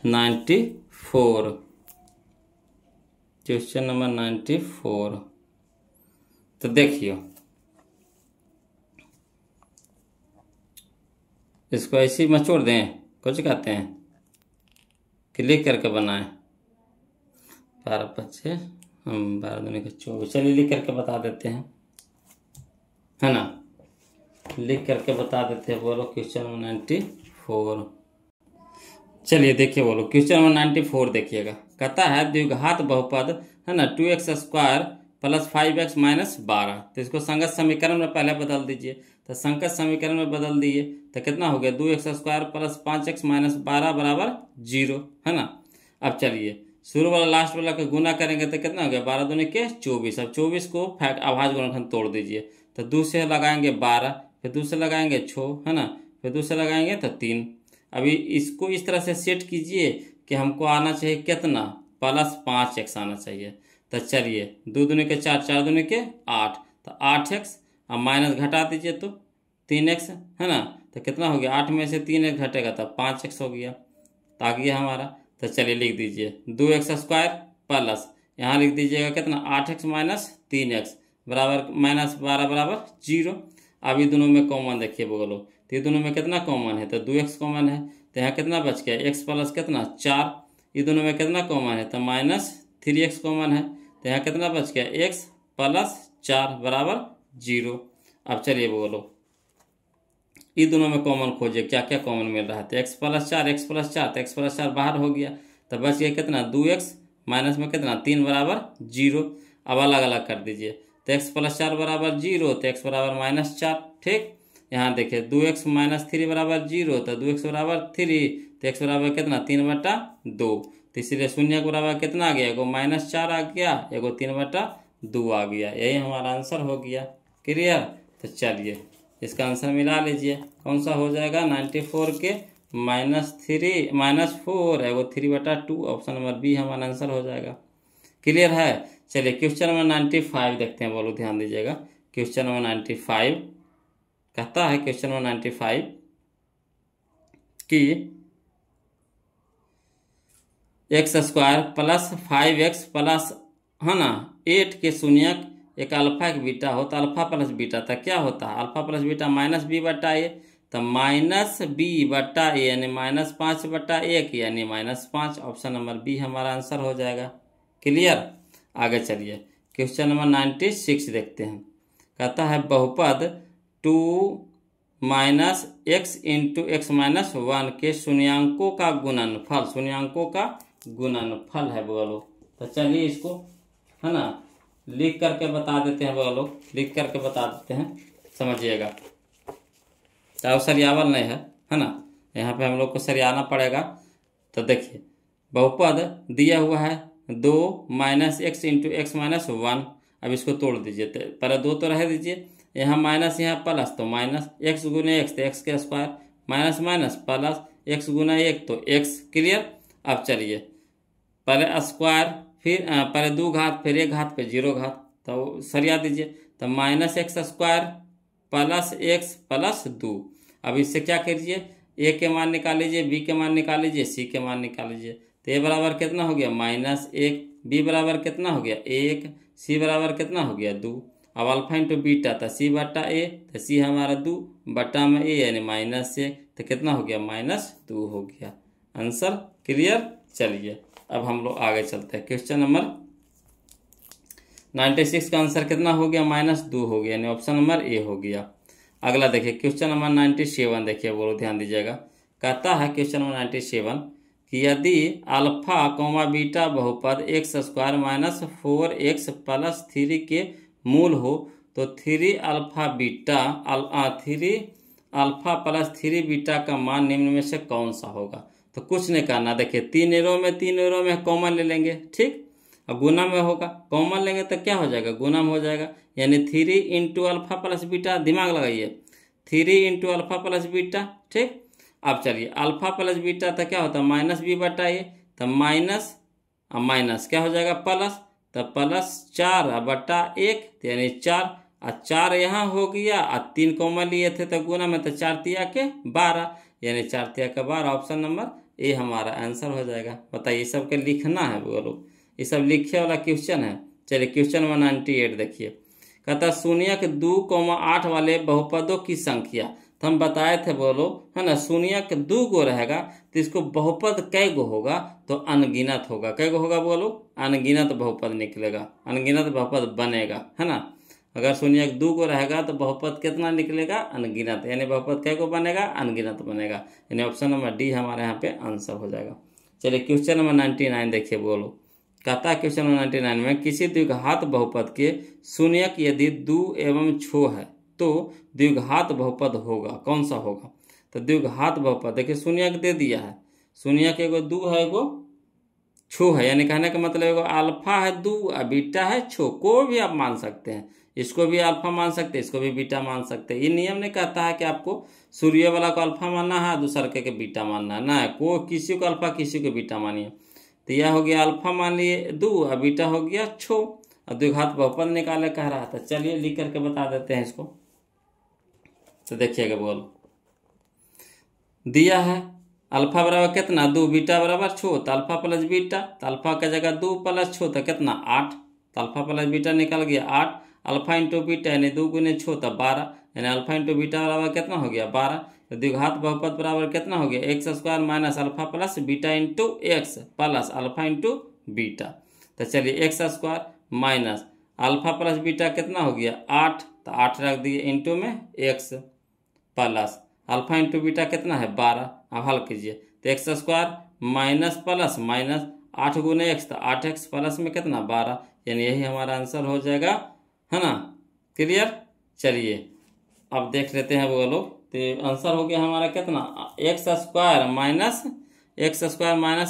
94 question number 94। तो देखियो इसको ऐसे ही मचोड़ दें, कुछ कहते हैं कि लिख करके बनाएं। 12 हम 12 दूनी के 24। चलिए लिख करके बता देते हैं, है ना, लिख करके बता देते हैं। बोलो क्वेश्चन नंबर 94। चलिए देखिए बोलो क्वेश्चन नंबर 94 देखिएगा। कहता है द्विघात बहुपद है ना 2x² + 5x - 12। तो इसको संगत समीकरण में पहले बदल दीजिए। तो संगत समीकरण में बदल दिए तो कितना हो गया, 2x² + 5x - 12 = 0, है ना। अब चलिए शुरू वाला लास्ट वाला का गुना करेंगे तो कितना हो गया, 12 दूनी के 24। अब 24 को अभाज्य गुणनखंड तोड़ दीजिए। तो 2 से लगाएंगे 12, फिर 2 से लगाएंगे 6, है ना, फिर 2 से लगाएंगे तो 3। अभी इसको इस तरह से सेट कीजिए कि हमको आना चाहिए कितना, +5x आना चाहिए। तो चलिए 2 दूनी के 4, 4 दूनी के 8, तो 8x। अब माइनस घटा दीजिए तो 3x, है ना। तो कितना हो गया, 8 में से 3x घटेगा तो 5x हो गया। तो आ गया हमारा। तो चलिए लिख दीजिए 2x² प्लस यहाँ लिख दीजिएगा कितना, 8x - 3x बराबर -12 बराबर 0। अब ये दोनों में कॉमन देखिए बोलो, तो ये दोनों में कितना कॉमन है, तो 2x कॉमन है। तो यहाँ कितना बच गया, x प्लस कितना 4। ये दोनों में कितना कॉमन है, तो -3x कॉमन है। तो यहाँ कितना बच गया, x + 4 बराबर 0। अब चलिए बोलो ये दोनों में कॉमन खोजिए, क्या क्या कॉमन मिल रहा है। तो x + 4, x + 4, तो x + 4 बाहर हो गया। तो बच गया कितना, 2x माइनस में कितना 3 बराबर 0। अब अलग अलग कर दीजिए। तो x + 4 बराबर 0, तो x बराबर -4। ठीक, यहाँ देखिए 2x - 3 बराबर 0, तो 2x बराबर 3, तो x बराबर कितना 3/2। तो इसलिए शून्य के बराबर कितना आ गया, एगो -4 आ गया, एगो 3/2 आ गया। यही हमारा आंसर हो गया। क्लियर। तो चलिए इसका आंसर मिला लीजिए, कौन सा हो जाएगा, 94 के -4 एगो 3/2, ऑप्शन नंबर बी हमारा आंसर हो जाएगा। क्लियर है। चलिए क्वेश्चन नंबर 95 देखते हैं, बोलो ध्यान दीजिएगा। क्वेश्चन नंबर 95 कहता है, क्वेश्चन नंबर 95 कि x² + 5x प्लस, है ना, 8 के शून्यक एक अल्फा एक बीटा हो, तो अल्फा प्लस बीटा तो क्या होता है, अल्फा प्लस बीटा -b/a। तो -b/a यानी -5/1 यानी -5, ऑप्शन नंबर बी हमारा आंसर हो जाएगा। क्लियर। आगे चलिए क्वेश्चन नंबर 96 देखते हैं। कहता है बहुपद 2 - x × x - 1 के शून्यांकों का गुणनफल, शून्यांकों का गुणनफल है बोलो। तो चलिए इसको, है ना, लिख करके बता देते हैं बोलो, लिख करके बता देते हैं, समझिएगा। चाहे सरियावल नहीं है ना, यहाँ पे हम लोग को सरियाना पड़ेगा। तो देखिए बहुपद दिया हुआ है 2 - x × x - 1। अब इसको तोड़ दीजिए, तो पहले 2 तो रह दीजिए, यहाँ माइनस यहाँ प्लस, तो माइनस x × x, तो x के square, minus minus plus x × 1 तो x। क्लियर। अब चलिए पहले स्क्वायर, फिर पहले 2 घात, फिर 1 घात, फिर 0 घात, तो सरिया दीजिए। तो -x² + x + 2। अब इससे क्या कीजिए, a के मान निकाल लीजिए, b के मान निकाल लीजिए, c के मान निकाल लीजिए। तो a बराबर कितना हो गया, -1, b बराबर कितना हो गया 1, c बराबर कितना हो गया 2। अब अल्फा × बीटा, तो c/a, तो c हमारा 2 बटा में a यानी -1, तो कितना हो गया, -2 हो गया आंसर। क्लियर। चलिए अब हम लोग आगे चलते हैं। क्वेश्चन नंबर 96 का आंसर कितना हो गया, -2 हो गया, यानी ऑप्शन नंबर ए हो गया। अगला देखिए क्वेश्चन नंबर 97 देखिए, बोलो ध्यान दीजिएगा। कहता है क्वेश्चन नंबर 97 कि यदि अल्फा, बीटा बहुपद x² - 4x + 3 के मूल हो तो 3 alpha beta 3 alpha plus 3 beta का मान निम्न में से कौन सा होगा। तो कुछ नहीं करना, देखिए 3 रो में कॉमन ले लेंगे, ठीक। अब गुना में होगा, कॉमन लेंगे तो क्या हो जाएगा, गुना में हो जाएगा, यानी 3 इंटू अल्फा प्लस बीटा, दिमाग लगाइए, 3 इंटू अल्फा प्लस बीटा, ठीक। अब चलिए अल्फा प्लस बीटा तो क्या होता है माइनस बी बटा ए, तो माइनस अब माइनस क्या हो जाएगा प्लस, तो प्लस 4 बटा 1 यानी 4, और 4 यहाँ हो गया और 3 कॉमन लिए थे तो गुना में, तो 4 तिया के 12 यानी 4 तिया का 12, ऑप्शन नंबर ए हमारा आंसर हो जाएगा। बताइए ये सब के लिखना है बोलो, ये सब लिखे वाला क्वेश्चन है। चलिए क्वेश्चन नंबर 98 देखिए, कहता शून्यक 2,8 वाले बहुपदों की संख्या। तो हम बताए थे बोलो है ना, शून्यक 2 गो रहेगा तो इसको बहुपद कै गो होगा, तो अनगिनत होगा। कै गो होगा बोलो, अनगिनत बहुपद निकलेगा, अनगिनत बहुपद बनेगा, है ना। अगर शून्यक 2 गो रहेगा तो बहुपद कितना निकलेगा, अनगिनत, यानी बहुपद कै गो बनेगा, अनगिनत बनेगा, यानी ऑप्शन नंबर डी हमारे यहाँ पे आंसर हो जाएगा। चलिए क्वेश्चन नंबर 99 देखिए बोलो, कहता है क्वेश्चन नंबर 99 में किसी द्विघात बहुपद के शून्यक यदि 2 एवं छो है तो द्विघात बहुपद होगा, कौन सा होगा। तो द्विघात बहुपद देखिए शून्यक दे दिया है, शून्यक एगो 2 है एगो छो है, यानी कहने का मतलब एगो अल्फा है 2 और बीटा है छो, को भी आप मान सकते हैं, इसको भी अल्फा मान सकते हैं, इसको भी बीटा मान सकते हैं। ये नियम नहीं कहता है कि आपको सूर्य वाला को अल्फा मानना है, दूसर के बीटा मानना है, ना को किसी को अल्फा किसी को बीटा मानिए। तो यह हो गया अल्फा मान लिए 2 और बीटा हो गया छो, और द्विघात बहुपद निकाले कह रहा था। चलिए लिख करके बता देते हैं इसको। तो देखिएगा बोलो, दिया है अल्फा बराबर कितना 2, बीटा बराबर छो, तो अल्फा प्लस बीटा, तो अल्फा का जगह 2 प्लस छो तो कितना 8, तो अल्फा प्लस बीटा निकल गया 8, अल्फा इंटू बीटा यानी 2 गुने छो तो 12, यानी अल्फा इंटू बीटा बराबर कितना हो गया 12। तो द्विघात बहुपद बराबर कितना हो गया x square minus alpha plus beta into x plus alpha into beta. तो चलिए X square minus alpha plus beta कितना हो गया 8, तो 8 रख दिए इंटू में x plus alpha into beta कितना है 12। अब हल कीजिए तो x square minus plus minus 8 गुने एक्स, तो 8x प्लस में कितना 12, यानी यही हमारा आंसर हो जाएगा, है ना। क्लियर। चलिए अब देख लेते हैं बोलो, तो आंसर हो गया हमारा कितना x square minus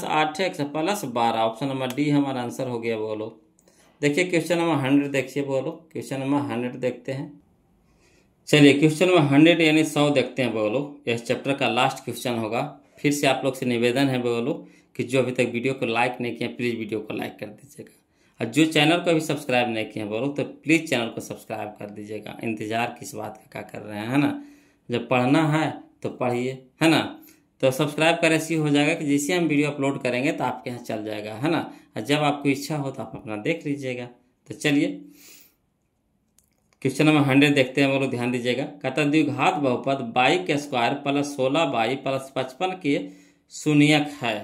8x plus 12, option number D हमारा आंसर हो गया बोलो। देखिए क्वेश्चन नंबर 100 देखिए बोलो, क्वेश्चन नंबर 100 देखते हैं। चलिए क्वेश्चन नंबर 100 यानी 100 देखते हैं बोलो, इस चैप्टर का लास्ट क्वेश्चन होगा। फिर से आप लोग से निवेदन है बोलो कि जो अभी तक वीडियो को लाइक नहीं किया प्लीज़ वीडियो को लाइक कर दीजिएगा, और जो चैनल को अभी सब्सक्राइब नहीं किया बोलो तो प्लीज़ चैनल को सब्सक्राइब कर दीजिएगा। इंतज़ार किस बात का क्या कर रहे हैं, है ना। जब पढ़ना है तो पढ़िए, है ना। तो सब्सक्राइब करें ऐसे हो जाएगा कि जैसे हम वीडियो अपलोड करेंगे तो आपके यहाँ चल जाएगा, है ना। और जब आपको इच्छा हो तो आप अपना देख लीजिएगा। तो चलिए क्वेश्चन नंबर 100 देखते हैं बोलो, ध्यान दीजिएगा। कहता द्विघात बहुपद बाई के स्क्वायर प्लस 16 बाई प्लस 55 के शून्यक है।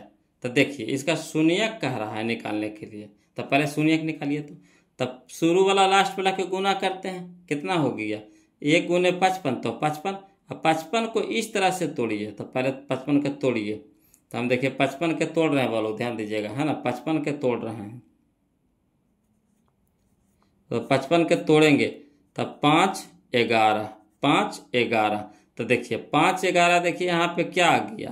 तो देखिए इसका शून्यक कह रहा है निकालने के लिए, तो पहले शून्यक निकालिए। तो तब शुरू वाला लास्ट वाला के गुना करते हैं, कितना हो गया 1 गुने 55, तो 55। अब 55 को इस तरह से तोड़िए, तो पहले 55 के तोड़िए। तो हम देखिए 55 के तोड़ रहे हैं बोलो, ध्यान दीजिएगा, है ना। 55 के तोड़ रहे हैं, तो 55 के तोड़ेंगे तब 5 11 5 11। तो देखिए 5 11 देखिए यहाँ पे क्या आ गया,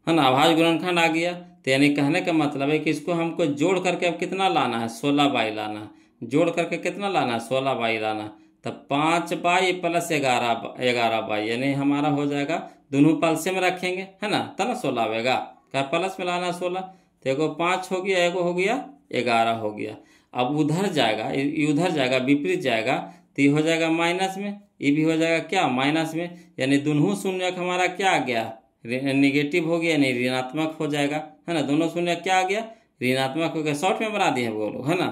है ना, अभाज्य गुणनखंड आ गया। तो यानी कहने का मतलब है कि इसको हमको जोड़ करके अब कितना लाना है 16 बाई लाना है, जोड़ करके कितना लाना है 16 बाई लाना। तब 5 बाई प्लस 11 बाई, यानी हमारा हो जाएगा दोनों पलसे में रखेंगे, है ना, तब ना 16 आएगा, क्या प्लस में लाना है 16। तो एगो 5 हो गया, एगो हो गया 11 हो गया। अब उधर जाएगा विपरीत जाएगा, तो ये हो जाएगा माइनस में, ये भी हो जाएगा क्या माइनस में, यानी दोनों शून्यक हमारा क्या आ गया निगेटिव हो गया, यानी ऋणात्मक हो जाएगा, है ना। दोनों शून्य क्या आ गया ऋणात्मक हो गया। शॉर्ट में बना दिए बोलो, है ना,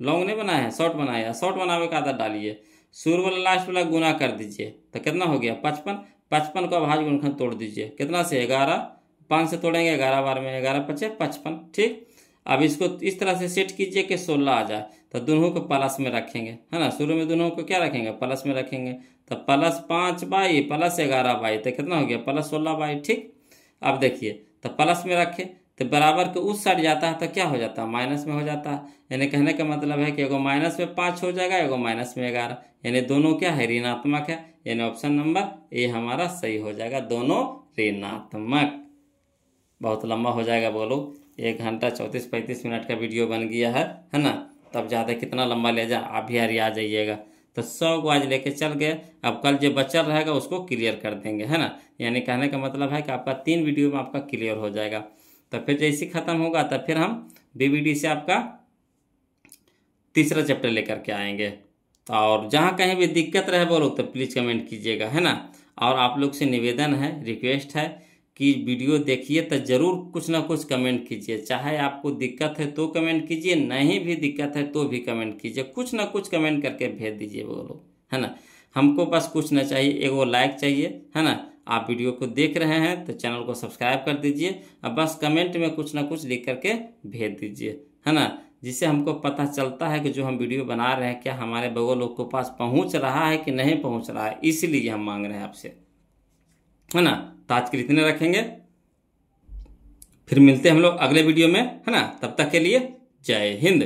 लॉन्ग नहीं बनाया है, शॉर्ट बनाया। शॉर्ट बनावे का आदत डालिए, शुरू वाला लास्ट वाला गुना कर दीजिए, तो कितना हो गया 55। 55 को अभाज्य गुणनखंड तोड़ दीजिए, कितना से 11, 5 से तोड़ेंगे 11 बार में 11 5 55, ठीक। अब इसको इस तरह से सेट कीजिए कि 16 आ जाए, तो दोनों को प्लस में रखेंगे, है ना। शुरू में दोनों को क्या रखेंगे प्लस में रखेंगे, तो प्लस 5 बाई प्लस 11 बाई, तो कितना हो गया प्लस 16 बाई, ठीक। अब देखिए तो प्लस में रखे तो बराबर के उस साइड जाता है तो क्या हो जाता है, माइनस में हो जाता है। यानी कहने का मतलब है कि एगो माइनस में 5 हो जाएगा, एगो माइनस में 11, यानी दोनों क्या है, ऋणात्मक है। यानी ऑप्शन नंबर ए हमारा सही हो जाएगा, दोनों ऋणात्मक। बहुत लंबा हो जाएगा, बोलो 1 घंटा 34-35 मिनट का वीडियो बन गया है ना। तब ज़्यादा कितना लंबा ले जा, आप भी यार आ जाइएगा। तो 100 को आज लेके चल गए, अब कल जो बचल रहेगा उसको क्लियर कर देंगे, है ना। यानी कहने का मतलब है कि आपका 3 वीडियो में आपका क्लियर हो जाएगा। तो फिर जैसे ही ख़त्म होगा तो फिर हम BBD से आपका तीसरा चैप्टर लेकर के आएंगे। और जहाँ कहीं भी दिक्कत रहे बोलो तो प्लीज़ कमेंट कीजिएगा, है ना। और आप लोग से निवेदन है, रिक्वेस्ट है कि वीडियो देखिए तो ज़रूर कुछ ना कुछ कमेंट कीजिए। चाहे आपको दिक्कत है तो कमेंट कीजिए, नहीं भी दिक्कत है तो भी कमेंट कीजिए, कुछ ना कुछ कमेंट करके भेज दीजिए बोलो, है ना। हमको बस कुछ ना चाहिए, एगो लाइक चाहिए, है ना। आप वीडियो को देख रहे हैं तो चैनल को सब्सक्राइब कर दीजिए। अब बस कमेंट में कुछ ना कुछ लिख करके भेज दीजिए, है ना, जिससे हमको पता चलता है कि जो हम वीडियो बना रहे हैं क्या हमारे बगल लोग के पास पहुंच रहा है कि नहीं पहुंच रहा है, इसलिए हम मांग रहे हैं आपसे, है ना। तो आज के लिए इतने रखेंगे, फिर मिलते हैं हम लोग अगले वीडियो में, है ना। तब तक के लिए जय हिंद।